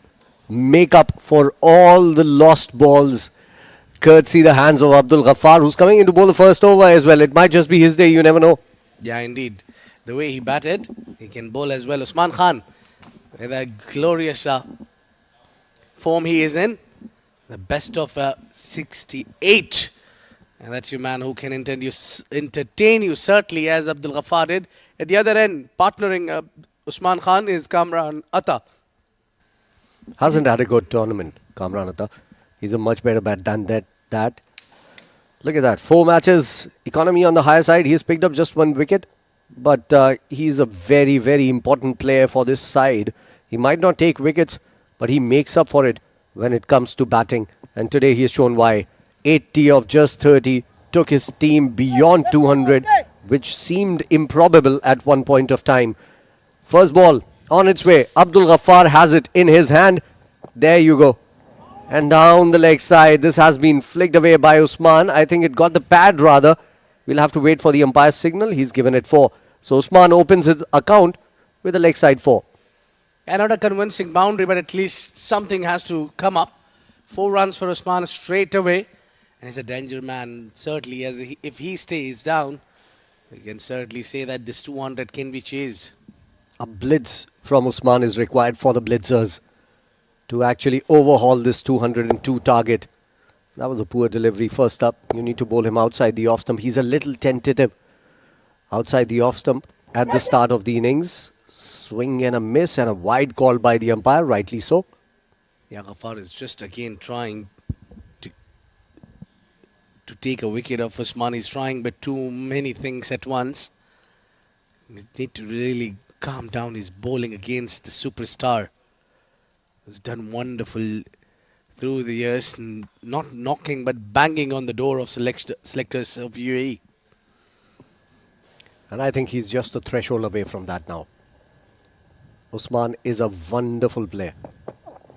make up for all the lost balls, courtesy the hands of Abdul Ghaffar, who's coming in to bowl the first over as well. It might just be his day, you never know. Yeah, indeed. The way he batted, he can bowl as well. Usman Khan, with a glorious form he is in. The best of 68. And that's your man who can entertain you, certainly, as Abdul Ghaffar did. At the other end, partnering Usman Khan is Kamran Atta. Hasn't had a good tournament, Kamran Atta. He's a much better bat than that. Look at that. 4 matches, economy on the higher side. He's picked up just 1 wicket. But he's a very important player for this side. He might not take wickets, but he makes up for it when it comes to batting. And today he has shown why. 80 of just 30 took his team beyond 200, which seemed improbable at one point of time. First ball on its way. Abdul Ghaffar has it in his hand. There you go. And down the leg side. This has been flicked away by Usman. I think it got the pad rather. We'll have to wait for the umpire's signal. He's given it 4. So Usman opens his account with a leg side 4. And not a convincing boundary, but at least something has to come up. 4 runs for Usman straight away. And he's a danger man, certainly. If he stays down, we can certainly say that this 200 can be chased. A blitz from Usman is required for the Blitzers to actually overhaul this 202 target. That was a poor delivery. First up, you need to bowl him outside the off stump. He's a little tentative outside the off stump at the start of the innings. Swing and a miss and a wide call by the umpire, rightly so. Yeah, Ghaffar is just again trying to take a wicket off Usman. He's trying but too many things at once. He need to really calm down his bowling against the superstar. He's done wonderful through the years, not knocking but banging on the door of selectors of UAE. And I think he's just a threshold away from that now. Usman is a wonderful player.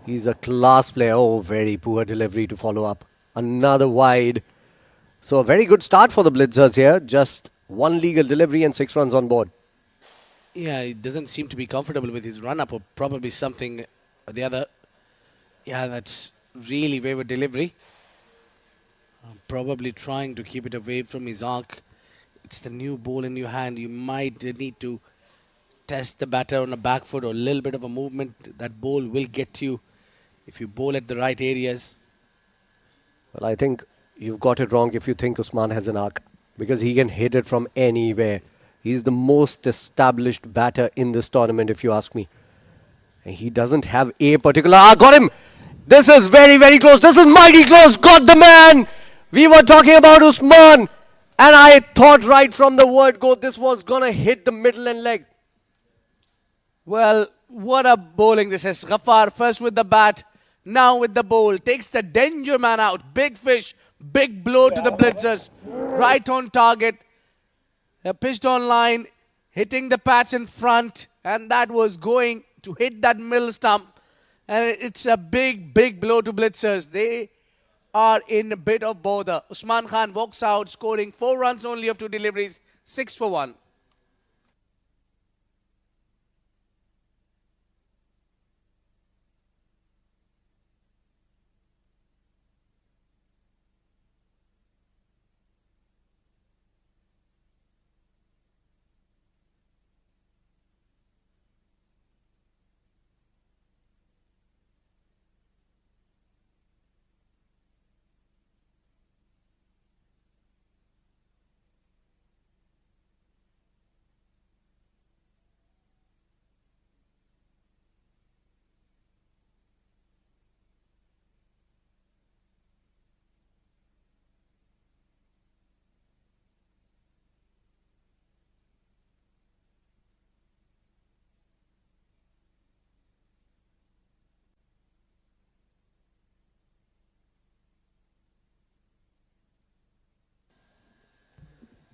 He's a class player. Oh, very poor delivery to follow up. Another wide. So a very good start for the Blitzers here. Just 1 legal delivery and 6 runs on board. Yeah, he doesn't seem to be comfortable with his run-up, or probably something or the other. Yeah, that's really wayward delivery. Probably trying to keep it away from his arc. It's the new ball in your hand. You might need to test the batter on a back foot or a little bit of a movement. That ball will get you if you bowl at the right areas. Well, I think you've got it wrong if you think Usman has an arc, because he can hit it from anywhere. He's the most established batter in this tournament, if you ask me. And he doesn't have a particular arc. Got him! This is very close. This is mighty close. Got the man! We were talking about Usman. And I thought right from the word go, this was going to hit the middle and leg. Well, what a bowling this is. Ghaffar first with the bat, now with the bowl. Takes the danger man out. Big fish, big blow to the Blitzers. Right on target. They're pitched on line, hitting the pads in front. And that was going to hit that middle stump. And it's a big blow to Blitzers. They are in a bit of bother. Usman Khan walks out, scoring 4 runs only of 2 deliveries, 6 for 1.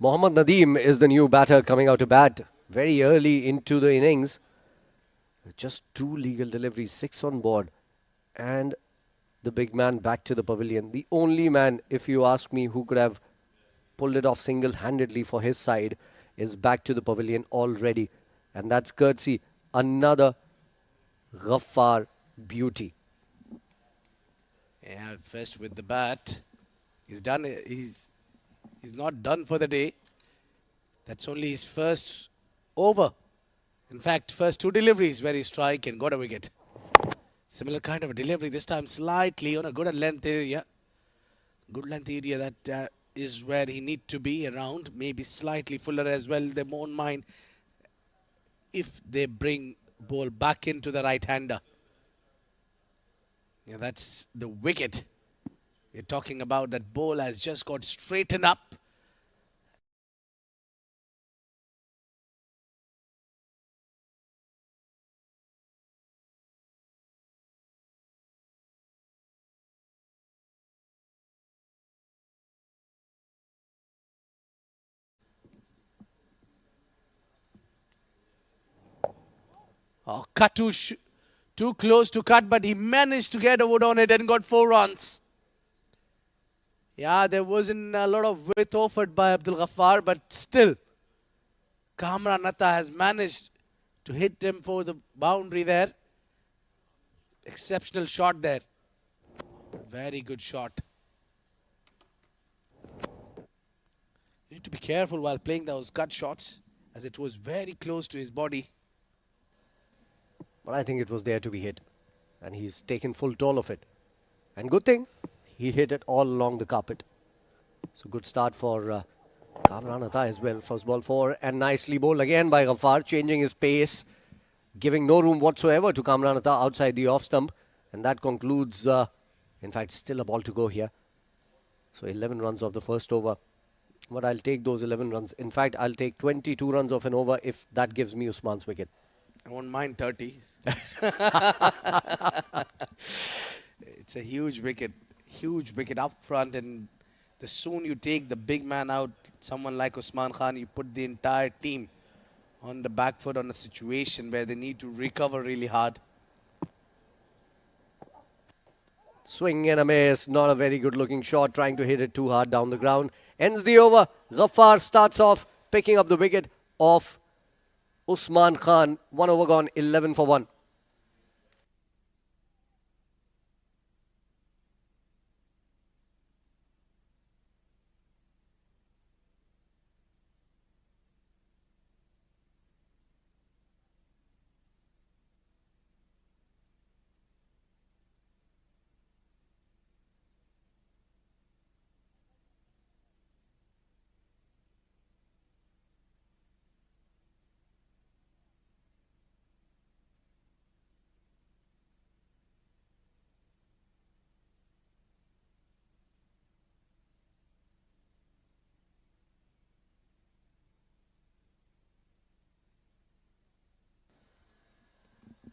Mohammad Nadeem is the new batter coming out to bat very early into the innings. Just 2 legal deliveries, 6 on board. And the big man back to the pavilion. The only man, if you ask me, who could have pulled it off single-handedly for his side is back to the pavilion already. And that's courtesy another Ghaffar beauty. Yeah, first with the bat. He's done. He's not done for the day. That's only his first over. In fact, first 2 deliveries where he strike and got a wicket. Similar kind of a delivery, this time slightly on a good length area. Good length area, that is where he need to be around. Maybe slightly fuller as well. They won't mind if they bring ball back into the right-hander. Yeah, that's the wicket. We're talking about that ball has just got straightened up. Oh, cut too close to cut, but he managed to get a wood on it and got 4 runs. Yeah, there wasn't a lot of width offered by Abdul Ghaffar, but still, Kamran Atta has managed to hit him for the boundary there. Exceptional shot there. Very good shot. You need to be careful while playing those cut shots, as it was very close to his body. But I think it was there to be hit. And he's taken full toll of it. And good thing, he hit it all along the carpet. So good start for Kamran Atta as well. First ball 4 and nicely bowled again by Ghaffar, changing his pace, giving no room whatsoever to Kamran Atta outside the off stump. And that concludes, in fact, still a ball to go here. So 11 runs of the first over. But I'll take those 11 runs. In fact, I'll take 22 runs of an over if that gives me Usman's wicket. I won't mind 30. It's a huge wicket up front, and the soon you take the big man out, someone like Usman Khan, you put the entire team on the back foot on a situation where they need to recover really hard. Swing and a miss, not a very good looking shot, trying to hit it too hard down the ground. Ends the over. Ghaffar starts off picking up the wicket of Usman Khan. 1 over gone, 11 for 1.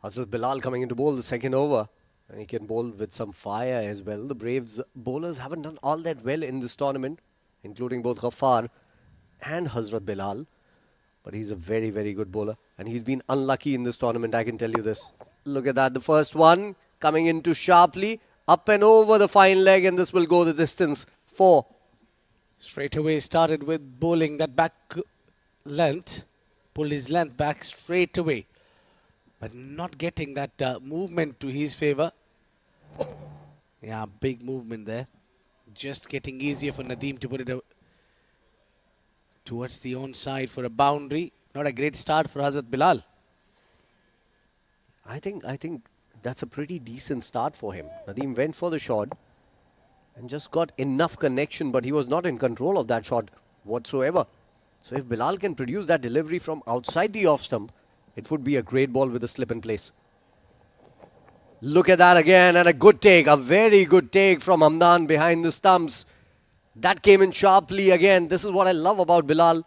Hazrat Bilal coming in to bowl the second over. And he can bowl with some fire as well. The Braves bowlers haven't done all that well in this tournament, including both Ghaffar and Hazrat Bilal. But he's a very, very good bowler. And he's been unlucky in this tournament, I can tell you this. Look at that. The first one coming into sharply. Up and over the fine leg, and this will go the distance. 4. Straight away started with bowling that back length. Pulled his length back straight away. But not getting that movement to his favor. Yeah, big movement there. Just getting easier for Nadeem to put it towards the onside for a boundary. Not a great start for Hazrat Bilal. I think that's a pretty decent start for him. Nadeem went for the shot and just got enough connection, but he was not in control of that shot whatsoever. So if Bilal can produce that delivery from outside the off stump, it would be a great ball with a slip in place. Look at that again, and a good take, a very good take from Hamdan behind the stumps. That came in sharply again. This is what I love about Bilal.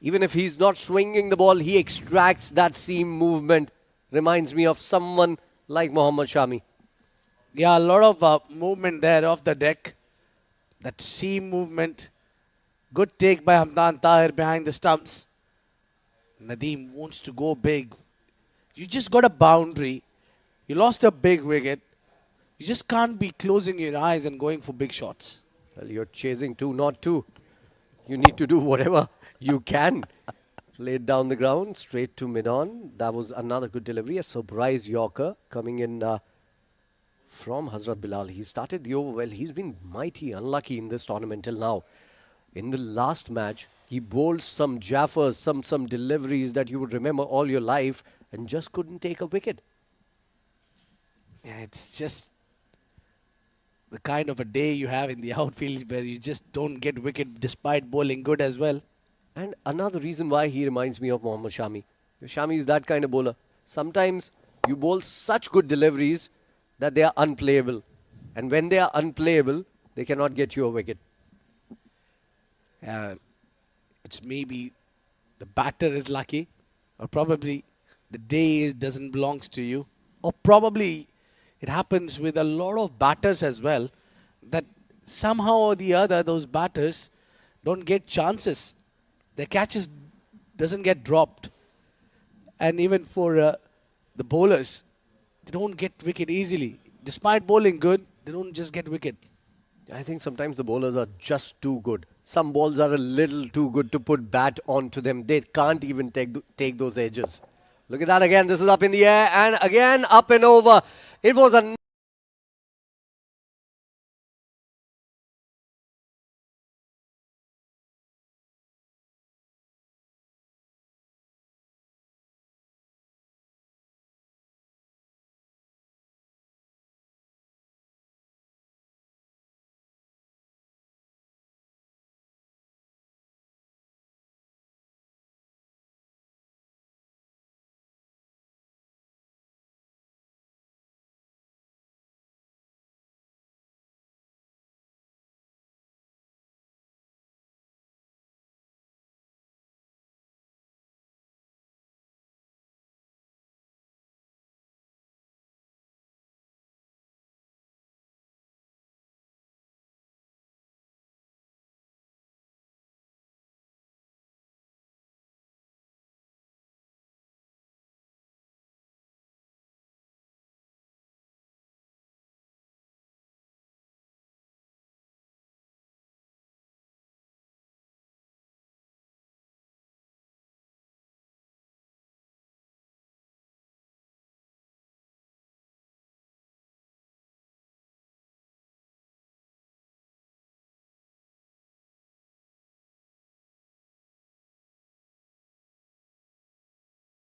Even if he's not swinging the ball, he extracts that seam movement. Reminds me of someone like Mohammad Shami. Yeah, a lot of movement there off the deck. That seam movement. Good take by Hamdan Tahir behind the stumps. Nadeem wants to go big. You just got a boundary. You lost a big wicket. You just can't be closing your eyes and going for big shots. Well, you're chasing two, not two. You need to do whatever you can. Laid down the ground, straight to mid-on. That was another good delivery. A surprise Yorker coming in from Hazrat Bilal. He started the over well. He's been mighty unlucky in this tournament till now. In the last match, he bowled some jaffers, some deliveries that you would remember all your life and just couldn't take a wicket. Yeah, it's just the kind of a day you have in the outfield where you just don't get wicket despite bowling good as well. And another reason why he reminds me of Mohammad Shami. Shami is that kind of bowler. Sometimes you bowl such good deliveries that they are unplayable. And when they are unplayable, they cannot get you a wicket. It's maybe the batter is lucky, or probably the day doesn't belongs to you, or probably it happens with a lot of batters as well that somehow or the other those batters don't get chances. Their catches doesn't get dropped, and even for the bowlers, they don't get wicket easily. Despite bowling good, they don't just get wicket. I think sometimes the bowlers are just too good. Some balls are a little too good to put bat onto them. They can't even take those edges. Look at that again. This is up in the air and again up and over. It was a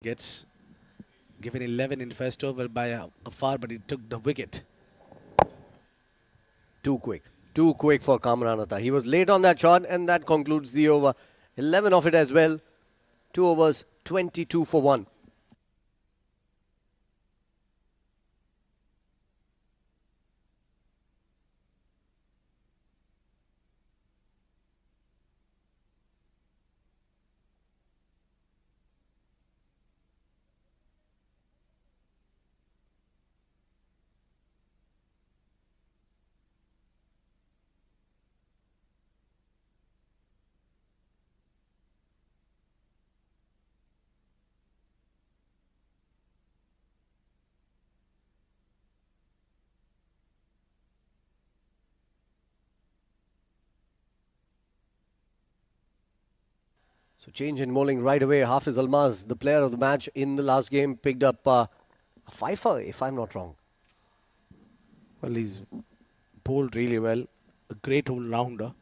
Gets given 11 in first over by Ghaffar, but he took the wicket. too quick. Too quick for Kamran Atta. He was late on that shot and that concludes the over. 11 of it as well. 2 overs, 22 for 1. So change in bowling right away. Hafiz Almaz, the player of the match in the last game, picked up a fifer, if I'm not wrong. Well, he's bowled really well. A great all-rounder.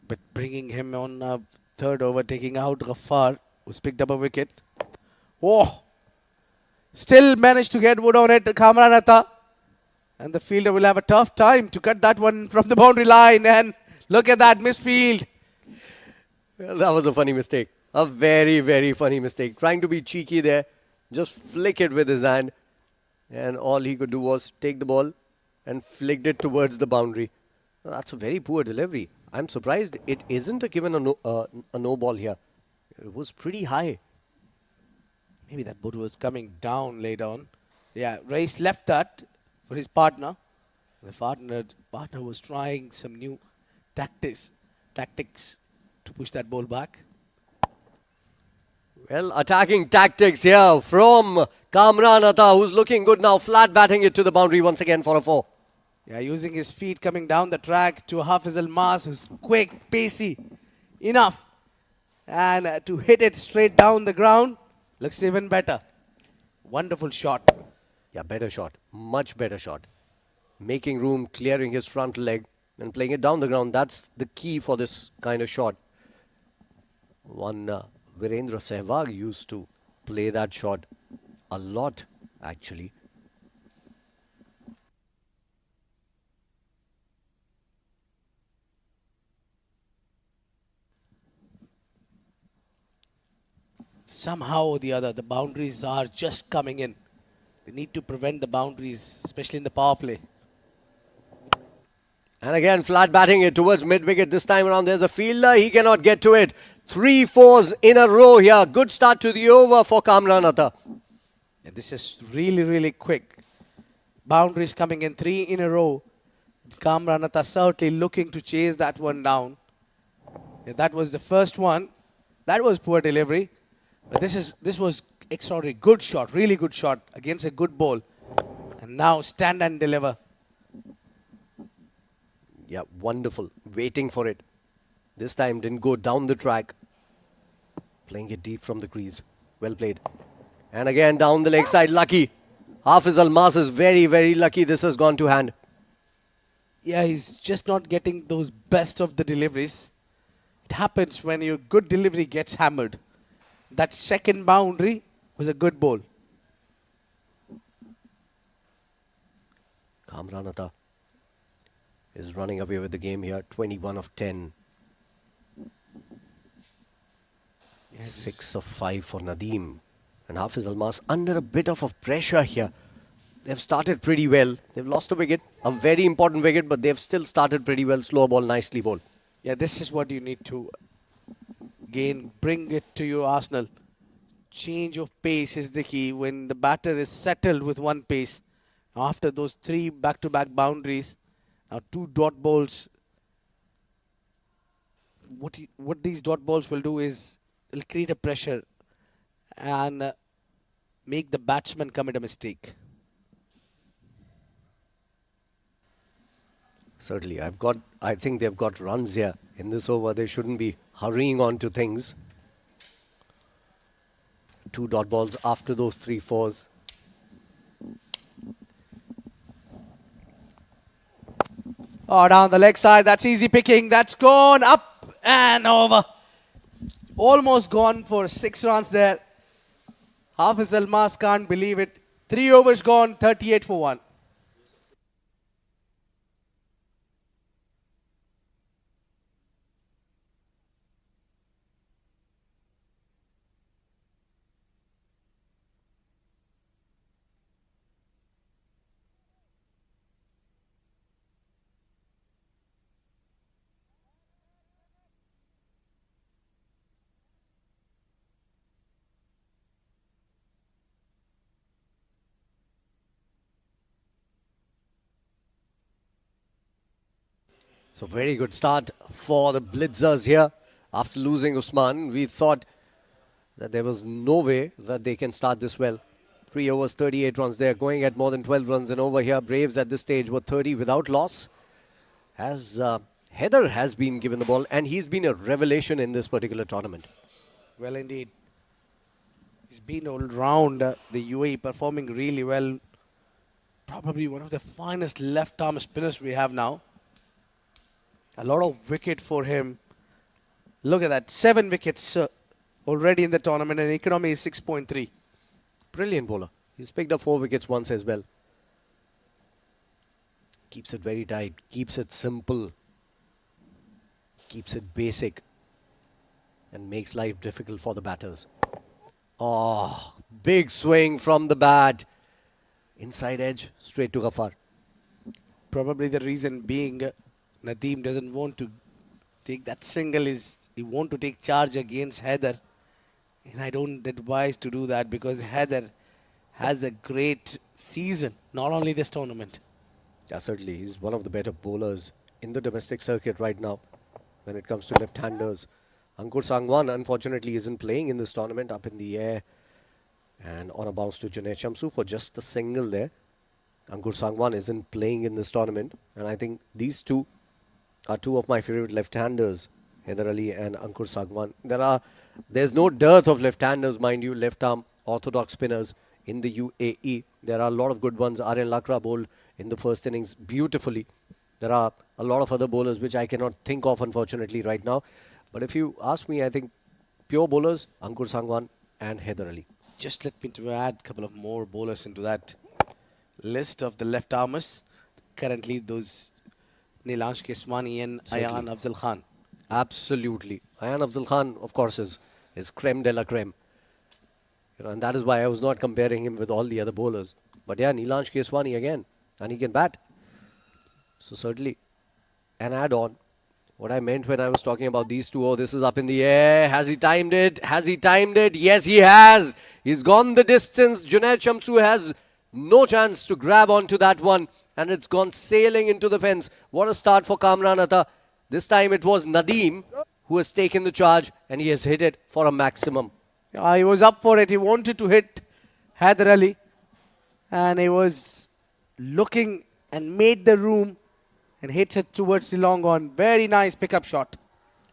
But bringing him on third over, taking out Ghaffar, who's picked up a wicket. Oh! Still managed to get wood on it, Kamran Atta. And the fielder will have a tough time to cut that one from the boundary line. And look at that misfield. Well, that was a funny mistake. A very, very funny mistake. Trying to be cheeky there. Just flick it with his hand. And all he could do was take the ball and flicked it towards the boundary. Well, that's a very poor delivery. I'm surprised it isn't given a no ball here. It was pretty high. Maybe that boot was coming down later on. Yeah, Race left that for his partner. The partner was trying some new tactics. tactics to push that ball back. Well, attacking tactics here from Kamran Atta, who's looking good now. Flat batting it to the boundary once again for a 4. Yeah, using his feet coming down the track to Hafiz Almas, who's quick, pacey, enough. And to hit it straight down the ground, looks even better. Wonderful shot. Yeah, better shot. Much better shot. Making room, clearing his front leg and playing it down the ground. That's the key for this kind of shot. One Virendra Sehwag used to play that shot a lot, actually. Somehow or the other, the boundaries are just coming in. They need to prevent the boundaries, especially in the power play. And again, flat batting it towards mid-wicket. This time around, there's a fielder. He cannot get to it. 3 fours in a row here. Good start to the over for Kamran Atta. And this is really, really quick. Boundaries coming in 3 in a row. Kamran Atta certainly looking to chase that one down. Yeah, that was the first one. That was poor delivery. But this was extraordinary. Good shot, really good shot against a good ball. And now stand and deliver. Yeah, wonderful. Waiting for it. This time didn't go down the track. Playing it deep from the crease. Well played. And again down the leg side. Lucky. Hafiz Almas is very, very lucky. This has gone to hand. Yeah, he's just not getting those best of the deliveries. It happens when your good delivery gets hammered. That second boundary was a good ball. Kamran Atta is running away with the game here. 21 of 10. 6 of 5 for Nadeem. And Hafiz Almas under a bit of a pressure here. They've started pretty well. They've lost a wicket, a very important wicket, but they've still started pretty well. Slow ball, nicely bowled. Yeah, this is what you need to gain. Bring it to your arsenal. Change of pace is the key. When the batter is settled with one pace, after those 3 back-to-back boundaries, now 2 dot balls. What these dot balls will do is it'll create a pressure and make the batsman commit a mistake. Certainly, I think they've got runs here in this over. They shouldn't be hurrying on to things. 2 dot balls after those 3 fours. Oh, down the leg side. That's easy picking. That's gone up and over. Almost gone for 6 runs there. Hafiz Almas can't believe it. 3 overs gone, 38 for 1. So very good start for the Blitzers here. After losing Usman, we thought that there was no way that they can start this well. 3 overs, 38 runs. They're going at more than 12 runs and over here. Braves at this stage were 30 without loss. As Heather has been given the ball and he's been a revelation in this particular tournament. Well, indeed. He's been all round the UAE, performing really well. Probably one of the finest left-arm spinners we have now. A lot of wicket for him. Look at that. 7 wickets already in the tournament and economy is 6.3. Brilliant bowler. He's picked up 4 wickets once as well. Keeps it very tight. Keeps it simple. Keeps it basic. And makes life difficult for the batters. Oh, big swing from the bat. Inside edge, straight to Ghaffar. Probably the reason being Nadeem doesn't want to take that single is he want to take charge against Heather. And I don't advise to do that because Heather has a great season, not only this tournament. Yeah, certainly. He's one of the better bowlers in the domestic circuit right now. when it comes to left-handers. Ankur Sangwan, unfortunately, isn't playing in this tournament. Up in the air and on a bounce to Junaid Shamsu for just a single there. Ankur Sangwan isn't playing in this tournament, and I think these two are two of my favorite left-handers, Haider Ali and Ankur Sangwan. There's no dearth of left-handers, mind you, left-arm orthodox spinners in the UAE. There are a lot of good ones. Aryan Lakra bowled in the first innings beautifully. There are a lot of other bowlers which I cannot think of, unfortunately, right now. But if you ask me, I think pure bowlers, Ankur Sangwan and Haider Ali. Just let me to add a couple of more bowlers into that list of the left armers. Currently, those Nilansh Keswani and Ayan Afzal Khan. Absolutely. Ayan Afzal Khan, of course, is creme de la creme. And that is why I was not comparing him with all the other bowlers. But yeah, Nilansh Keswani again. And he can bat. So certainly an add-on. What I meant when I was talking about these two, oh, this is up in the air. Has he timed it? Has he timed it? Yes, he has. He's gone the distance. Junaid Shamsu has no chance to grab onto that one. And it's gone sailing into the fence. What a start for Kamran Atta. This time it was Nadeem who has taken the charge and he has hit it for a maximum. He was up for it. He wanted to hit Haider Ali. And he was looking and made the room and hit it towards the long on. Very nice pickup shot.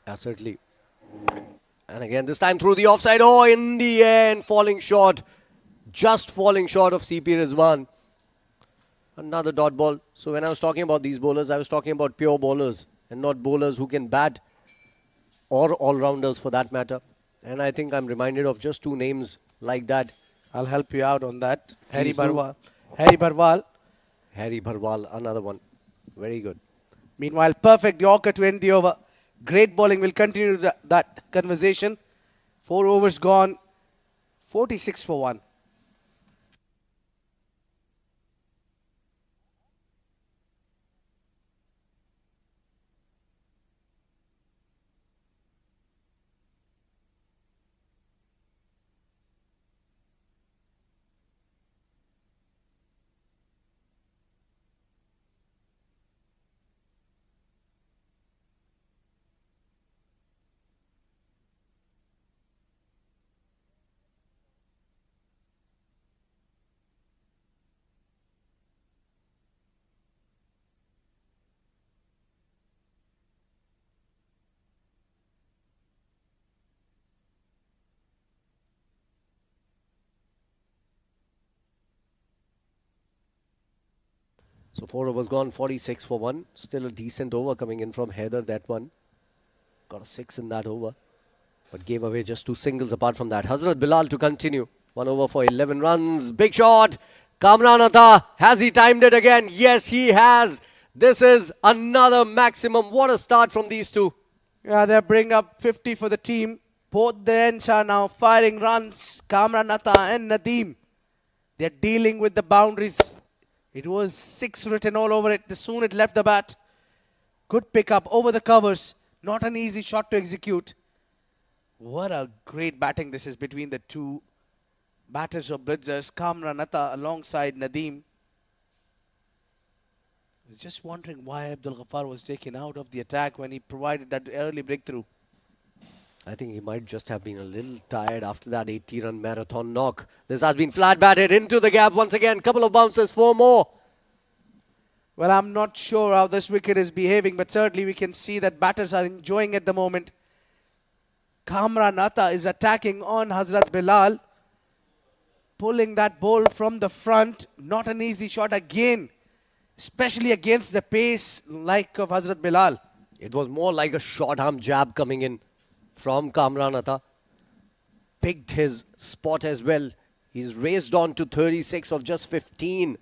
Yeah, certainly. And again, this time through the offside. Oh, in the air and falling short. Just falling short of CP Rizwan. Another dot ball. So when I was talking about these bowlers, I was talking about pure bowlers and not bowlers who can bat or all-rounders for that matter. And I think I'm reminded of just two names like that. I'll help you out on that. Harry Please do. Barwal. Harry Barwal. Harry Bharwal, another one. Very good. Meanwhile, perfect Yorker to end the over. Great bowling. We'll continue that conversation. 4 overs gone. 46 for 1. So 4 overs gone, 46 for 1. Still a decent over coming in from Haider, that one. Got a 6 in that over. But gave away just 2 singles apart from that. Hazrat Bilal to continue. 1 over for 11 runs. Big shot. Kamran Atta. Has he timed it again? Yes, he has. This is another maximum. What a start from these two. Yeah, they bring up 50 for the team. Both the ends are now firing runs. Kamran Atta and Nadeem. They're dealing with the boundaries. It was 6 written all over it the soon it left the bat. Good pickup over the covers. Not an easy shot to execute. What a great batting this is between the two batters of Blitzers. Kamran Atta alongside Nadeem. I was just wondering why Abdul Ghaffar was taken out of the attack when he provided that early breakthrough. I think he might just have been a little tired after that 80-run marathon knock. This has been flat batted into the gap once again. Couple of bounces, 4 more. Well, I'm not sure how this wicket is behaving, but certainly we can see that batters are enjoying at the moment. Kamran Atta is attacking on Hazrat Bilal. Pulling that ball from the front. Not an easy shot again. Especially against the pace like of Hazrat Bilal. It was more like a short arm jab coming in from Kamran Atta. Picked his spot as well. He's raised on to 36 of just 15.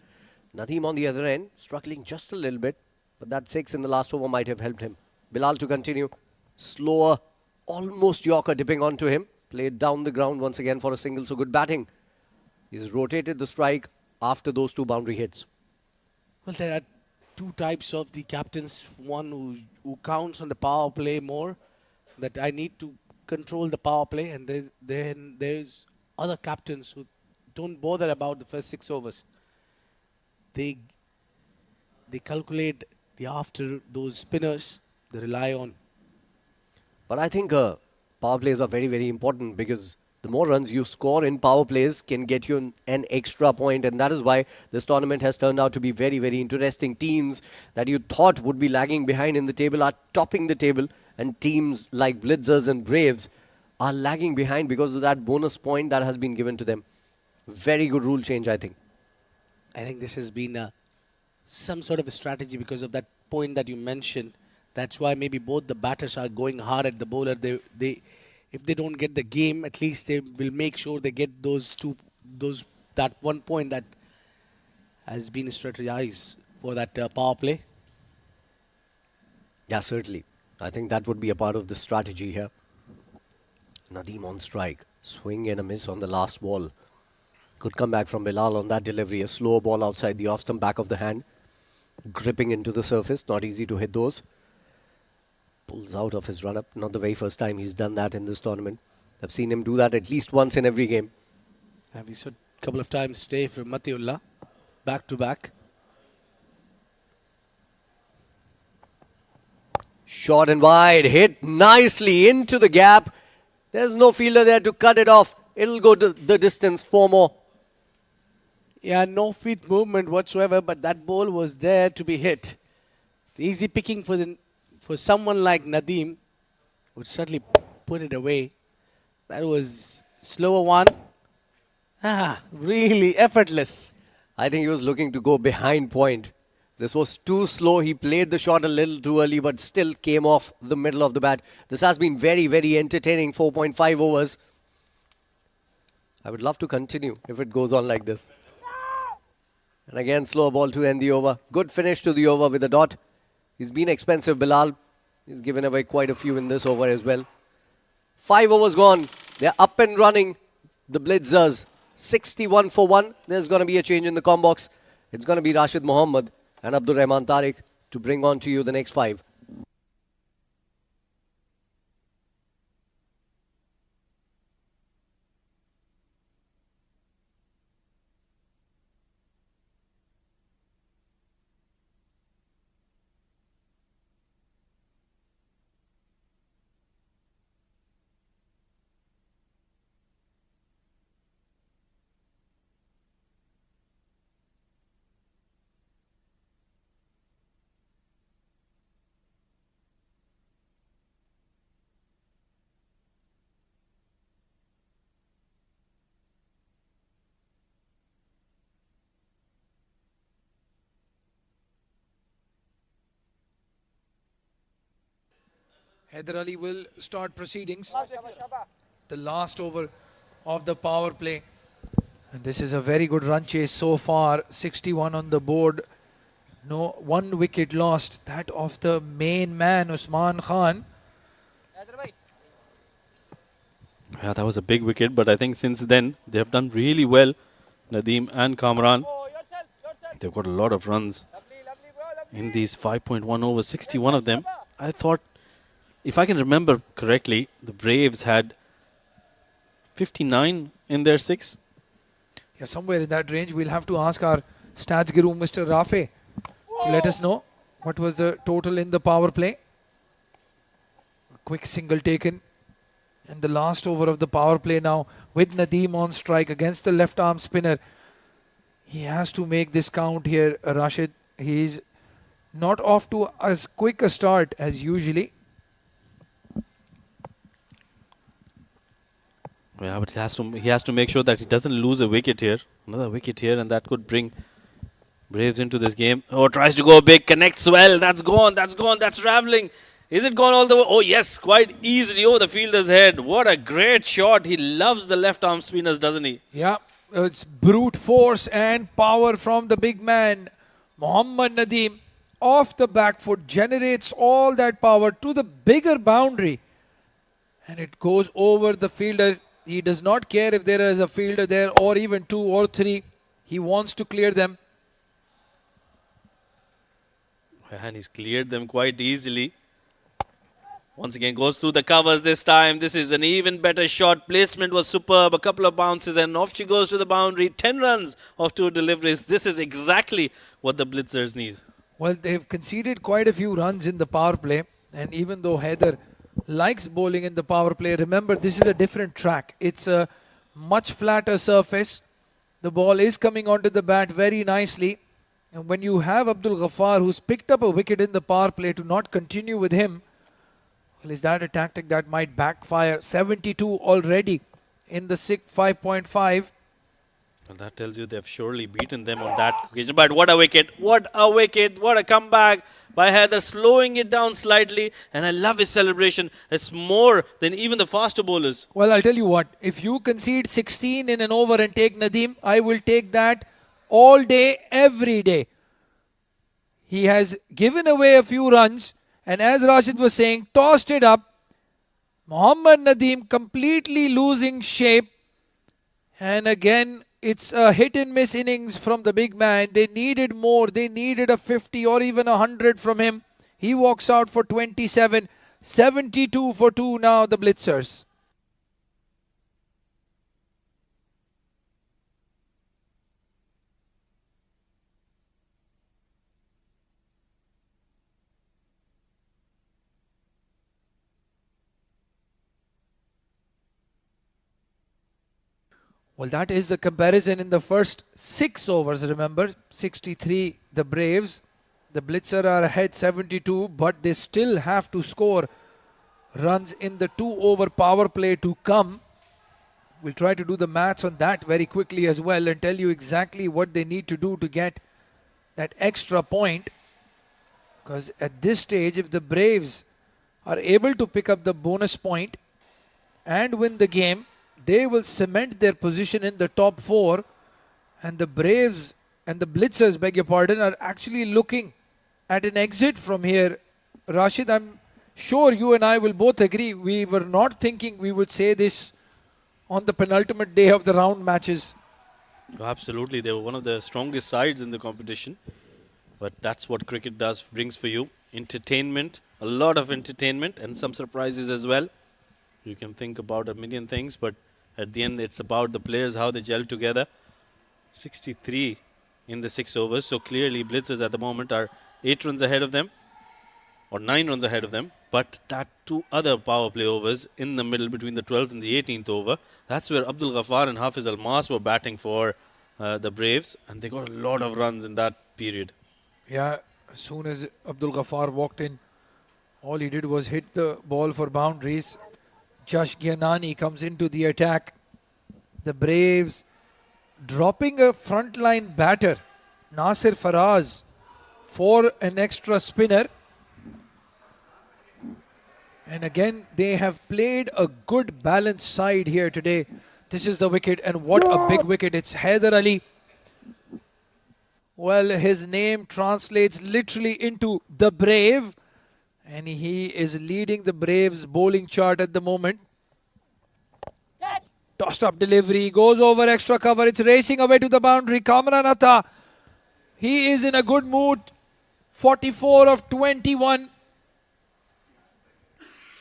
Nadeem on the other end, struggling just a little bit. But that 6 in the last over might have helped him. Bilal to continue. Slower, almost Yorker dipping onto him. Played down the ground once again for a single, so good batting. He's rotated the strike after those 2 boundary hits. Well, there are 2 types of the captains. One who counts on the power play more. That I need to control the power play. And then there's other captains who don't bother about the first 6 overs. They calculate the after those spinners they rely on. But I think power plays are very, very important because the more runs you score in power plays can get you an extra point, and that is why this tournament has turned out to be very, very interesting. Teams that you thought would be lagging behind in the table are topping the table, and teams like Blitzers and Braves are lagging behind because of that bonus point that has been given to them. Very good rule change, I think. I think this has been some sort of a strategy because of that point that you mentioned. That's why maybe both the batters are going hard at the bowler. If they don't get the game, at least they will make sure they get that 1 point that has been strategized for that power play. Yeah, certainly. I think that would be a part of the strategy here. Nadeem on strike. Swing and a miss on the last ball. Good comeback from Bilal on that delivery. A slow ball outside the off-stump back of the hand. Gripping into the surface. Not easy to hit those. Pulls out of his run-up. Not the very first time he's done that in this tournament. I've seen him do that at least once in every game. And we saw a couple of times today from Matiullah. Back to back. Short and wide. Hit nicely into the gap. There's no fielder there to cut it off. It'll go to the distance. 4 more. Yeah, no feet movement whatsoever, but that ball was there to be hit. Easy picking for someone like Nadeem would certainly put it away. That was slower one. Really effortless. I think he was looking to go behind point. This was too slow. He played the shot a little too early, but still came off the middle of the bat. This has been very, very entertaining. 4.5 overs. I would love to continue if it goes on like this. And again, slow ball to end the over. Good finish to the over with a dot. He's been expensive, Bilal. He's given away quite a few in this over as well. 5 overs gone. They're up and running. The Blitzers. 61 for 1. There's going to be a change in the com box. It's going to be Rashid Mohammed and Abdur Rahman Tariq to bring on to you the next 5. Haider Ali will start proceedings. The last over of the power play. And this is a very good run chase so far. 61 on the board. No, 1 wicket lost. That of the main man, Usman Khan. Yeah, that was a big wicket, but I think since then they have done really well. Nadeem and Kamran. They've got a lot of runs in these 5.1 overs, 61 of them. I thought, if I can remember correctly, the Braves had 59 in their 6. Yeah, somewhere in that range. We'll have to ask our stats guru, Mr. Rafe, to let us know what was the total in the power play. A quick single taken. And the last over of the power play now with Nadeem on strike against the left arm spinner. He has to make this count here, Rashid. He's not off to as quick a start as usually. Yeah, but he has to make sure that he doesn't lose a wicket here. Another wicket here, and that could bring Braves into this game. Oh, tries to go big, connects well. That's gone, that's travelling. Is it gone all the way? Oh, yes, quite easily over the fielder's head. What a great shot. He loves the left-arm spinners, doesn't he? Yeah, it's brute force and power from the big man. Mohammad Nadeem, off the back foot, generates all that power to the bigger boundary. And it goes over the fielder. He does not care if there is a fielder there or even 2 or 3. He wants to clear them. And he's cleared them quite easily. Once again, goes through the covers this time. This is an even better shot. Placement was superb. A couple of bounces and off she goes to the boundary. 10 runs of 2 deliveries. This is exactly what the Blitzers need. Well, they've conceded quite a few runs in the power play. And even though Haider likes bowling in the power play. Remember, this is a different track. It's a much flatter surface. The ball is coming onto the bat very nicely. And when you have Abdul Ghaffar, who's picked up a wicket in the power play, to not continue with him, well, is that a tactic that might backfire? 72 already in the 5.5. Well, that tells you they've surely beaten them on that occasion. But what a wicket! What a wicket! What a comeback by Haider, slowing it down slightly. And I love his celebration. It's more than even the faster bowlers. Well, I'll tell you what. If you concede 16 in an over and take Nadeem, I will take that all day, every day. He has given away a few runs. And as Rashid was saying, tossed it up. Mohammad Nadeem completely losing shape. And again, it's a hit and miss innings from the big man. They needed more. They needed a 50 or even 100 from him. He walks out for 27. 72 for 2 now, the Blitzers. Well, that is the comparison in the first 6 overs, remember. 63, the Braves. The Blitzer are ahead 72, but they still have to score runs in the 2-over power play to come. We'll try to do the maths on that very quickly as well and tell you exactly what they need to do to get that extra point. Because at this stage, if the Braves are able to pick up the bonus point and win the game, they will cement their position in the top 4, and the Braves and the Blitzers, beg your pardon, are actually looking at an exit from here. Rashid, I'm sure you and I will both agree. We were not thinking we would say this on the penultimate day of the round matches. Absolutely, they were one of the strongest sides in the competition. But that's what cricket brings for you. Entertainment, a lot of entertainment, and some surprises as well. You can think about a million things, but at the end, it's about the players, how they gel together. 63 in the 6 overs. So clearly, Blitzers at the moment are 8 runs ahead of them, or 9 runs ahead of them. But that 2 other power play overs in the middle between the 12th and the 18th over, that's where Abdul Ghaffar and Hafiz Almas were batting for the Braves. And they got a lot of runs in that period. Yeah, as soon as Abdul Ghaffar walked in, all he did was hit the ball for boundaries. Josh Gyanani comes into the attack. The Braves dropping a frontline batter, Nasir Faraz, for an extra spinner. And again, they have played a good balanced side here today. This is the wicket, and what a big wicket. It's Haider Ali. Well, his name translates literally into the Brave, and he is leading the Braves bowling chart at the moment. Tossed up delivery, goes over extra cover. It's racing away to the boundary. Kamran Atta, he is in a good mood. 44 of 21.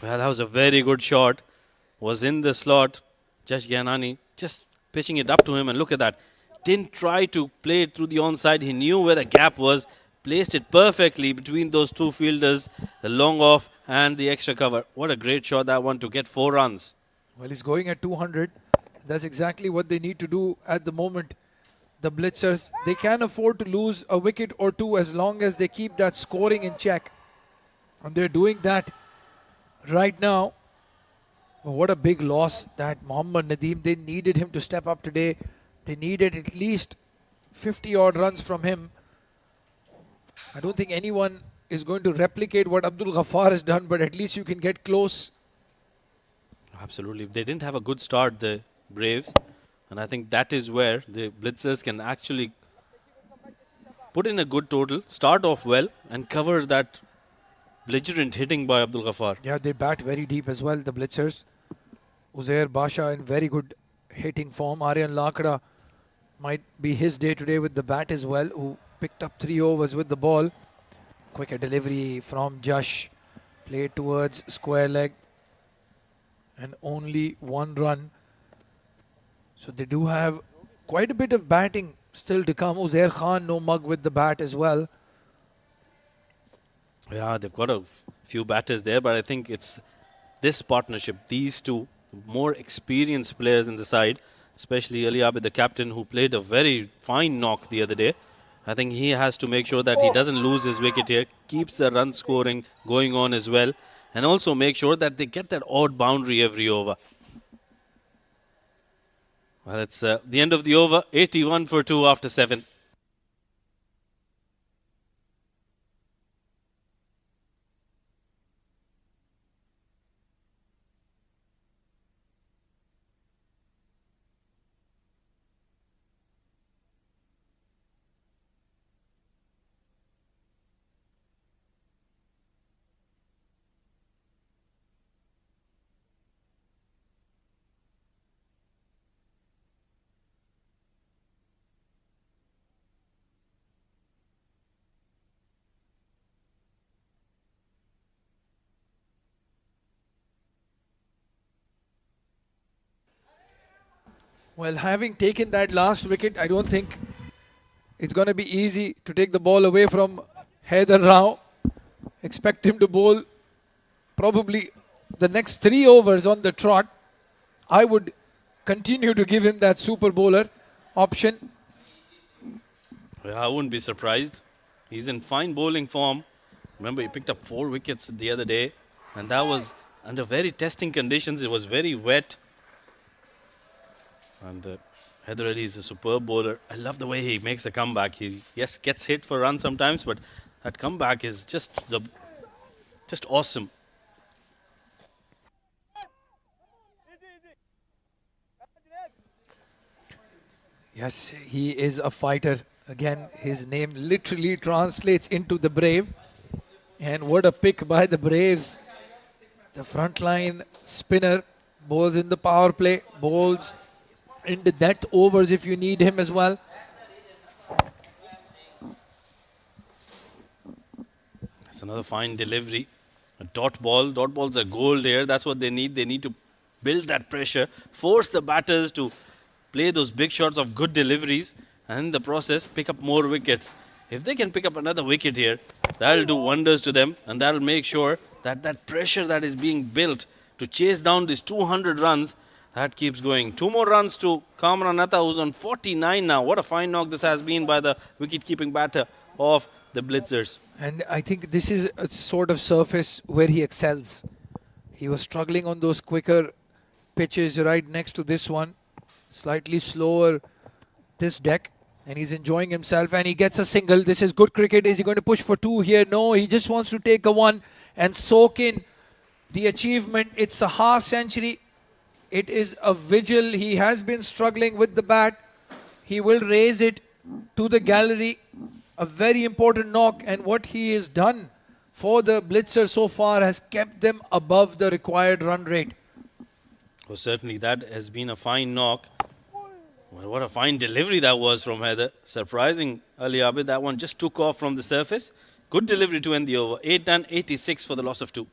Well, that was a very good shot. Was in the slot. Josh Gyanani just pitching it up to him, and look at that. Didn't try to play it through the onside. He knew where the gap was. Placed it perfectly between those 2 fielders, the long off and the extra cover. What a great shot that one to get 4 runs. Well, he's going at 200. That's exactly what they need to do at the moment. The Blitzers, they can afford to lose a wicket or 2 as long as they keep that scoring in check. And they're doing that right now. But what a big loss that Mohammad Nadeem. They needed him to step up today. They needed at least 50 odd runs from him. I don't think anyone is going to replicate what Abdul Ghaffar has done, but at least you can get close. Absolutely. They didn't have a good start, the Braves. And I think that is where the Blitzers can actually put in a good total, start off well, and cover that belligerent hitting by Abdul Ghaffar. Yeah, they bat very deep as well, the Blitzers. Uzair Basha in very good hitting form. Aryan Lakda might be his day today with the bat as well, who picked up 3 overs with the ball. Quicker delivery from Josh. Played towards square leg. And only 1 run. So they do have quite a bit of batting still to come. Uzair Khan, no mug with the bat as well. Yeah, they've got a few batters there, but I think it's this partnership, these two more experienced players in the side, especially Ali Abid, the captain, who played a very fine knock the other day. I think he has to make sure that he doesn't lose his wicket here, keeps the run scoring going on as well, and also make sure that they get that odd boundary every over. Well, it's the end of the over, 81 for 2 after 7. Well, having taken that last wicket, I don't think it's going to be easy to take the ball away from Haider Rao. Expect him to bowl probably the next 3 overs on the trot. I would continue to give him that super bowler option. Yeah, I wouldn't be surprised. He's in fine bowling form. Remember, he picked up 4 wickets the other day, and that was under very testing conditions. It was very wet. And Haider Ali is a superb bowler. I love the way he makes a comeback. He, yes, gets hit for runs sometimes, but that comeback is just awesome. Yes, he is a fighter. Again, his name literally translates into the brave. And what a pick by the Braves. The frontline spinner bowls in the power play, bowls into that overs if you need him as well. That's another fine delivery. A dot ball. Dot balls are gold here. That's what they need. They need to build that pressure, force the batters to play those big shots of good deliveries, and in the process pick up more wickets. If they can pick up another wicket here, that'll do wonders to them, and that'll make sure that that pressure that is being built to chase down these 200 runs, that keeps going. 2 more runs to Kamran Atta, who's on 49 now. What a fine knock this has been by the wicket-keeping batter of the Blitzers. And I think this is a sort of surface where he excels. He was struggling on those quicker pitches right next to this one. Slightly slower this deck. And he's enjoying himself, and he gets a single. This is good cricket. Is he going to push for 2 here? No, he just wants to take a 1 and soak in the achievement. It's a half century. It is a vigil. He has been struggling with the bat. He will raise it to the gallery. A very important knock, and what he has done for the Blitzer so far has kept them above the required run rate. Well, certainly that has been a fine knock. Well, what a fine delivery that was from Haider. Surprising Ali Abid. That one just took off from the surface. Good delivery to end the over. 8 done, 86 for the loss of 2.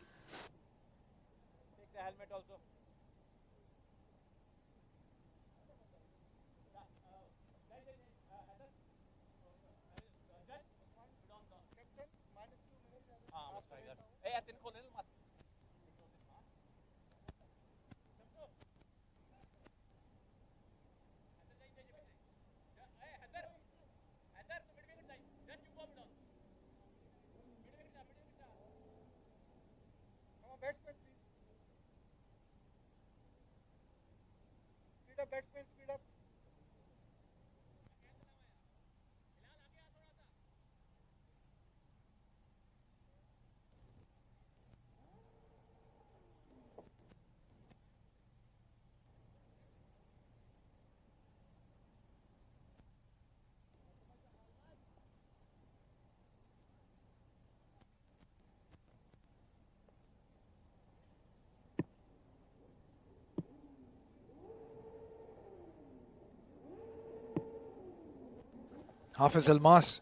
Hafiz Almas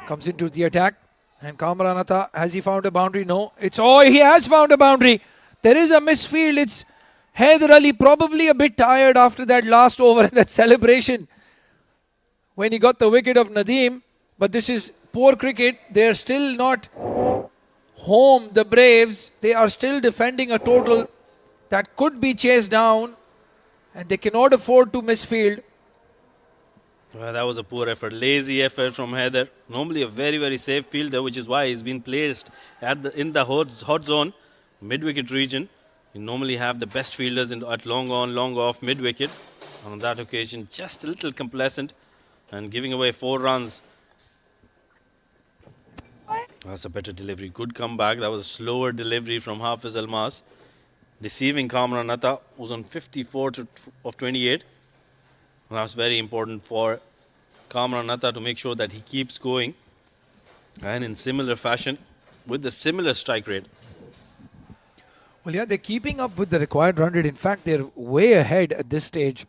comes into the attack, and Kamran Atta, has he found a boundary? No. He has found a boundary. There is a misfield. It's Haider Ali, probably a bit tired after that last over and that celebration when he got the wicket of Nadeem. But this is poor cricket. They're still not home, the Braves, they are still defending a total that could be chased down, and they cannot afford to miss field. Well, that was a poor effort. Lazy effort from Heather. Normally a very, very safe fielder, which is why he's been placed in the hot zone, mid-wicket region. You normally have the best fielders at long on, long off, mid-wicket. On that occasion, just a little complacent and giving away 4 runs. That's a better delivery. Good comeback. That was a slower delivery from Hafiz Almas. Deceiving Kamran Atta, who's on 54 of 28. And that's very important for Kamran Atta to make sure that he keeps going. And in similar fashion, with the similar strike rate. Well, yeah, they're keeping up with the required run rate. In fact, they're way ahead at this stage.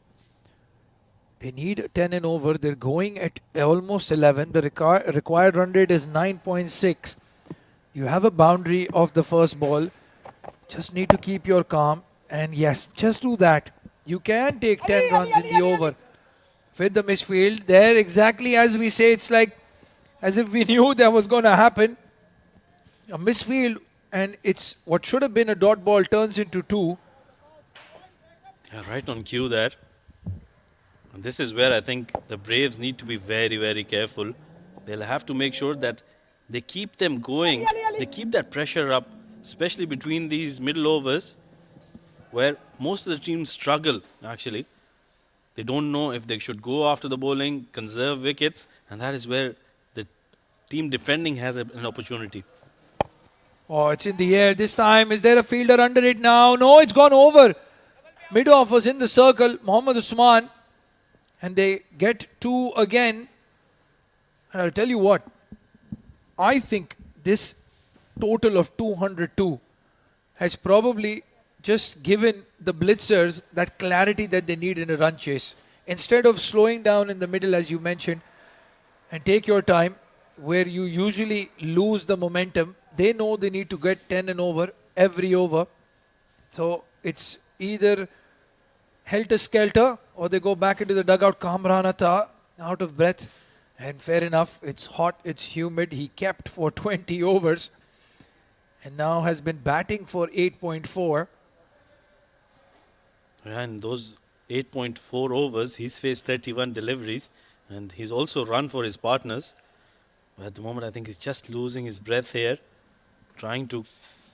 They need 10 and over. They're going at almost 11. The required run rate is 9.6. You have a boundary of the first ball. Just need to keep your calm. And yes, just do that. You can take 10 runs in the over. With the misfield, there exactly as we say, it's like as if we knew that was going to happen. A misfield, and it's what should have been a dot ball turns into 2. Yeah, right on cue there. And this is where I think the Braves need to be very, very careful. They'll have to make sure that they keep them going. They keep that pressure up, especially between these middle overs, where most of the teams struggle, actually. They don't know if they should go after the bowling, conserve wickets, and that is where the team defending has an opportunity. Oh, it's in the air this time. Is there a fielder under it now? No, it's gone over. Mid-off was in the circle, Mohammad Usman, and they get 2 again. And I'll tell you what, I think this total of 202 has probably just given the Blitzers that clarity that they need in a run chase. Instead of slowing down in the middle, as you mentioned, and take your time, where you usually lose the momentum, they know they need to get 10 and over every over. So it's either helter-skelter or they go back into the dugout. Kamran Atta out of breath. And fair enough, it's hot, it's humid. He kept for 20 overs and now has been batting for 8.4. And those 8.4 overs, he's faced 31 deliveries, and he's also run for his partners. But at the moment, I think he's just losing his breath here, trying to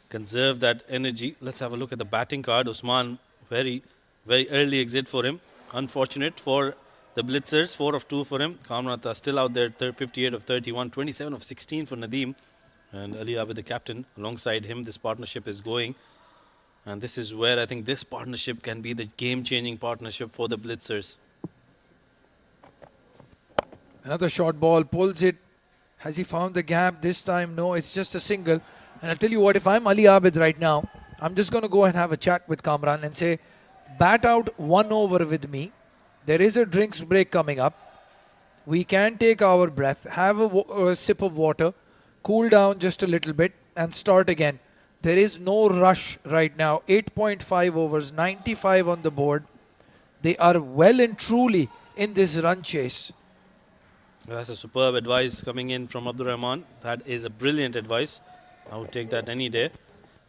conserve that energy. Let's have a look at the batting card. Usman, very, very early exit for him. Unfortunate for the Blitzers, 4 of 2 for him. Kamran Atta still out there, 58 of 31, 27 of 16 for Nadeem. And Ali Abid, the captain, alongside him, this partnership is going. And this is where I think this partnership can be the game-changing partnership for the Blitzers. Another short ball, pulls it. Has he found the gap this time? No, it's just a single. And I'll tell you what, if I'm Ali Abid right now, I'm just going to go and have a chat with Kamran and say, bat out 1 over with me. There is a drinks break coming up. We can take our breath, have a sip of water, cool down just a little bit and start again. There is no rush right now. 8.5 overs, 95 on the board. They are well and truly in this run chase. That's a superb advice coming in from Abdur Rahman. That is a brilliant advice. I would take that any day.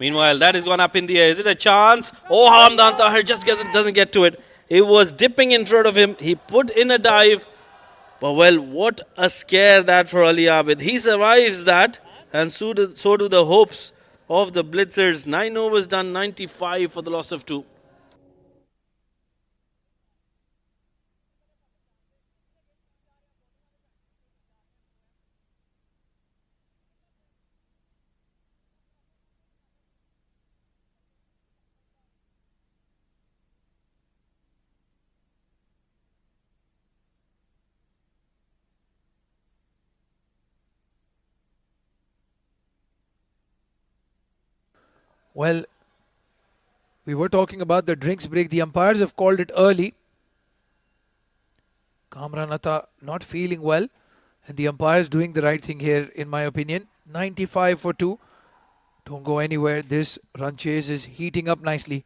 Meanwhile, that is gone up in the air. Is it a chance? Oh, Hamdan Tahir just doesn't get to it. It was dipping in front of him. He put in a dive. But well, what a scare that for Ali Abid. He survives that, and so do the hopes of the Blitzers. 9 overs done, 95 for the loss of 2. Well, we were talking about the drinks break. The umpires have called it early. Kamran Atta not feeling well. And the umpires doing the right thing here, in my opinion. 95 for 2. Don't go anywhere. This run chase is heating up nicely.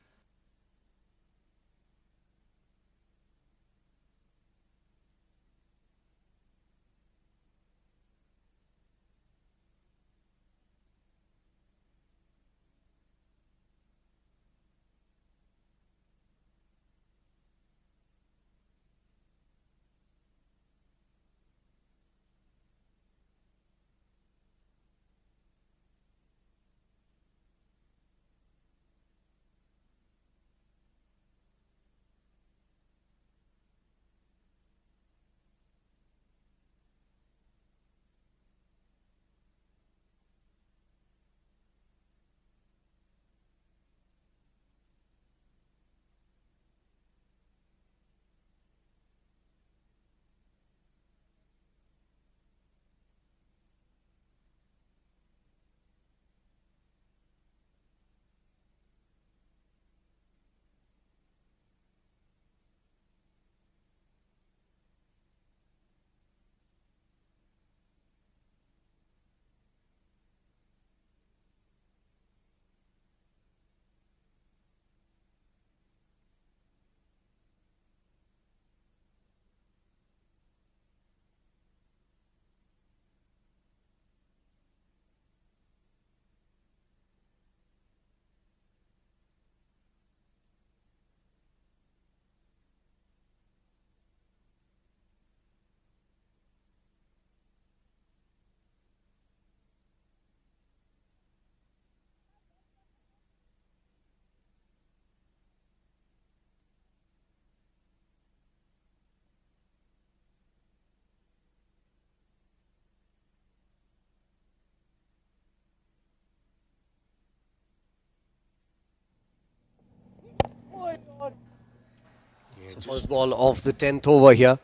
First ball of the 10th over here.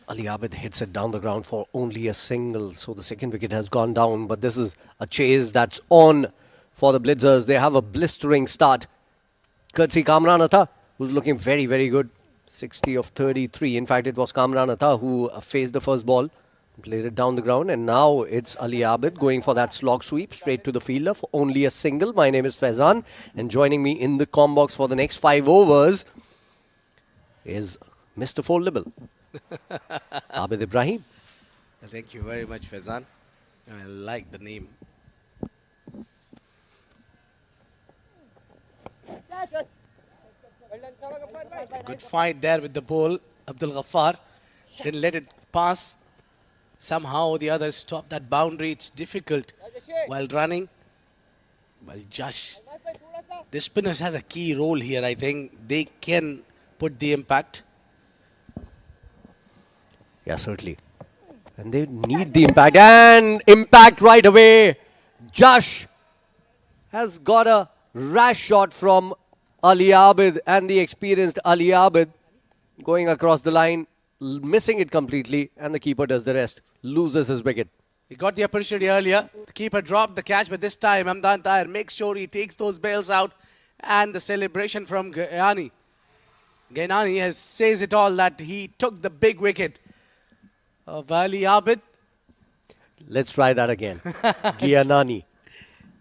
Ali Abid hits it down the ground for only a single. So the second wicket has gone down. But this is a chase that's on for the Blitzers. They have a blistering start. Courtesy Kamran Atta, who's looking very, very good. 60 of 33. In fact, it was Kamran Atta who faced the first ball. Played it down the ground. And now it's Ali Abid going for that slog sweep straight to the fielder for only a single. My name is Faizan. And joining me in the comm box for the next 5 overs is Mr. Foldable. Abid Ibrahim. Thank you very much, Faizan. I like the name. Good fight there with the ball. Abdul Ghaffar didn't let it pass. Somehow the others stopped that boundary. It's difficult while running. Well, Josh, the spinners has a key role here. I think they can put the impact. Yeah, certainly. And they need the impact. And impact right away. Josh has got a rash shot from Ali Abid, and the experienced Ali Abid going across the line, missing it completely, and the keeper does the rest. Loses his wicket. He got the opportunity earlier. The keeper dropped the catch, but this time Hamdan Tahir makes sure he takes those bails out. And the celebration from Gainani. Gainani says it all that he took the big wicket of Ali Abid. Let's try that again. Gianani.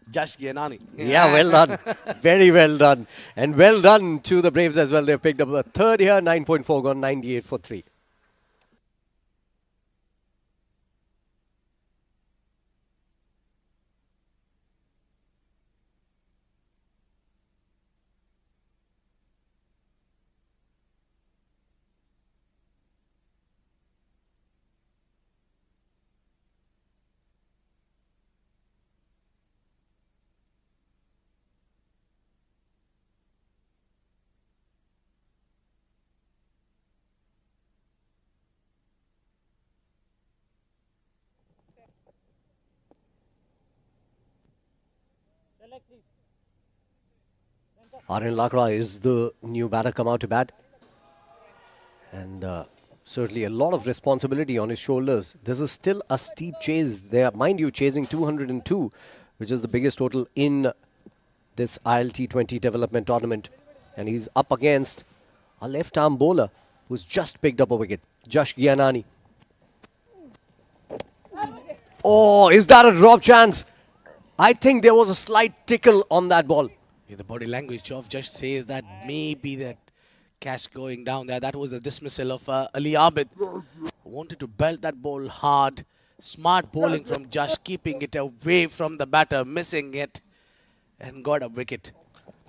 Josh Gainani. Yeah, well done. Very well done. And well done to the Braves as well. They've picked up a third here. 9.4 gone, 98 for 3. Aryan Lakra is the new batter come out to bat. And certainly a lot of responsibility on his shoulders. This is still a steep chase there. Mind you, chasing 202, which is the biggest total in this ILT20 development tournament. And he's up against a left-arm bowler who's just picked up a wicket. Josh Gianani. Oh, is that a drop chance? I think there was a slight tickle on that ball. Yeah, the body language of Josh says that maybe that catch going down there. That was a dismissal of Ali Abid. Wanted to belt that ball hard. Smart bowling from Josh, keeping it away from the batter, missing it, and got a wicket.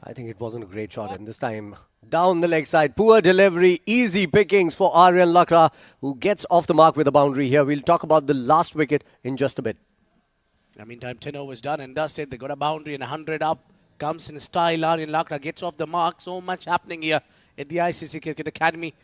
I think it wasn't a great shot, and this time down the leg side. Poor delivery, easy pickings for Aryan Lakra, who gets off the mark with a boundary here. We'll talk about the last wicket in just a bit. In the meantime, 10 overs done and dusted. They got a boundary and 100 up. Comes in style. Aryan Lakra gets off the mark. So much happening here at the ICC Cricket Academy.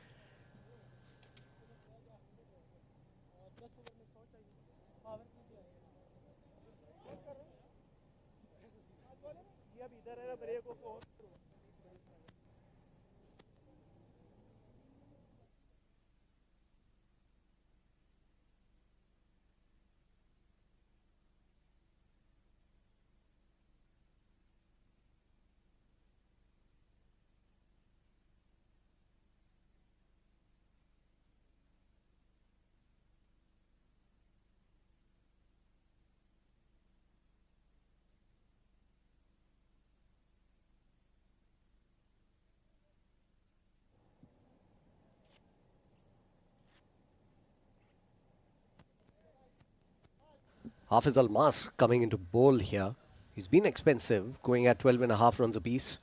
Hafiz Almas coming into bowl here. He's been expensive, going at 12.5 runs apiece.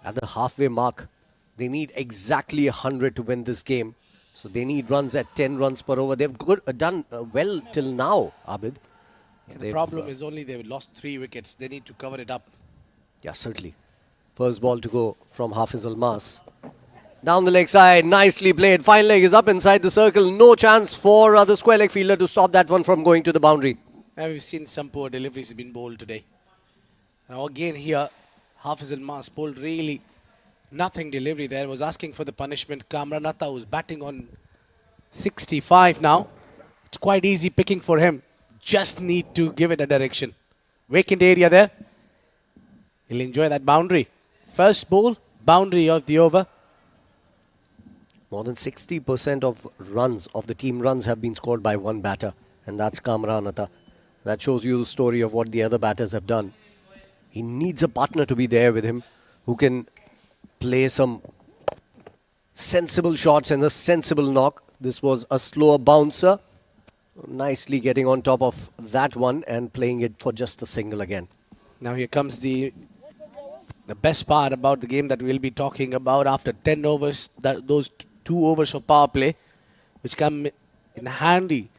At the halfway mark, they need exactly 100 to win this game. So they need runs at 10 runs per over. They've done well till now, Abid. Yeah, the problem is only they've lost 3 wickets. They need to cover it up. Yeah, certainly. First ball to go from Hafiz Almas. Down the leg side, nicely played. Fine leg is up inside the circle. No chance for the square leg fielder to stop that one from going to the boundary. And we've seen some poor deliveries have been bowled today. Now again here, Hafiz Almas bowled really Nothing delivery there. Was asking for the punishment. Kamranatha, who's batting on 65 now. It's quite easy picking for him. Just need to give it a direction. Vacant area there. He'll enjoy that boundary. First ball, boundary of the over. More than 60% of runs, of the team runs, have been scored by one batter, and that's Kamranatha. That shows you the story of what the other batters have done. He needs a partner to be there with him who can play some sensible shots and a sensible knock. This was a slower bouncer. Nicely getting on top of that one and playing it for just a single again. Now here comes the best part about the game that we'll be talking about after 10 overs, those 2 overs of power play, which come in handy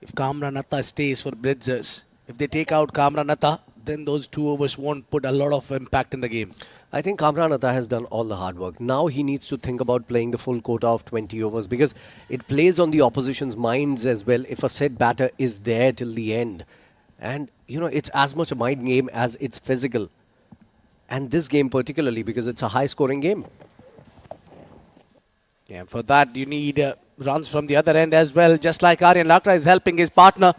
if Kamranatha stays for Blitzers. If they take out Kamranatha, then those 2 overs won't put a lot of impact in the game. I think Kamranatha has done all the hard work. Now he needs to think about playing the full quota of 20 overs because it plays on the opposition's minds as well if a set batter is there till the end. And, you know, it's as much a mind game as it's physical. And this game particularly because it's a high-scoring game. Yeah, for that you need runs from the other end as well. Just like Aryan Lakra is helping his partner,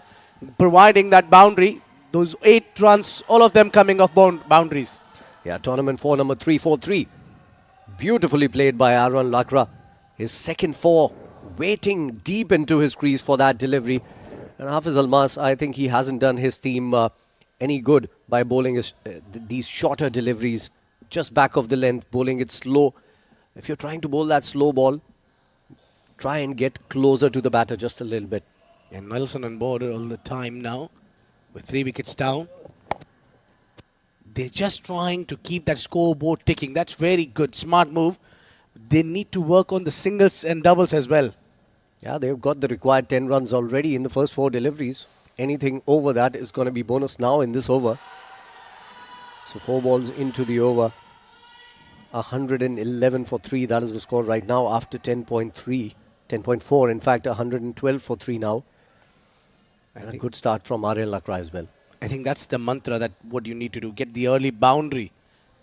providing that boundary. Those 8 runs, all of them coming off boundaries. Yeah, tournament 4, number 343. Beautifully played by Aryan Lakra. His second 4, waiting deep into his crease for that delivery. And Hafiz Almas, I think he hasn't done his team any good by bowling these shorter deliveries. Just back of the length, bowling it slow. If you're trying to bowl that slow ball, try and get closer to the batter just a little bit. And Nelson on board all the time now with 3 wickets down. They're just trying to keep that scoreboard ticking. That's very good. Smart move. They need to work on the singles and doubles as well. Yeah, they've got the required 10 runs already in the first 4 deliveries. Anything over that is going to be bonus now in this over. So 4 balls into the over. 111 for 3. That is the score right now after 10.3. 10.4. In fact, 112 for 3 now. And a good start from Aryan Lakra as well. I think that's the mantra, that what you need to do. Get the early boundary.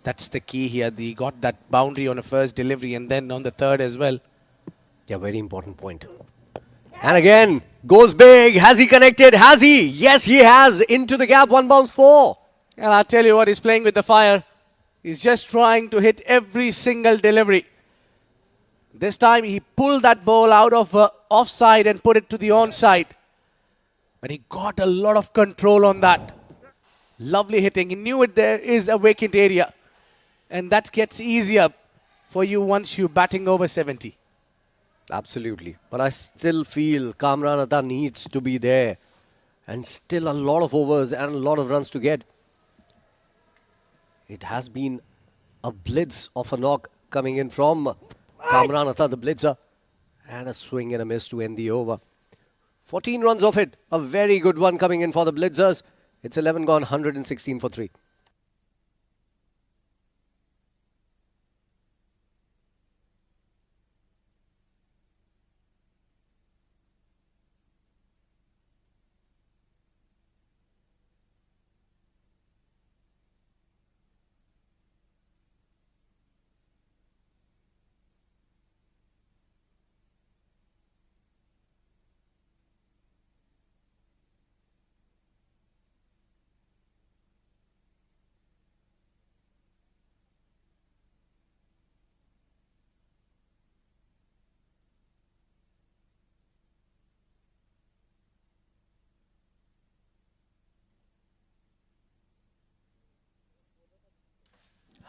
That's the key here. They got that boundary on the first delivery and then on the third as well. Yeah, very important point. And again, goes big. Has he connected? Has he? Yes, he has. Into the gap, 1 bounce 4. And I'll tell you what, he's playing with the fire. He's just trying to hit every single delivery. This time he pulled that ball out of offside and put it to the onside. But he got a lot of control on that. Lovely hitting. He knew it there is a vacant area. And that gets easier for you once you're batting over 70. Absolutely. But I still feel Kamranatha needs to be there. And still a lot of overs and a lot of runs to get. It has been a blitz of a knock coming in from Kamranatha, the blitzer. And a swing and a miss to end the over. 14 runs off it. A very good one coming in for the Blitzers. It's 11 gone, 116 for 3.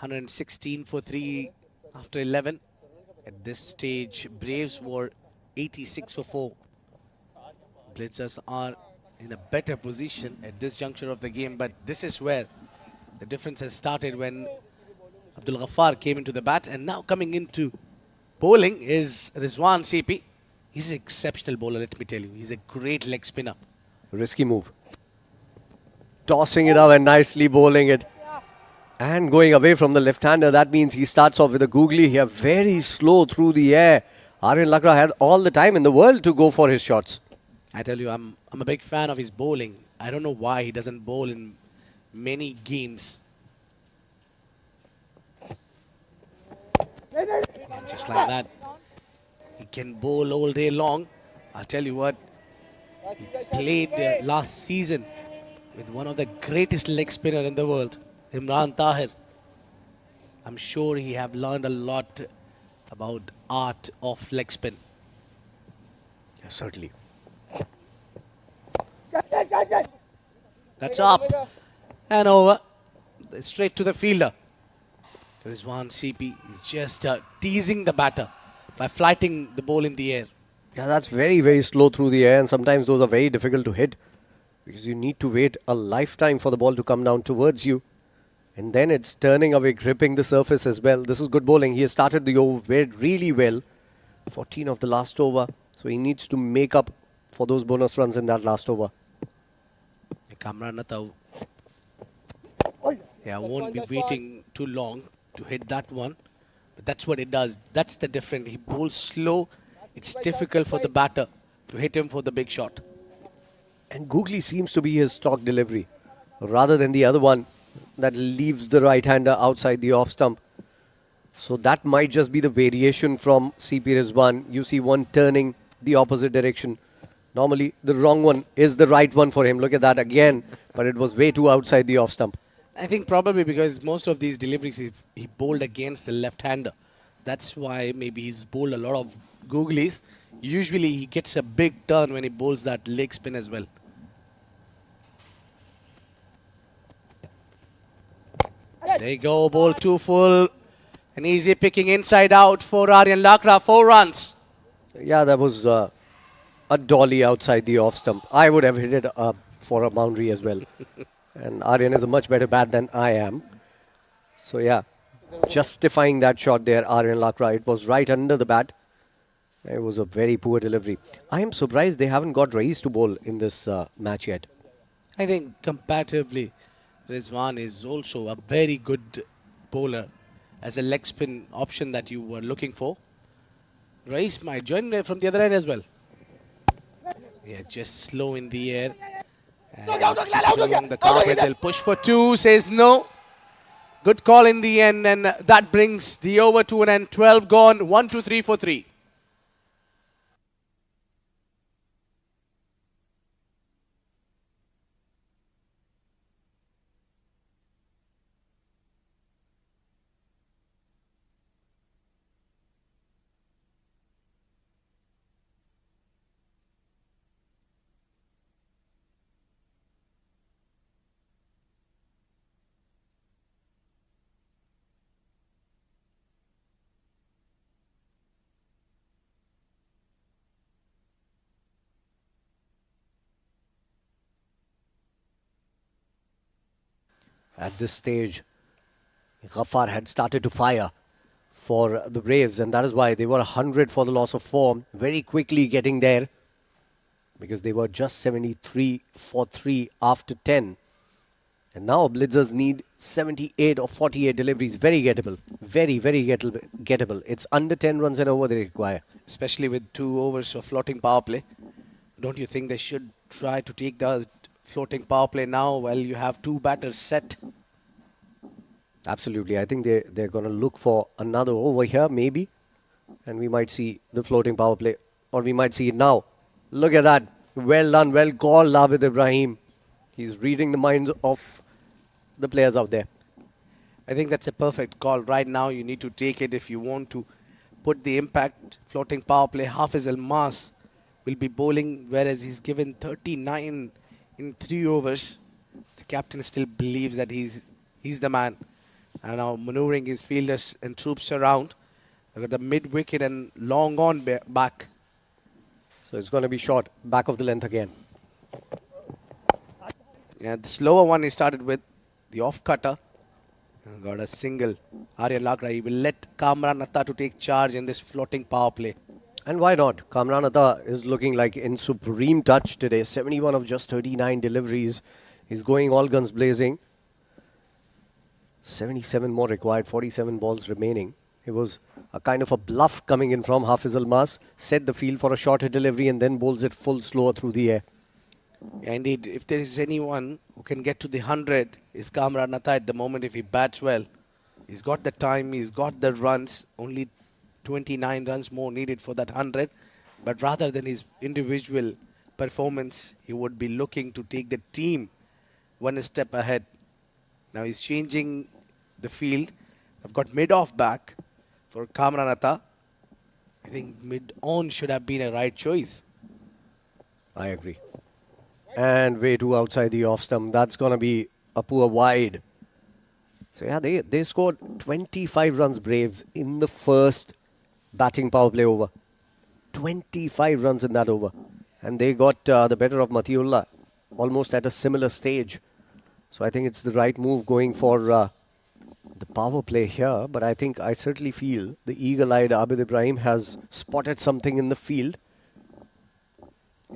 $116 for 3 after 11. At this stage, Braves were 86 for 4. Blitzers are in a better position at this juncture of the game, but this is where the difference has started when Abdul Ghaffar came into the bat, and now coming into bowling is Rizwan CP. He's an exceptional bowler, let me tell you. He's a great leg spinner. Risky move. Tossing it up and nicely bowling it. And going away from the left-hander, that means he starts off with a googly here, very slow through the air. Aryan Lakra had all the time in the world to go for his shots. I tell you, I'm a big fan of his bowling. I don't know why he doesn't bowl in many games. Yeah, just like that. He can bowl all day long. I'll tell you what, he played last season with one of the greatest leg spinner in the world, Imran Tahir. I'm sure he have learned a lot about art of leg spin. Yeah, certainly. That's up and over. Straight to the fielder. Rizwan CP is just teasing the batter by flighting the ball in the air. Yeah, that's very, very slow through the air, and sometimes those are very difficult to hit because you need to wait a lifetime for the ball to come down towards you. And then it's turning away, gripping the surface as well. This is good bowling. He has started the over really well. 14 of the last over. So he needs to make up for those bonus runs in that last over. Kamran Atta, yeah, won't be waiting too long to hit that one. But that's what it does. That's the difference. He bowls slow. It's difficult for the batter to hit him for the big shot. And Googly seems to be his stock delivery rather than the other one that leaves the right-hander outside the off stump. So that might just be the variation from CP Rizwan. You see one turning the opposite direction. Normally, the wrong one is the right one for him. Look at that again. But it was way too outside the off stump. I think probably because most of these deliveries he bowled against the left-hander. That's why maybe he's bowled a lot of googlies. Usually he gets a big turn when he bowls that leg spin as well. There you go, ball 2 full. An easy picking inside out for Aryan Lakra, 4 runs. Yeah, that was a dolly outside the off stump. I would have hit it for a boundary as well. And Aryan is a much better bat than I am. So yeah, justifying that shot there, Aryan Lakra. It was right under the bat. It was a very poor delivery. I am surprised they haven't got Raiz to bowl in this match yet. I think comparatively, Rizwan is also a very good bowler as a leg spin option that you were looking for. Raiz might join from the other end as well. Yeah, just slow in the air. And along the carpet, they'll push for 2, says no. Good call in the end, and that brings the over to an end. 12 gone, 1, 2, 3 for 3. At this stage, Ghaffar had started to fire for the Braves, and that is why they were 100 for the loss of 4. Very quickly getting there because they were just 73 for 3 after 10. And now Blitzers need 78 or 48 deliveries. Very gettable. Very, very gettable. It's under 10 runs and over they require. Especially with 2 overs of floating power play. Don't you think they should try to take the floating power play now while you have 2 batters set? Absolutely. I think they're going to look for another over here, maybe. And we might see the floating power play. Or we might see it now. Look at that. Well done. Well called, Labid Ibrahim. He's reading the minds of the players out there. I think that's a perfect call. Right now, you need to take it if you want to put the impact. Floating power play, Hafiz Almas will be bowling, whereas he's given 39 in 3 overs. The captain still believes that he's the man. And now maneuvering his fielders and troops around. They've got the mid-wicket and long on back. So it's going to be short, back of the length again. Yeah, the slower one he started with, the off-cutter. Got a single. Aryan Lakra, he will let Kamran Atta to take charge in this floating power play. And why not? Kamran Atta is looking like in supreme touch today. 71 of just 39 deliveries. He's going all guns blazing. 77 more required, 47 balls remaining. It was a kind of a bluff coming in from Hafiz Almas. Set the field for a shorter delivery and then bowls it full slower through the air. Yeah, indeed, if there is anyone who can get to the 100, is Kamran Atta at the moment if he bats well. He's got the time, he's got the runs, only 29 runs more needed for that 100. But rather than his individual performance, he would be looking to take the team one step ahead. Now he's changing the field. I've got mid-off back for Kamranata. I think mid-on should have been a right choice. I agree. And way too outside the off stump. That's going to be a poor wide. So yeah, they scored 25 runs, Braves, in the first batting power play over. 25 runs in that over. And they got the better of Matiullah almost at a similar stage. So I think it's the right move going for the power play here. But I certainly feel the eagle-eyed Abid Ibrahim has spotted something in the field.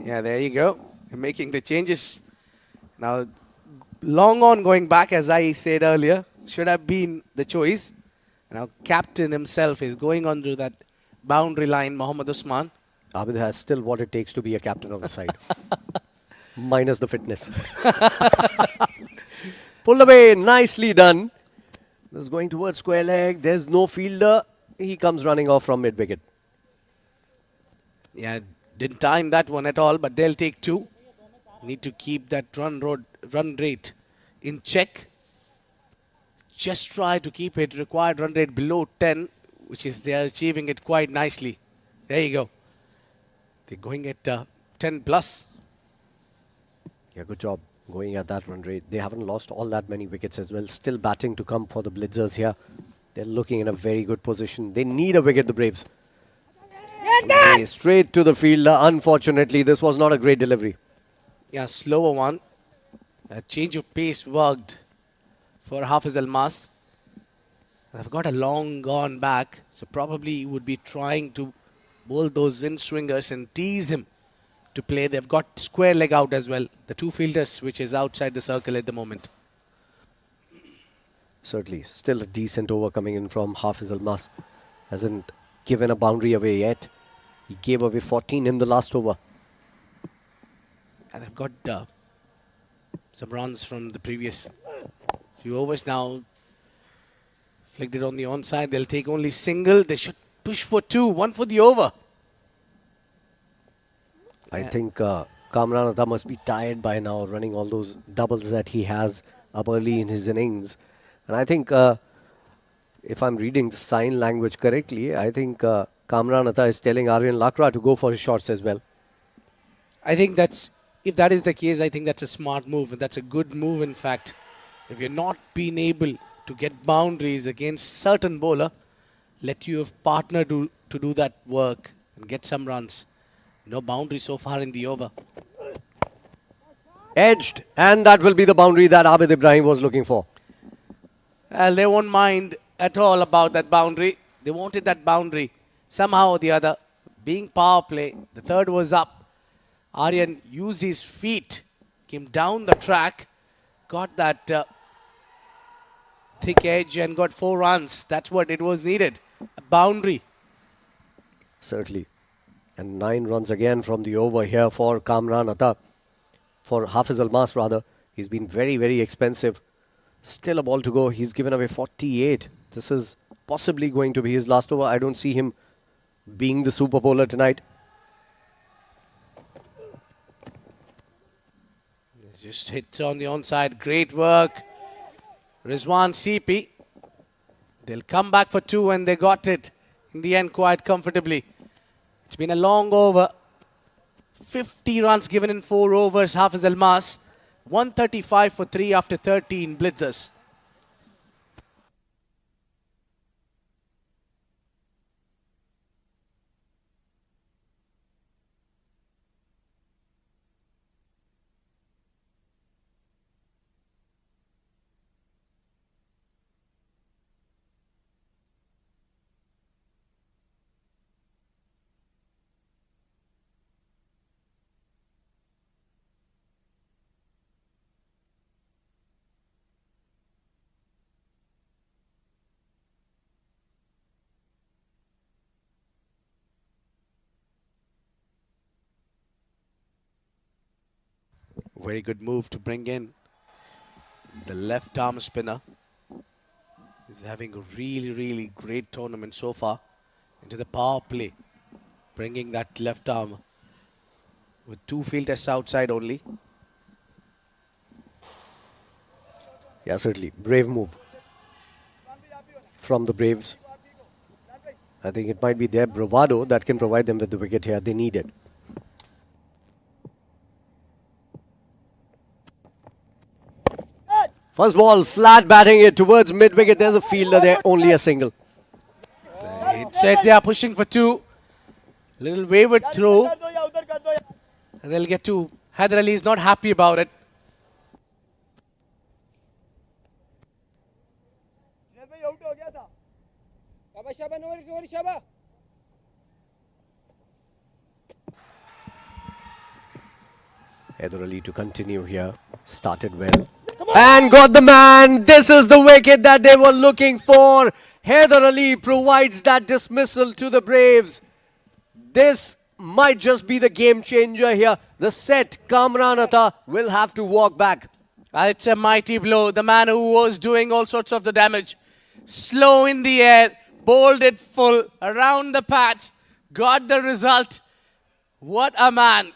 Yeah, there you go. You're making the changes. Now, long on going back, as I said earlier, should have been the choice. Now, captain himself is going on to that boundary line, Mohammad Usman. Abid has still what it takes to be a captain of the side. Minus the fitness. Pulled away, nicely done. This is going towards square leg. There's no fielder. He comes running off from mid-wicket. Yeah, didn't time that one at all, but they'll take 2. Need to keep that run rate in check. Just try to keep it required run rate below 10, which is they are achieving it quite nicely. There you go. They're going at 10 plus. Yeah, good job going at that run rate. They haven't lost all that many wickets as well. Still batting to come for the Blitzers here. They're looking in a very good position. They need a wicket, the Braves. Okay, straight to the fielder. Unfortunately, this was not a great delivery. Yeah, slower one. A change of pace worked for Hafiz Almas. They've got a long gone back, so probably he would be trying to bowl those in-swingers and tease him to play. They've got square leg out as well. The 2 fielders, which is outside the circle at the moment. Certainly, still a decent over coming in from Hafiz Almas. Hasn't given a boundary away yet. He gave away 14 in the last over. And they've got some runs from the previous few overs now. Flicked it on the onside. They'll take only single. They should push for 2. 1 for the over. I think Kamran Atta must be tired by now, running all those doubles that he has up early in his innings. And I think, if I'm reading the sign language correctly, I think Kamran Atta is telling Aryan Lakra to go for his shots as well. I think if that is the case, I think that's a smart move. That's a good move, in fact. If you're not being able to get boundaries against certain bowler, let your partner to do that work and get some runs. No boundary so far in the over. Edged, and that will be the boundary that Abid Ibrahim was looking for. Well, they won't mind at all about that boundary. They wanted that boundary somehow or the other. Being power play, the third was up. Aryan used his feet, came down the track, got that thick edge and got 4 runs. That's what it was needed. A boundary. Certainly. And 9 runs again from the over here for Kamran Atta. For Hafiz Almas rather. He's been very, very expensive. Still a ball to go. He's given away 48. This is possibly going to be his last over. I don't see him being the super bowler tonight. Just hit on the onside. Great work. Rizwan CP. They'll come back for 2 and they got it in the end quite comfortably. It's been a long over. 50 runs given in 4 overs. Hafiz Almas. 135 for 3 after 13 blitzers. Very good move to bring in the left arm spinner. is having a really great tournament so far. Into the power play, bringing that left arm with 2 field tests outside only. Yeah, certainly. Brave move from the Braves. I think it might be their bravado that can provide them with the wicket here. They need it. First ball, flat batting it towards mid-wicket. There's a fielder there, only a single. It's said they are pushing for 2. Little wayward throw. And they'll get 2. Haider Ali is not happy about it. Haider Ali to continue here. Started well. And got the man. This is the wicket that they were looking for. Haider Ali provides that dismissal to the Braves. This might just be the game changer here. The set, Kamran Atta will have to walk back. It's a mighty blow. The man who was doing all sorts of the damage. Slow in the air, bowled it full around the patch, got the result. What a man.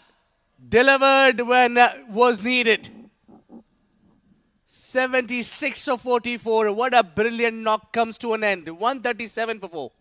Delivered when was needed. 76 of 44. What a brilliant knock comes to an end. 137 for 4.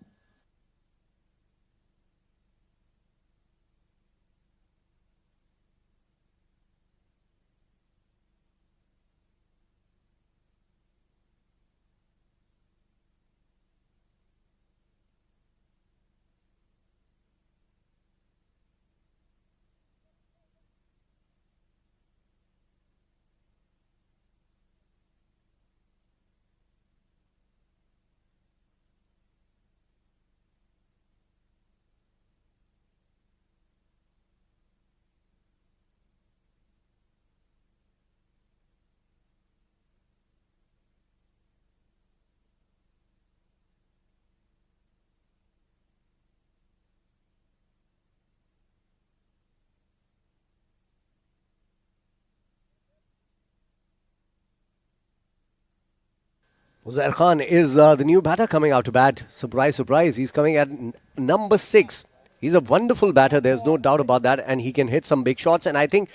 Uzair Khan is the new batter coming out to bat. Surprise, surprise. He's coming at number 6. He's a wonderful batter. There's no doubt about that. And he can hit some big shots. And I think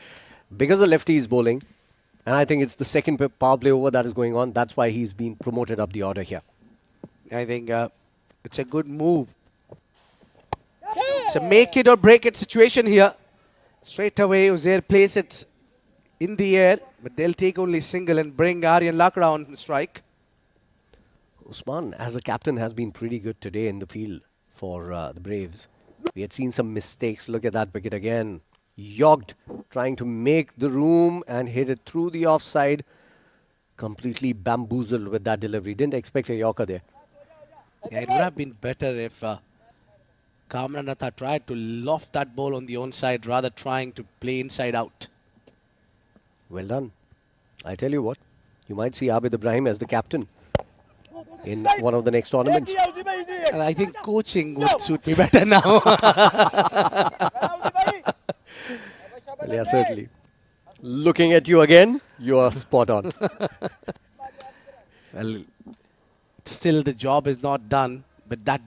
because the lefty is bowling, and I think it's the second power play over that is going on, that's why he's been promoted up the order here. I think it's a good move. It's a make it or break it situation here. Straight away, Uzair plays it in the air. But they'll take only single and bring Aryan Lakra on strike. Usman, as a captain, has been pretty good today in the field for the Braves. We had seen some mistakes. Look at that wicket again. Yogged, trying to make the room and hit it through the offside. Completely bamboozled with that delivery. Didn't expect a Yorker there. Yeah, it would have been better if Kamran Atta tried to loft that ball on the onside rather trying to play inside out. Well done. I tell you what, you might see Abid Ibrahim as the captain in one of the next tournaments. And I think coaching would suit me better now. Yeah, certainly. Looking at you again, you are spot on. Well, still the job is not done, but that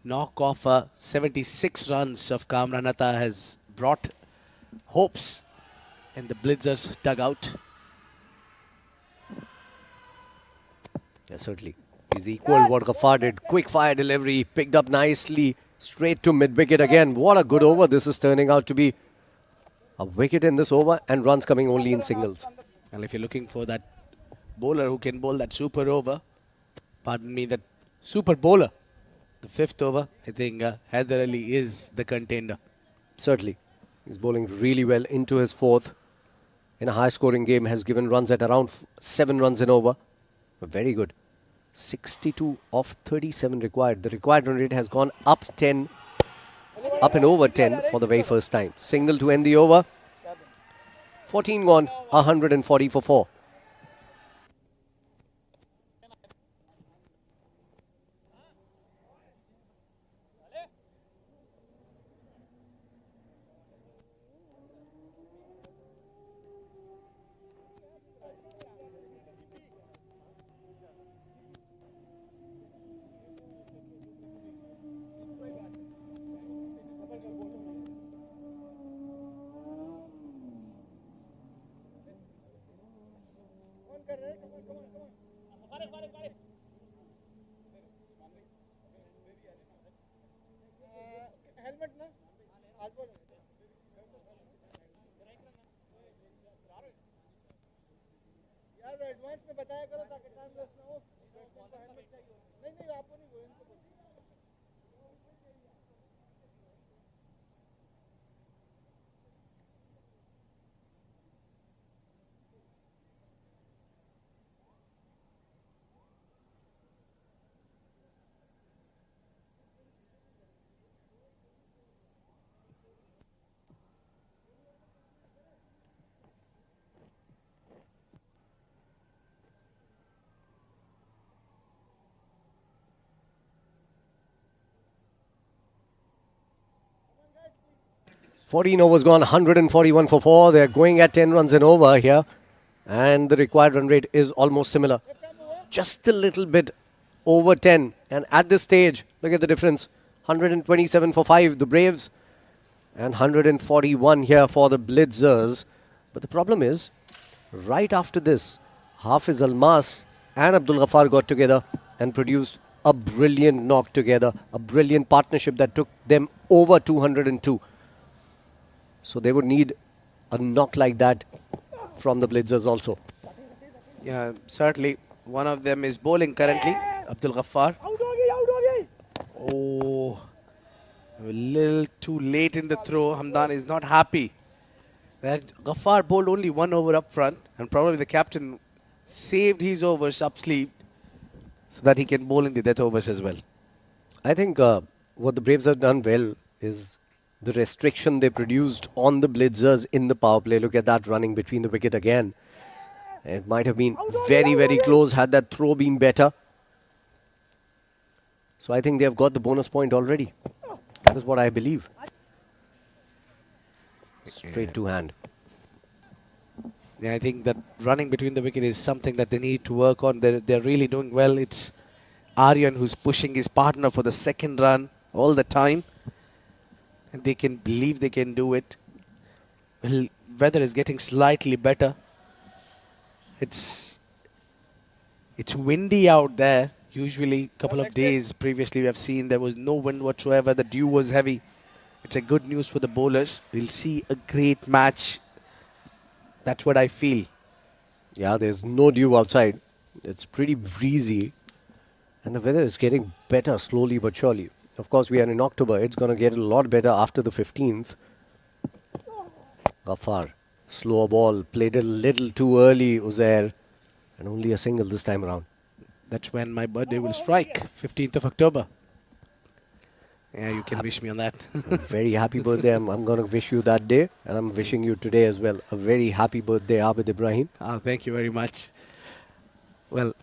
knock off 76 runs of Kamran Atta has brought hopes in the Blitzers dugout. Yeah, certainly. He's equal what Ghaffar did. Quick fire delivery, picked up nicely, straight to mid-wicket again. What a good over this is turning out to be. A wicket in this over and runs coming only in singles. And if you're looking for that bowler who can bowl that super over, pardon me, that super bowler, the 5th over, I think Haider Ali is the contender. Certainly. He's bowling really well into his 4th. In a high-scoring game, has given runs at around 7 runs in over. Very good. 62 of 37 required. The required run rate has gone up 10, up and over 10 for the very first time. Single to end the over. 14 gone, 140 for 4. 14 overs gone, 141 for 4. They're going at 10 runs and over here. And the required run rate is almost similar. Just a little bit over 10. And at this stage, look at the difference. 127 for 5, the Braves. And 141 here for the Blitzers. But the problem is, right after this, Hafiz Almas and Abdul Ghaffar got together and produced a brilliant knock together. A brilliant partnership that took them over 202. So they would need a knock like that from the Blitzers also. Yeah, certainly. One of them is bowling currently, Abdul Ghaffar. Oh, a little too late in the throw. Hamdan is not happy. That Ghaffar bowled only 1 over up front, and probably the captain saved his overs up sleeved so that he can bowl in the death overs as well. I think what the Braves have done well is the restriction they produced on the Blitzers in the power play. Look at that running between the wicket again. It might have been very, very close had that throw been better. So I think they have got the bonus point already. That is what I believe. Straight to hand. Yeah, I think that running between the wicket is something that they need to work on. They're really doing well. It's Aryan who's pushing his partner for the second run all the time. And they can believe they can do it. Well, weather is getting slightly better. It's windy out there. Usually a couple of days previously we have seen there was no wind whatsoever. The dew was heavy. It's a good news for the bowlers. We'll see a great match. That's what I feel. Yeah, there's no dew outside. It's pretty breezy. And the weather is getting better slowly but surely. Of course, we are in October. It's going to get a lot better after the 15th. Ghaffar, slower ball, played a little too early, Uzair. And only a single this time around. That's when my birthday will strike, 15th of October. Yeah, you can wish me on that. A very happy birthday. I'm going to wish you that day. And I'm wishing you today as well. A very happy birthday, Abid Ibrahim. Oh, thank you very much. Well,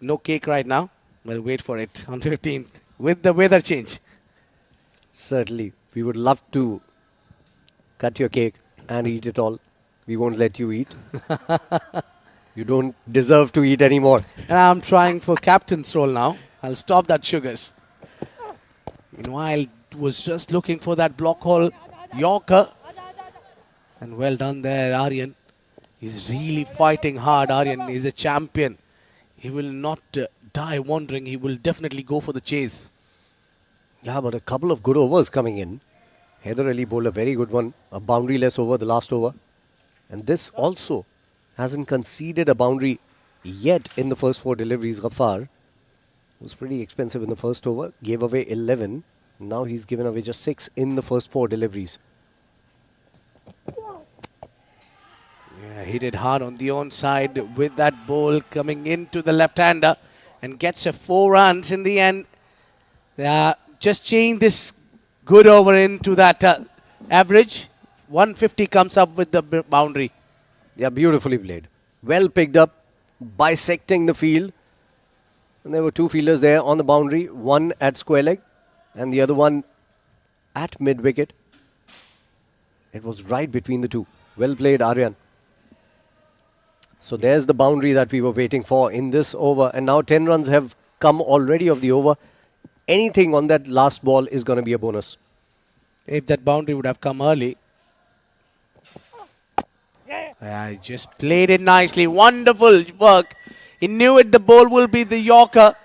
no cake right now. We'll wait for it on 15th with the weather change. Certainly. We would love to cut your cake and eat it all. We won't let you eat. You don't deserve to eat anymore. And I'm trying for captain's role now. I'll stop that sugars. Meanwhile, was just looking for that block hole Yorker. And well done there, Aryan. He's really fighting hard. Aryan is a champion. He will not die wandering. He will definitely go for the chase. Yeah, but a couple of good overs coming in. Heather Ali bowled a very good one. A boundary-less over the last over. And this also hasn't conceded a boundary yet in the first 4 deliveries. Ghaffar was pretty expensive in the first over. Gave away 11. Now he's given away just 6 in the first 4 deliveries. Yeah, hit it hard on the onside with that ball coming into the left-hander and gets a 4 runs in the end. Just change this good over into that average. 150 comes up with the boundary. Yeah, beautifully played. Well picked up, bisecting the field. And there were 2 fielders there on the boundary. One at square leg and the other one at mid-wicket. It was right between the 2. Well played, Aryan. So there's the boundary that we were waiting for in this over. And now 10 runs have come already of the over. Anything on that last ball is going to be a bonus. If that boundary would have come early. I just played it nicely. Wonderful work. He knew it. The ball will be the Yorker.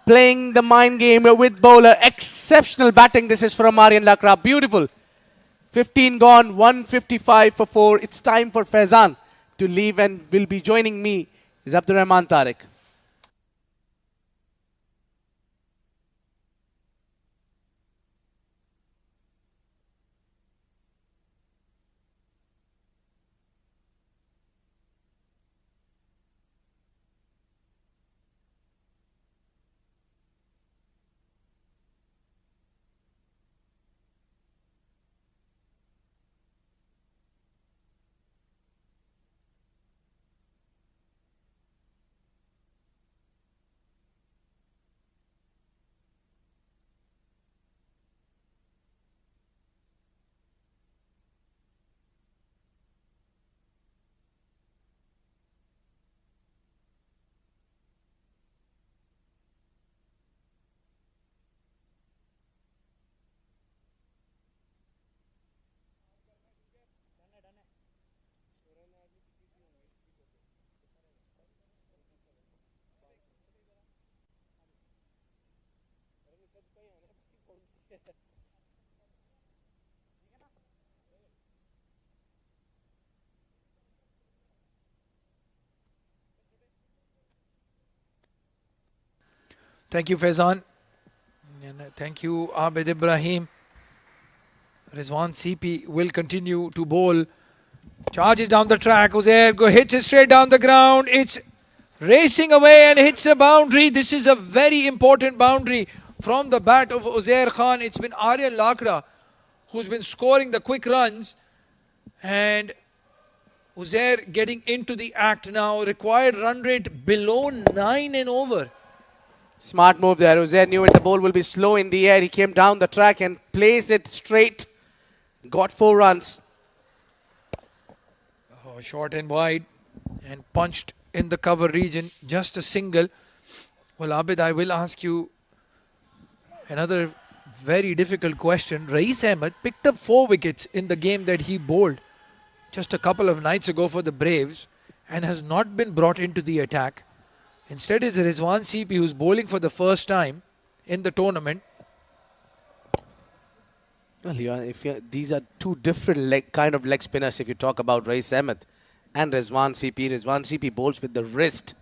Playing the mind game with bowler. Exceptional batting. This is from Aryan Lakra. Beautiful. 15 gone, 155 for 4. It's time for Faizan to leave and will be joining me is Abdurrahman Tariq. Thank you, Faizan. And thank you, Abid Ibrahim. Rizwan CP will continue to bowl. Charges down the track. Uzair hits it straight down the ground. It's racing away and hits a boundary. This is a very important boundary from the bat of Uzair Khan. It's been Aryan Lakra who's been scoring the quick runs. And Uzair getting into the act now. Required run rate below 9 and over. Smart move there. Uzair knew it. The ball will be slow in the air. He came down the track and placed it straight. Got 4 runs. Oh, short and wide and punched in the cover region. Just a single. Well, Abid, I will ask you another very difficult question. Rais Ahmed picked up 4 wickets in the game that he bowled just a couple of nights ago for the Braves and has not been brought into the attack. Instead is Rizwan CP, who's bowling for the first time in the tournament. Well, these are two different kind of leg spinners if you talk about Rais Ahmed and Rizwan CP. Rizwan CP bowls with the wrist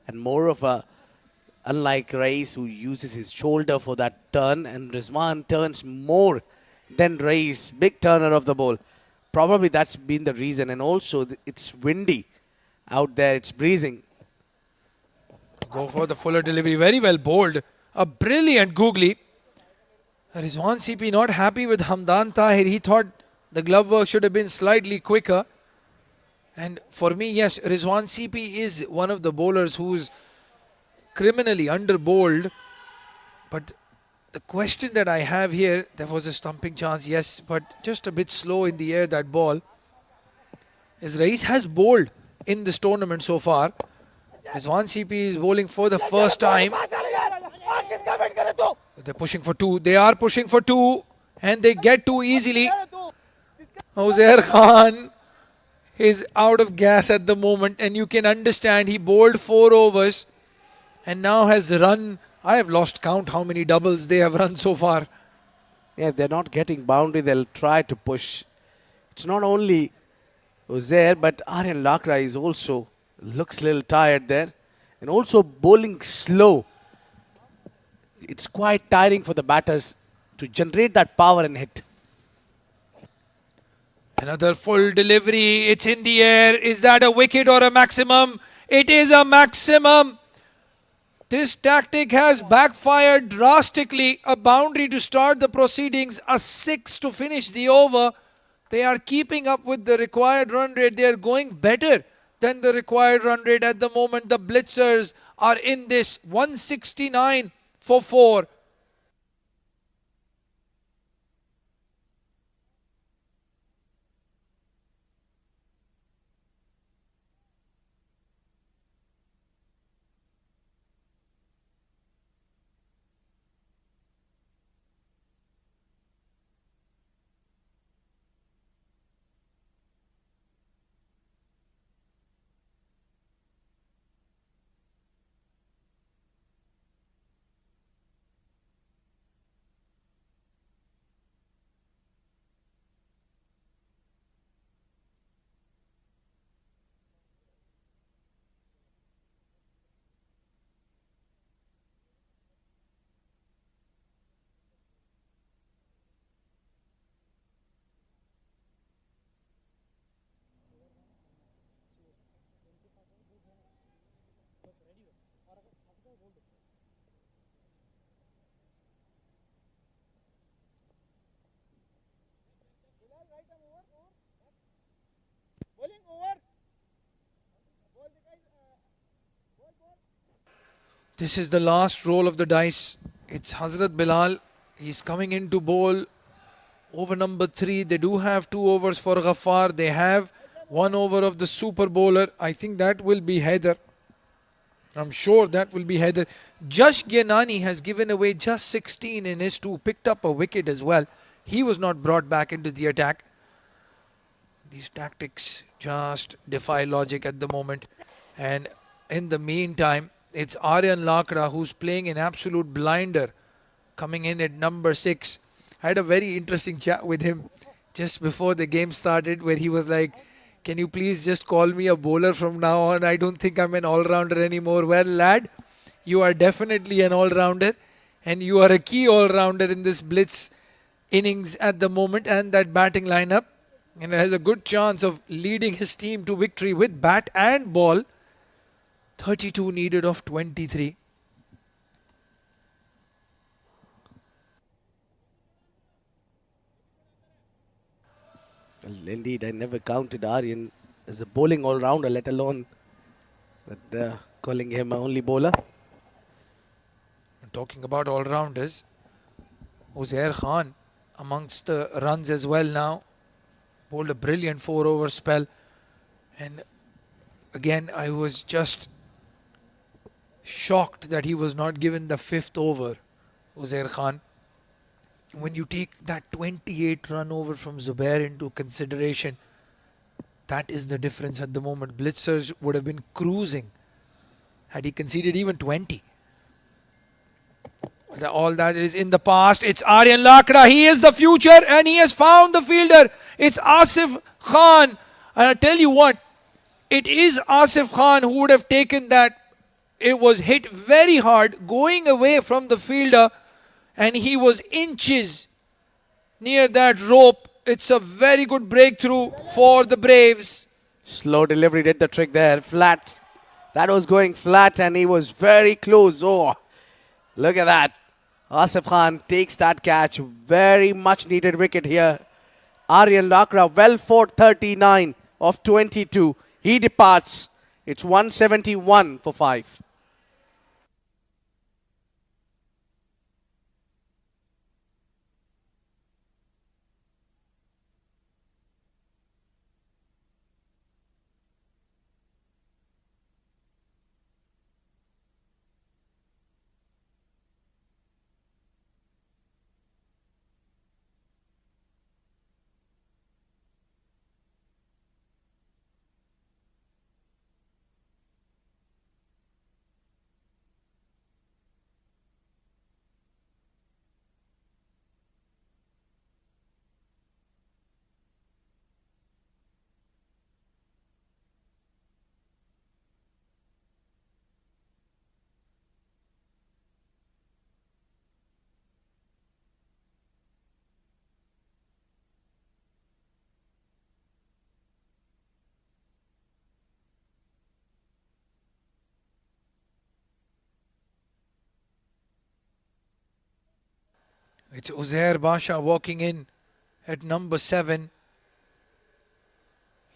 and more of a, unlike Rais who uses his shoulder for that turn, and Rizwan turns more than Rais, big turner of the ball. Probably that's been the reason, and also it's windy out there, it's breezing. Go for the fuller delivery, very well bowled. A brilliant googly. Rizwan CP not happy with Hamdan Tahir. He thought the glove work should have been slightly quicker. And for me, yes, Rizwan CP is one of the bowlers who's criminally under bowled. But the question that I have here, there was a stumping chance, yes, but just a bit slow in the air, that ball. Is Rais has bowled in this tournament so far. Rizwan CP is bowling for the first time. They're pushing for 2. They are pushing for 2 and they get 2 easily. Uzair Khan is out of gas at the moment, and you can understand he bowled 4 overs and now has run. I have lost count how many doubles they have run so far. Yeah, if they're not getting boundary, they'll try to push. It's not only Uzair, but Aryan Lakra is also looks a little tired there. And also bowling slow. It's quite tiring for the batters to generate that power and hit. Another full delivery. It's in the air. Is that a wicket or a maximum? It is a maximum. This tactic has backfired drastically. A boundary to start the proceedings, a 6 to finish the over. They are keeping up with the required run rate. They are going better than the required run rate at the moment. The Blitzers are in this 169 for 4. This is the last roll of the dice. It's Hazrat Bilal. He's coming in to bowl over number 3. They do have 2 overs for Ghaffar. They have 1 over of the super bowler. I think that will be Haider. I'm sure that will be Haider. Jash Gyanani has given away just 16 in his 2. Picked up a wicket as well. He was not brought back into the attack. These tactics just defy logic at the moment. And in the meantime, it's Aryan Lakra who's playing an absolute blinder, coming in at number 6. I had a very interesting chat with him just before the game started, where he was like, can you please just call me a bowler from now on? I don't think I'm an all-rounder anymore. Well, lad, you are definitely an all-rounder, and you are a key all-rounder in this blitz innings at the moment and that batting lineup, and has a good chance of leading his team to victory with bat and ball. 32 needed of 23. Well, indeed, I never counted Aryan as a bowling all-rounder, let alone that, calling him a only bowler. Talking about all-rounders, Uzair Khan amongst the runs as well now. Bowled a brilliant 4-over spell. And again, I was just shocked that he was not given the 5th over, Uzair Khan. When you take that 28 run over from Zubair into consideration, that is the difference at the moment. Blitzers would have been cruising had he conceded even 20. All that is in the past. It's Aryan Lakra. He is the future and he has found the fielder. It's Asif Khan. And I tell you what, it is Asif Khan who would have taken that. It was hit very hard going away from the fielder, and he was inches near that rope. It's a very good breakthrough for the Braves. Slow delivery did the trick there. Flat. That was going flat and he was very close. Oh, look at that. Asif Khan takes that catch. Very much needed wicket here. Aryan Lakra well for 39 of 22. He departs. It's 171 for 5. It's Uzair Basha walking in at number 7.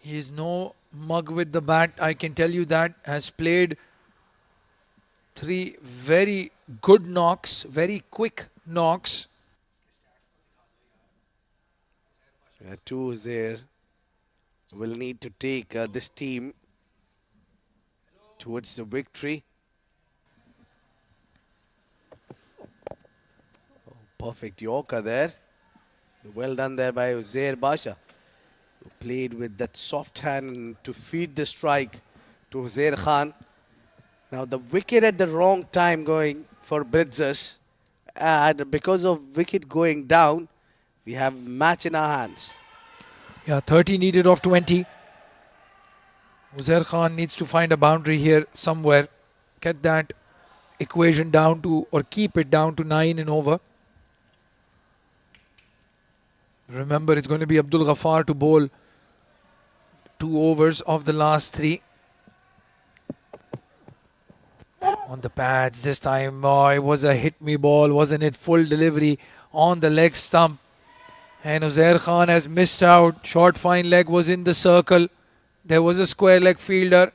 He is no mug with the bat, I can tell you that. Has played 3 very good knocks, very quick knocks. 2 there. Will need to take this team towards the victory. Oh, perfect Yorker there. Well done there by Uzair Basha, who played with that soft hand to feed the strike to Uzair Khan. Now the wicket at the wrong time going for Blitzers, and because of wicket going down, we have match in our hands. Yeah, 30 needed of 20. Uzair Khan needs to find a boundary here somewhere. Get that equation down to, or keep it down to 9 and over. Remember, it's going to be Abdul Ghaffar to bowl 2 overs of the last 3. On the pads this time. Oh, it was a hit me ball, wasn't it? Full delivery on the leg stump. And Uzair Khan has missed out. Short fine leg was in the circle. There was a square leg fielder.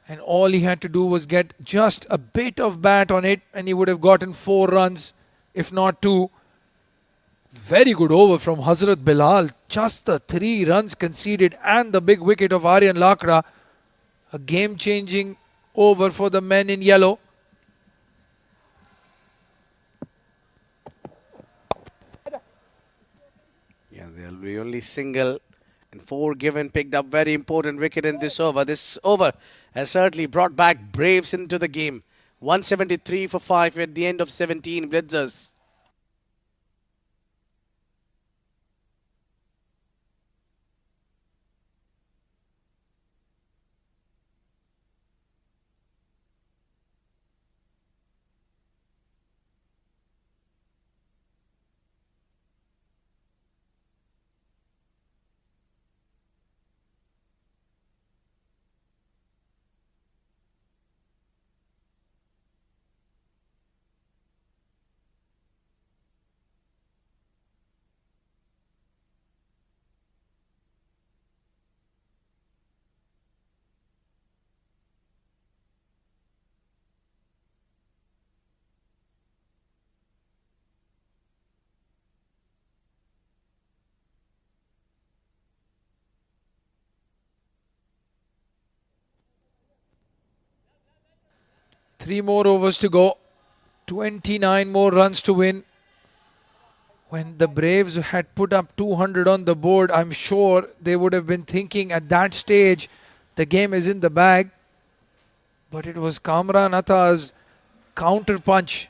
And all he had to do was get just a bit of bat on it and he would have gotten 4 runs, if not 2. Very good over from Hazrat Bilal. Just the 3 runs conceded and the big wicket of Aryan Lakra. A game-changing over for the men in yellow. Yeah, there'll be only single and 4 given. Picked up very important wicket in this over. This over has certainly brought back Braves into the game. 173 for 5 at the end of 17 Blitzers. Three more overs to go. 29 more runs to win. When the Braves had put up 200 on the board, I'm sure they would have been thinking at that stage the game is in the bag. But it was Kamran Atta's counter punch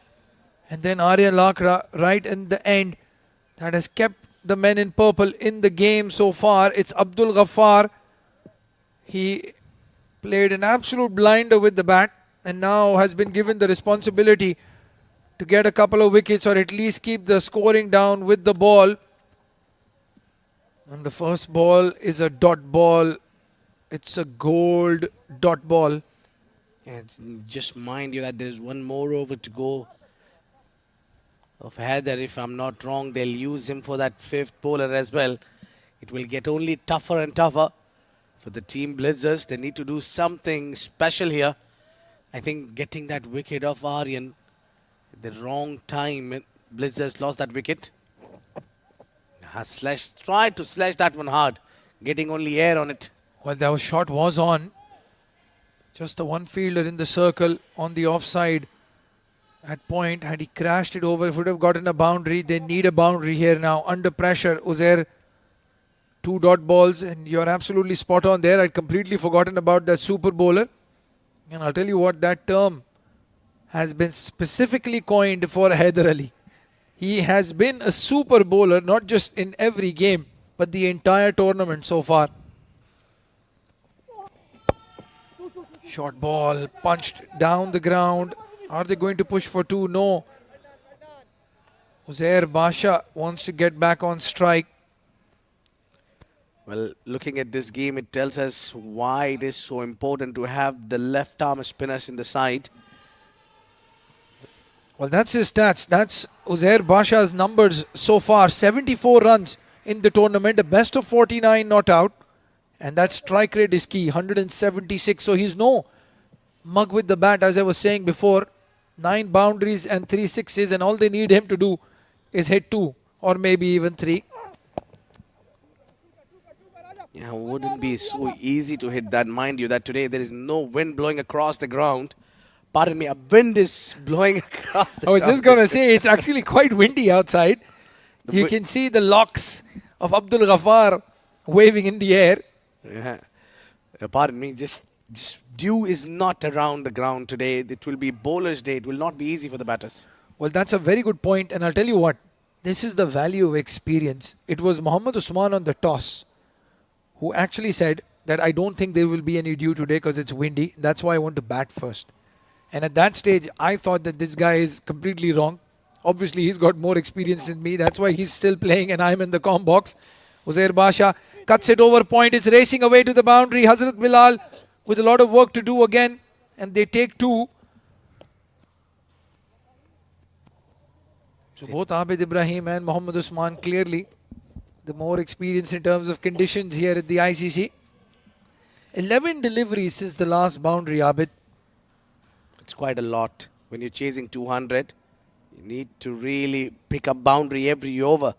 and then Aryan Lakra right in the end that has kept the men in purple in the game so far. It's Abdul Ghaffar. He played an absolute blinder with the bat and now has been given the responsibility to get a couple of wickets or at least keep the scoring down with the ball. And the first ball is a dot ball. It's a gold dot ball. And just mind you that there's one more over to go of Haider. If I'm not wrong, they'll use him for that 5th bowler as well. It will get only tougher and tougher for the team Blitzers. They need to do something special here. I think getting that wicket off Aryan at the wrong time. Blitzers lost that wicket. Has tried to slash that one hard, getting only air on it. Well, that shot was on. Just the one fielder in the circle on the offside at point. Had he crashed it over, it would have gotten a boundary. They need a boundary here now. Under pressure, Uzair. 2 dot balls, and you're absolutely spot on there. I'd completely forgotten about that super bowler. And I'll tell you what, that term has been specifically coined for Haider Ali. He has been a super bowler, not just in every game, but the entire tournament so far. Short ball, punched down the ground. Are they going to push for 2? No. Uzair Basha wants to get back on strike. Well, looking at this game, it tells us why it is so important to have the left arm spinners in the side. Well, that's his stats. That's Uzair Basha's numbers so far. 74 runs in the tournament, a best of 49 not out. And that strike rate is key, 176. So he's no mug with the bat, as I was saying before. 9 boundaries and 3 sixes, and all they need him to do is hit 2 or maybe even 3. Yeah, it wouldn't be so easy to hit that. Mind you that today there is no wind blowing across the ground. Pardon me, a wind is blowing across the ground. I was just going to say, it's actually quite windy outside. You can see the locks of Abdul Ghaffar waving in the air. Yeah. Pardon me, just dew is not around the ground today. It will be bowler's day. It will not be easy for the batters. Well, that's a very good point. And I'll tell you what, this is the value of experience. It was Mohammad Usman on the toss who actually said that I don't think there will be any dew today because it's windy. That's why I want to bat first. And at that stage, I thought that this guy is completely wrong. Obviously, he's got more experience than me. That's why he's still playing and I'm in the comm box. Uzair Basha cuts it over point. It's racing away to the boundary. Hazrat Bilal with a lot of work to do again. And they take 2. So both Abid Ibrahim and Mohammad Usman clearly the more experience in terms of conditions here at the ICC. 11 deliveries since the last boundary, Abid. It's quite a lot. When you're chasing 200, you need to really pick up boundary every over.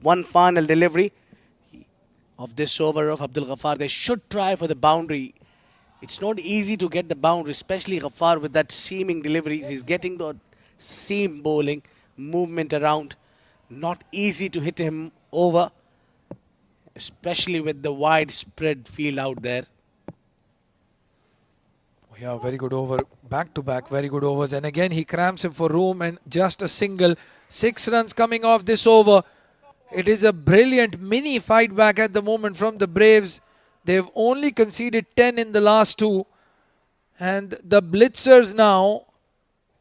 One final delivery of this over of Abdul Ghaffar. They should try for the boundary. It's not easy to get the boundary, especially Ghaffar with that seaming deliveries. He's getting the seam bowling, movement around. Not easy to hit him over, especially with the widespread field out there. Yeah, very good over. Back to back, very good overs. And again, he cramps him for room and just a single. 6 runs coming off this over. It is a brilliant mini fight back at the moment from the Braves. They've only conceded 10 in the last 2. And the Blitzers now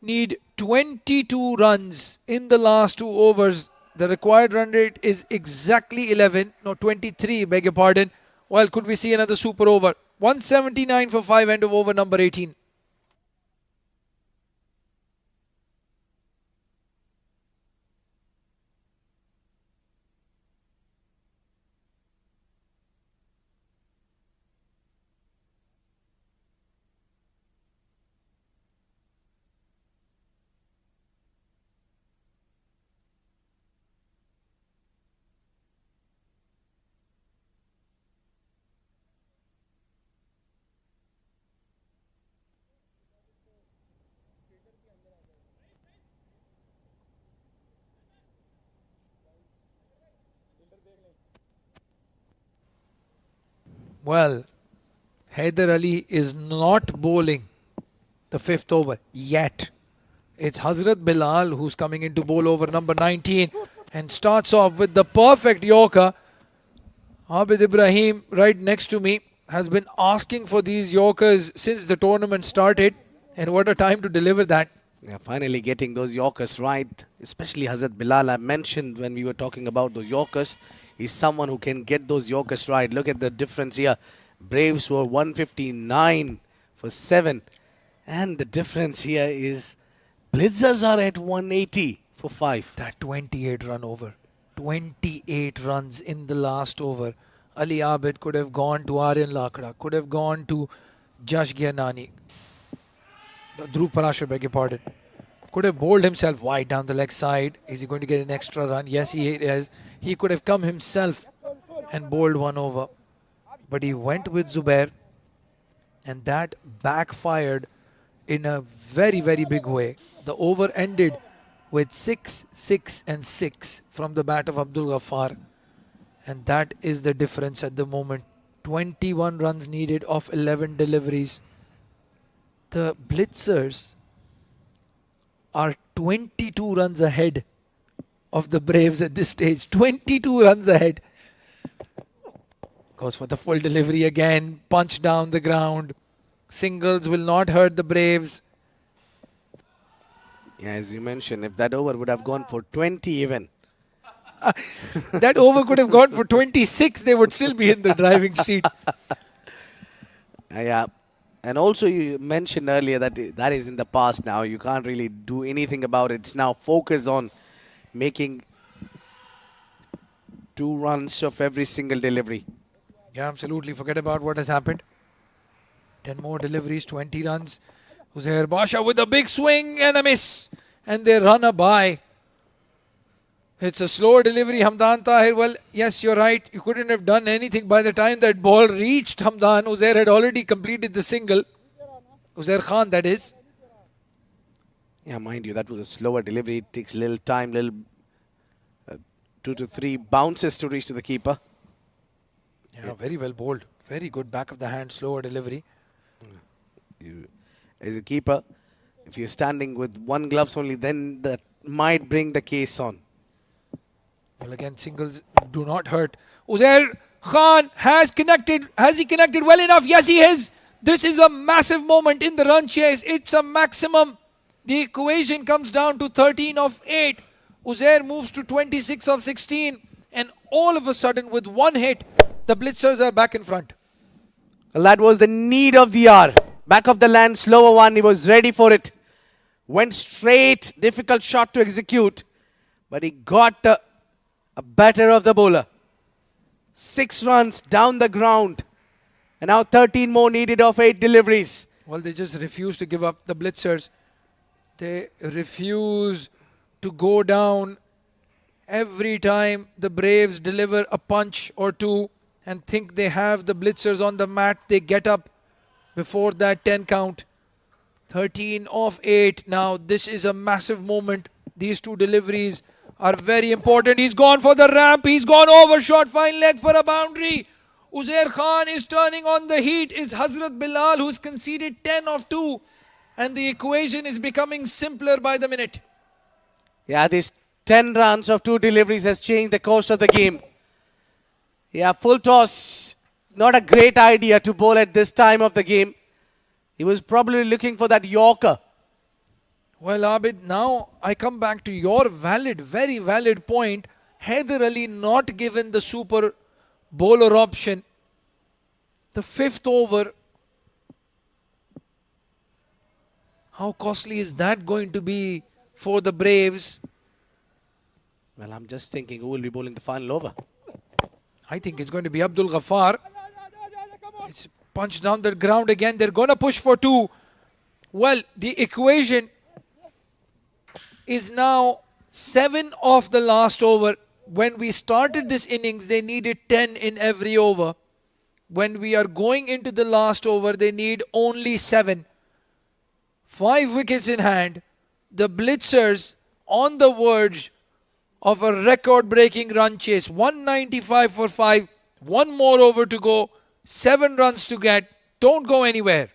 need 22 runs in the last 2 overs. The required run rate is exactly 11. No, 23, beg your pardon. Well, could we see another super over? 179 for 5, end of over number 18. Well, Haider Ali is not bowling the 5th over yet. It's Hazrat Bilal who's coming in to bowl over number 19 and starts off with the perfect Yorker. Abid Ibrahim, right next to me, has been asking for these Yorkers since the tournament started. And what a time to deliver that. Yeah, finally getting those Yorkers right, especially Hazrat Bilal. I mentioned when we were talking about those Yorkers, he's someone who can get those Yorkers right. Look at the difference here. Braves were 159 for 7. And the difference here is Blitzers are at 180 for 5. That 28 run over. 28 runs in the last over. Ali Abid could have gone to Aryan Lakda, could have gone to Jash Gyanani. Dhruv Parashar, beg your pardon. Could have bowled himself wide down the leg side. Is he going to get an extra run? Yes, he is. He could have come himself and bowled one over. But he went with Zubair. And that backfired in a very, very big way. The over ended with 6, 6 and 6 from the bat of Abdul Ghaffar. And that is the difference at the moment. 21 runs needed of 11 deliveries. The Blitzers are 22 runs ahead of the Braves at this stage. 22 runs ahead. Goes for the full delivery again. Punch down the ground. Singles will not hurt the Braves. Yeah, as you mentioned, if that over would have gone for 20 even. That over could have gone for 26. They would still be in the driving seat. Yeah. And also you mentioned earlier that that is in the past now. You can't really do anything about it. It's now focus on making 2 runs of every single delivery. Yeah, absolutely. Forget about what has happened. 10 more deliveries, 20 runs. Uzair Basha with a big swing and a miss. And they run a by. It's a slower delivery, Hamdan Tahir. Well, yes, you're right. You couldn't have done anything by the time that ball reached Hamdan. Uzair had already completed the single. Uzair Khan, that is. Yeah, mind you, that was a slower delivery. It takes a little time, 2 to 3 bounces to reach to the keeper. Yeah, very well bowled. Very good back of the hand, slower delivery. As a keeper, if you're standing with one gloves only, then that might bring the case on. Well, again, singles do not hurt. Uzair Khan has connected. Has he connected well enough? Yes, he has. This is a massive moment in the run chase. It's a maximum. The equation comes down to 13 of 8. Uzair moves to 26 of 16. And all of a sudden, with one hit, the Blitzers are back in front. Well, that was the need of the hour. Back of the land, slower one. He was ready for it. Went straight. Difficult shot to execute. But he got a better of the bowler. 6 runs down the ground. And now 13 more needed of 8 deliveries. Well, they just refuse to give up, the Blitzers. They refuse to go down. Every time the Braves deliver a punch or two and think they have the Blitzers on the mat, they get up before that 10 count. 13 of 8 now. This is a massive moment. These two deliveries are very important. He's gone for the ramp. He's gone over short fine leg for a boundary. Uzair Khan is turning on the heat. It's Hazrat Bilal who's conceded 10 of 2. And the equation is becoming simpler by the minute. Yeah, these 10 runs of 2 deliveries has changed the course of the game. Yeah, full toss. Not a great idea to bowl at this time of the game. He was probably looking for that Yorker. Well, Abid, now I come back to your valid, very valid point. Haider Ali not given the super bowler option. The 5th over. How costly is that going to be for the Braves? Well, I'm just thinking who will be bowling the final over. I think it's going to be Abdul Ghaffar. It's punched down the ground again. They're going to push for 2. Well, the equation is now 7 of the last over. When we started this innings, they needed 10 in every over. When we are going into the last over, they need only 7. 5 wickets in hand. The Blitzers on the verge of a record-breaking run chase. 195 for 5. 1 more over to go. 7 runs to get. Don't go anywhere.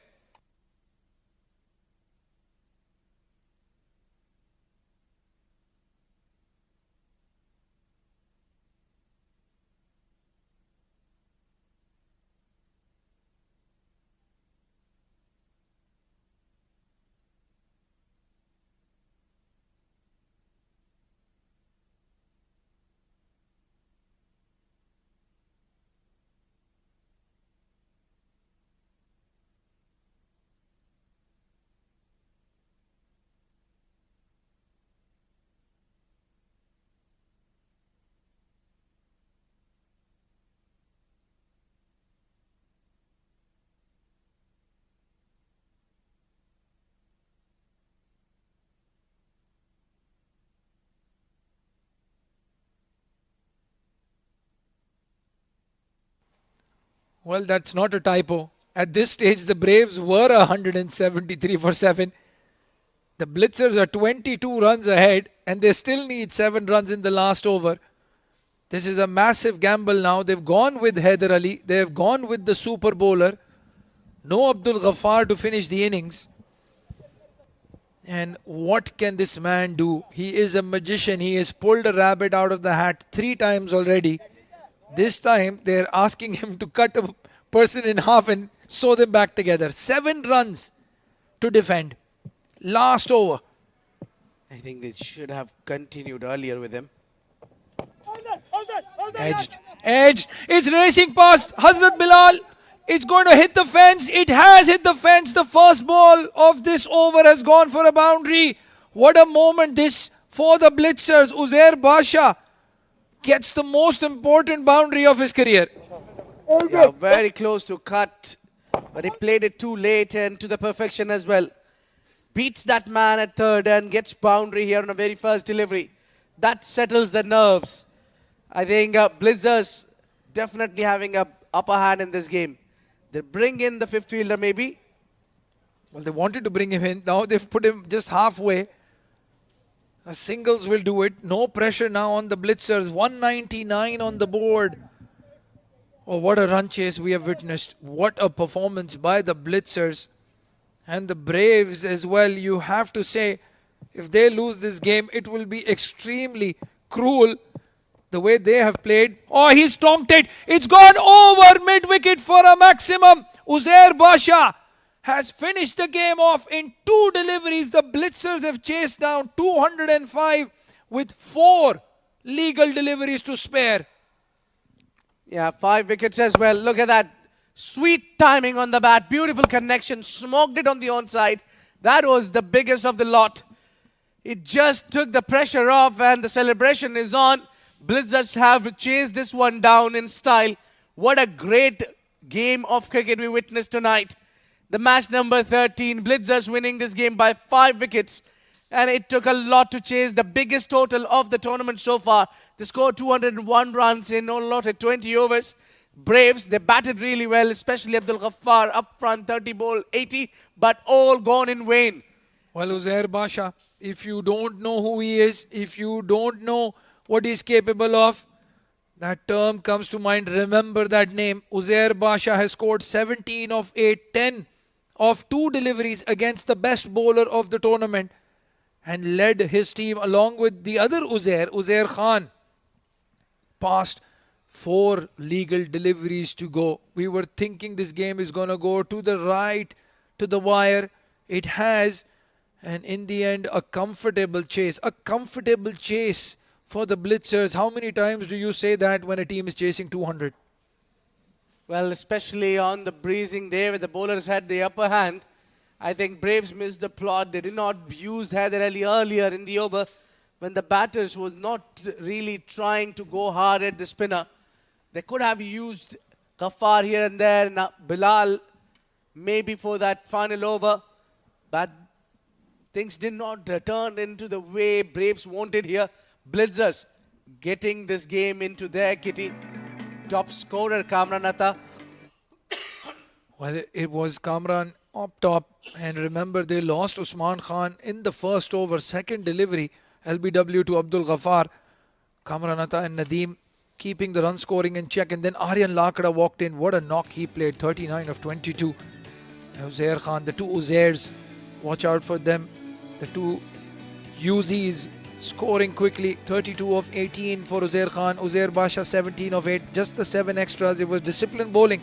Well, that's not a typo. At this stage, the Braves were 173 for 7. The Blitzers are 22 runs ahead and they still need 7 runs in the last over. This is a massive gamble now. They've gone with Haider Ali. They've gone with the super bowler. No Abdul Ghaffar to finish the innings. And what can this man do? He is a magician. He has pulled a rabbit out of the hat 3 times already. This time they're asking him to cut a person in half and sew them back together. 7 runs to defend. Last over. I think they should have continued earlier with him. Edged. Edged. It's racing past Hazrat Bilal. It's going to hit the fence. It has hit the fence. The first ball of this over has gone for a boundary. What a moment this for the Blitzers. Uzair Basha gets the most important boundary of his career. Yeah, very close to cut, but he played it too late and to the perfection as well. Beats that man at third and gets boundary here on the very first delivery. That settles the nerves. I think Blizzers definitely having a upper hand in this game. They bring in the 5th fielder maybe. Well, they wanted to bring him in. Now they've put him just halfway. Singles will do it. No pressure now on the Blitzers. 199 on the board. Oh, what a run chase we have witnessed. What a performance by the Blitzers. And the Braves as well. You have to say, if they lose this game, it will be extremely cruel the way they have played. Oh, he stomped it. It's gone over mid-wicket for a maximum. Uzair Basha has finished the game off in 2 deliveries. The Blitzers have chased down 205 with 4 legal deliveries to spare. Yeah, 5 wickets as well. Look at that. Sweet timing on the bat. Beautiful connection. Smoked it on the onside. That was the biggest of the lot. It just took the pressure off and the celebration is on. Blizzards have chased this one down in style. What a great game of cricket we witnessed tonight. The match number 13, Blitzers winning this game by 5 wickets. And it took a lot to chase the biggest total of the tournament so far. They scored 201 runs in all allotted 20 overs. Braves, they batted really well, especially Abdul Ghaffar up front, 30 ball, 80, but all gone in vain. Well, Uzair Basha, if you don't know who he is, if you don't know what he's capable of, that term comes to mind. Remember that name. Uzair Basha has scored 17 of 8, 10 of 2 deliveries against the best bowler of the tournament and led his team along with the other Uzair Khan, past 4 legal deliveries to go. We were thinking this game is going to go to the right, to the wire. It has. And in the end, a comfortable chase for the Blitzers. How many times do you say that when a team is chasing 200? Well, especially on the breezing day where the bowlers had the upper hand, I think Braves missed the plot. They did not use Haider Ali earlier in the over when the batters was not really trying to go hard at the spinner. They could have used Ghaffar here and there, and Bilal maybe for that final over, but things did not turn into the way Braves wanted here. Blitzers getting this game into their kitty. Top scorer Kamran Atta. Well, it was Kamran up top, and remember they lost Usman Khan in the first over, second delivery, LBW to Abdul Ghaffar. Kamran Atta and Nadeem keeping the run scoring in check, and then Aryan Lakda walked in. What a knock he played, 39 of 22. Uzair Khan, the 2 Uzairs, watch out for them. The 2 Uzis scoring quickly, 32 of 18 for Uzair Khan. Uzair Basha 17 of 8, just the 7 extras. It was disciplined bowling,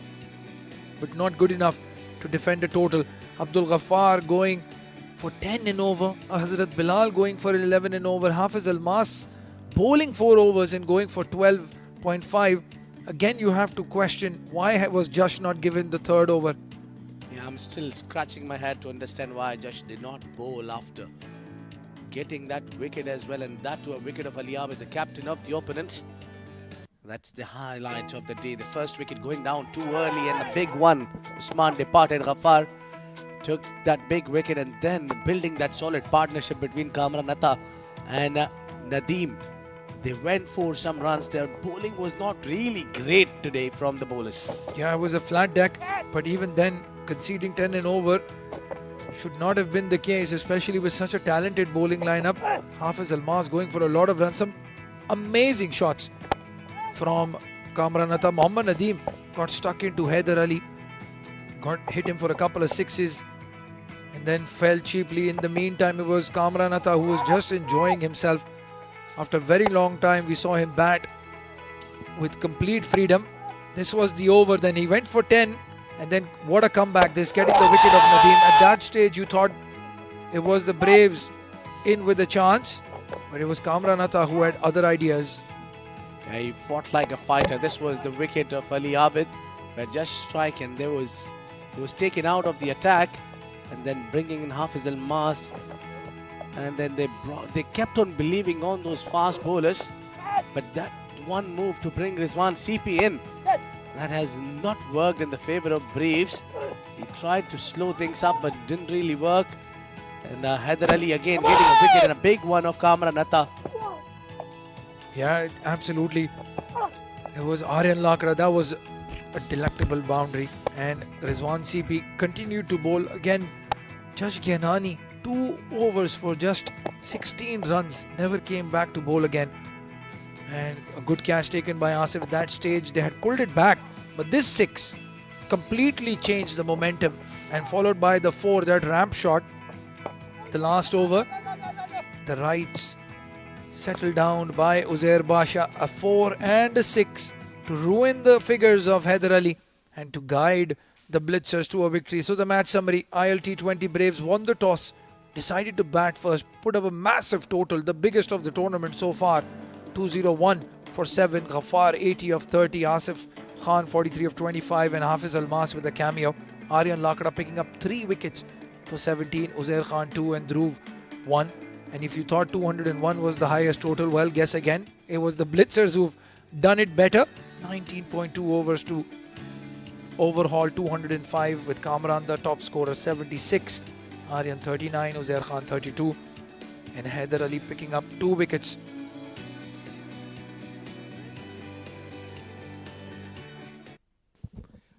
but not good enough to defend a total. Abdul Ghaffar going for 10 in over. Hazrat Bilal going for 11 in over. Hafiz Almas bowling 4 overs and going for 12.5. Again, you have to question why was Josh not given the 3rd over. Yeah, I'm still scratching my head to understand why Josh did not bowl after getting that wicket as well, and that to a wicket of Ali Abid, the captain of the opponents. That's the highlight of the day. The first wicket going down too early and a big one. Usman departed. Ghaffar took that big wicket, and then building that solid partnership between Kamran Atta and Nadeem. They went for some runs. Their bowling was not really great today from the bowlers. Yeah, it was a flat deck, but even then, conceding 10 in over should not have been the case, especially with such a talented bowling lineup. Hafiz Almas going for a lot of runs. Some amazing shots from Kamran Atta. Mohammad Nadeem got stuck into Haider Ali, got hit him for a couple of 6s, and then fell cheaply. In the meantime, it was Kamran Atta who was just enjoying himself. After a very long time, we saw him bat with complete freedom. This was the over. Then he went for 10, and then what a comeback. This getting the wicket of Nadeem. At that stage, you thought it was the Braves in with a chance, but it was Kamran Atta who had other ideas. Yeah, he fought like a fighter. This was the wicket of Ali Abid, where just strike, and he was taken out of the attack, and then bringing in Hafiz Almas, and then they kept on believing on those fast bowlers, but that one move to bring Rizwan CP in, that has not worked in the favor of Braves. He tried to slow things up, but didn't really work. And Haider Ali again getting a wicket, and a big one of Kamran Atta. Yeah, absolutely. It was Aryan Lakra. That was a delectable boundary. And Rizwan CP continued to bowl. Again, Josh Gyanani, 2 overs for just 16 runs. Never came back to bowl again. And a good catch taken by Asif. At that stage, they had pulled it back. But this 6 completely changed the momentum. And followed by the 4, that ramp shot. The last over, the rights settled down by Uzair Basha, a 4 and a 6 to ruin the figures of Haider Ali and to guide the Blitzers to a victory. So the match summary: ILT20 Braves won the toss, decided to bat first, put up a massive total, the biggest of the tournament so far, 201 for 7, Ghaffar 80 of 30, Asif Khan 43 of 25, and Hafiz Almas with a cameo. Aryan Lakda picking up 3 wickets for 17, Uzair Khan 2 and Dhruv 1. And if you thought 201 was the highest total, well, guess again. It was the Blitzers who've done it better. 19.2 overs to overhaul 205 with Kamran the top scorer 76, Aryan 39, Uzair Khan 32, and Haider Ali picking up 2 wickets.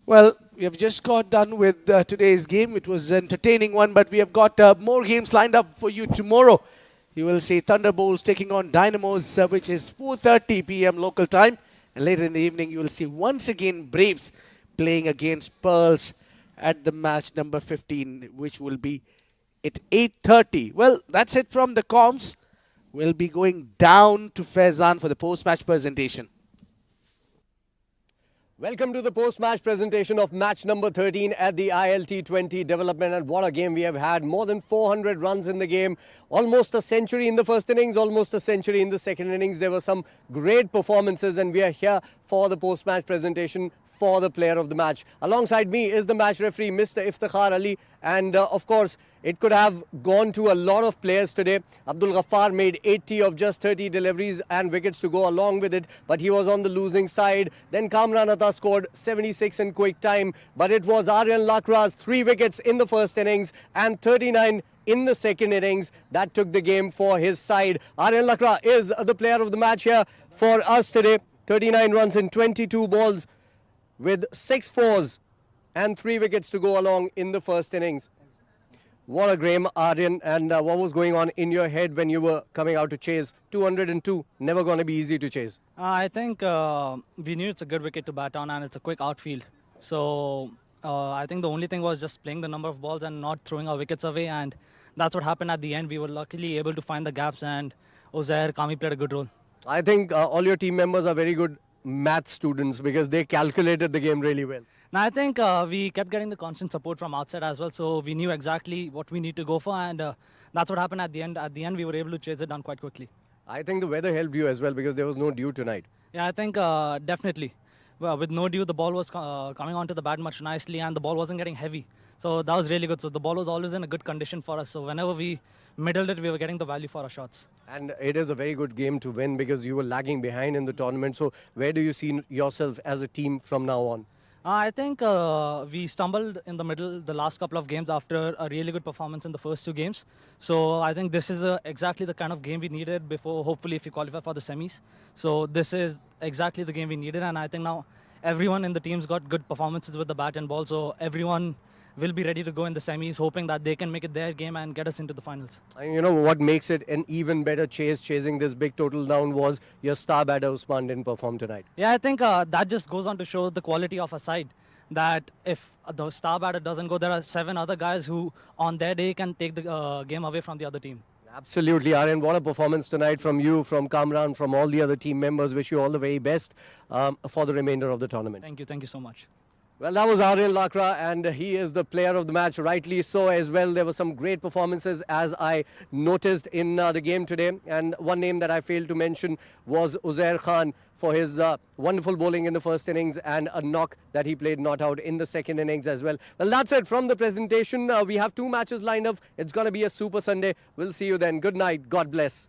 Well, we have just got done with today's game. It was an entertaining one, but we have got more games lined up for you tomorrow. You will see Thunderbolts taking on Dynamos, which is 4:30 p.m. local time. And later in the evening, you will see once again Braves playing against Pearls at the match number 15, which will be at 8:30. Well, that's it from the comms. We'll be going down to Faizan for the post-match presentation. Welcome to the post-match presentation of match number 13 at the ILT20 development, and what a game we have had. More than 400 runs in the game, almost a century in the first innings, almost a century in the second innings. There were some great performances, and we are here for the post-match presentation for the player of the match. Alongside me is the match referee, Mr. Iftikhar Ali, and of course, it could have gone to a lot of players today. Abdul Ghaffar made 80 of just 30 deliveries and wickets to go along with it, but he was on the losing side. Then Kamran Atta scored 76 in quick time, but it was Aryan Lakra's 3 wickets in the first innings and 39 in the second innings that took the game for his side. Aryan Lakra is the player of the match here for us today. 39 runs in 22 balls with 6 fours and 3 wickets to go along in the first innings. What a game, Aryan, and what was going on in your head when you were coming out to chase? 202, never going to be easy to chase. I think we knew it's a good wicket to bat on and it's a quick outfield. So I think the only thing was just playing the number of balls and not throwing our wickets away, and that's what happened at the end. We were luckily able to find the gaps, and Uzair Kami played a good role. I think all your team members are very good math students because they calculated the game really well. Now I think we kept getting the constant support from outside as well, so we knew exactly what we need to go for, and that's what happened at the end. At the end, we were able to chase it down quite quickly. I think the weather helped you as well because there was no dew tonight. Yeah, I think definitely. Well, with no dew, the ball was coming onto the bat much nicely, and the ball wasn't getting heavy. So that was really good. So the ball was always in a good condition for us. So whenever we middled it, we were getting the value for our shots. And it is a very good game to win because you were lagging behind in the tournament. So where do you see yourself as a team from now on? I think we stumbled in the middle the last couple of games after a really good performance in the first 2 games. So I think this is exactly the kind of game we needed before, hopefully, if we qualify for the semis. So this is exactly the game we needed, and I think now everyone in the team's got good performances with the bat and ball. So everyone will be ready to go in the semis, hoping that they can make it their game and get us into the finals. And you know what makes it an even better chasing this big total down was your star batter Usman didn't perform tonight. Yeah, I think that just goes on to show the quality of a side. That if the star batter doesn't go, there are 7 other guys who on their day can take the game away from the other team. Absolutely, Aryan. What a performance tonight from you, from Kamran, from all the other team members. Wish you all the very best for the remainder of the tournament. Thank you so much. Well, that was Aryan Lakra, and he is the player of the match, rightly so as well. There were some great performances, as I noticed in the game today. And one name that I failed to mention was Uzair Khan for his wonderful bowling in the first innings and a knock that he played not out in the second innings as well. Well, that's it from the presentation. We have 2 matches lined up. It's going to be a super Sunday. We'll see you then. Good night. God bless.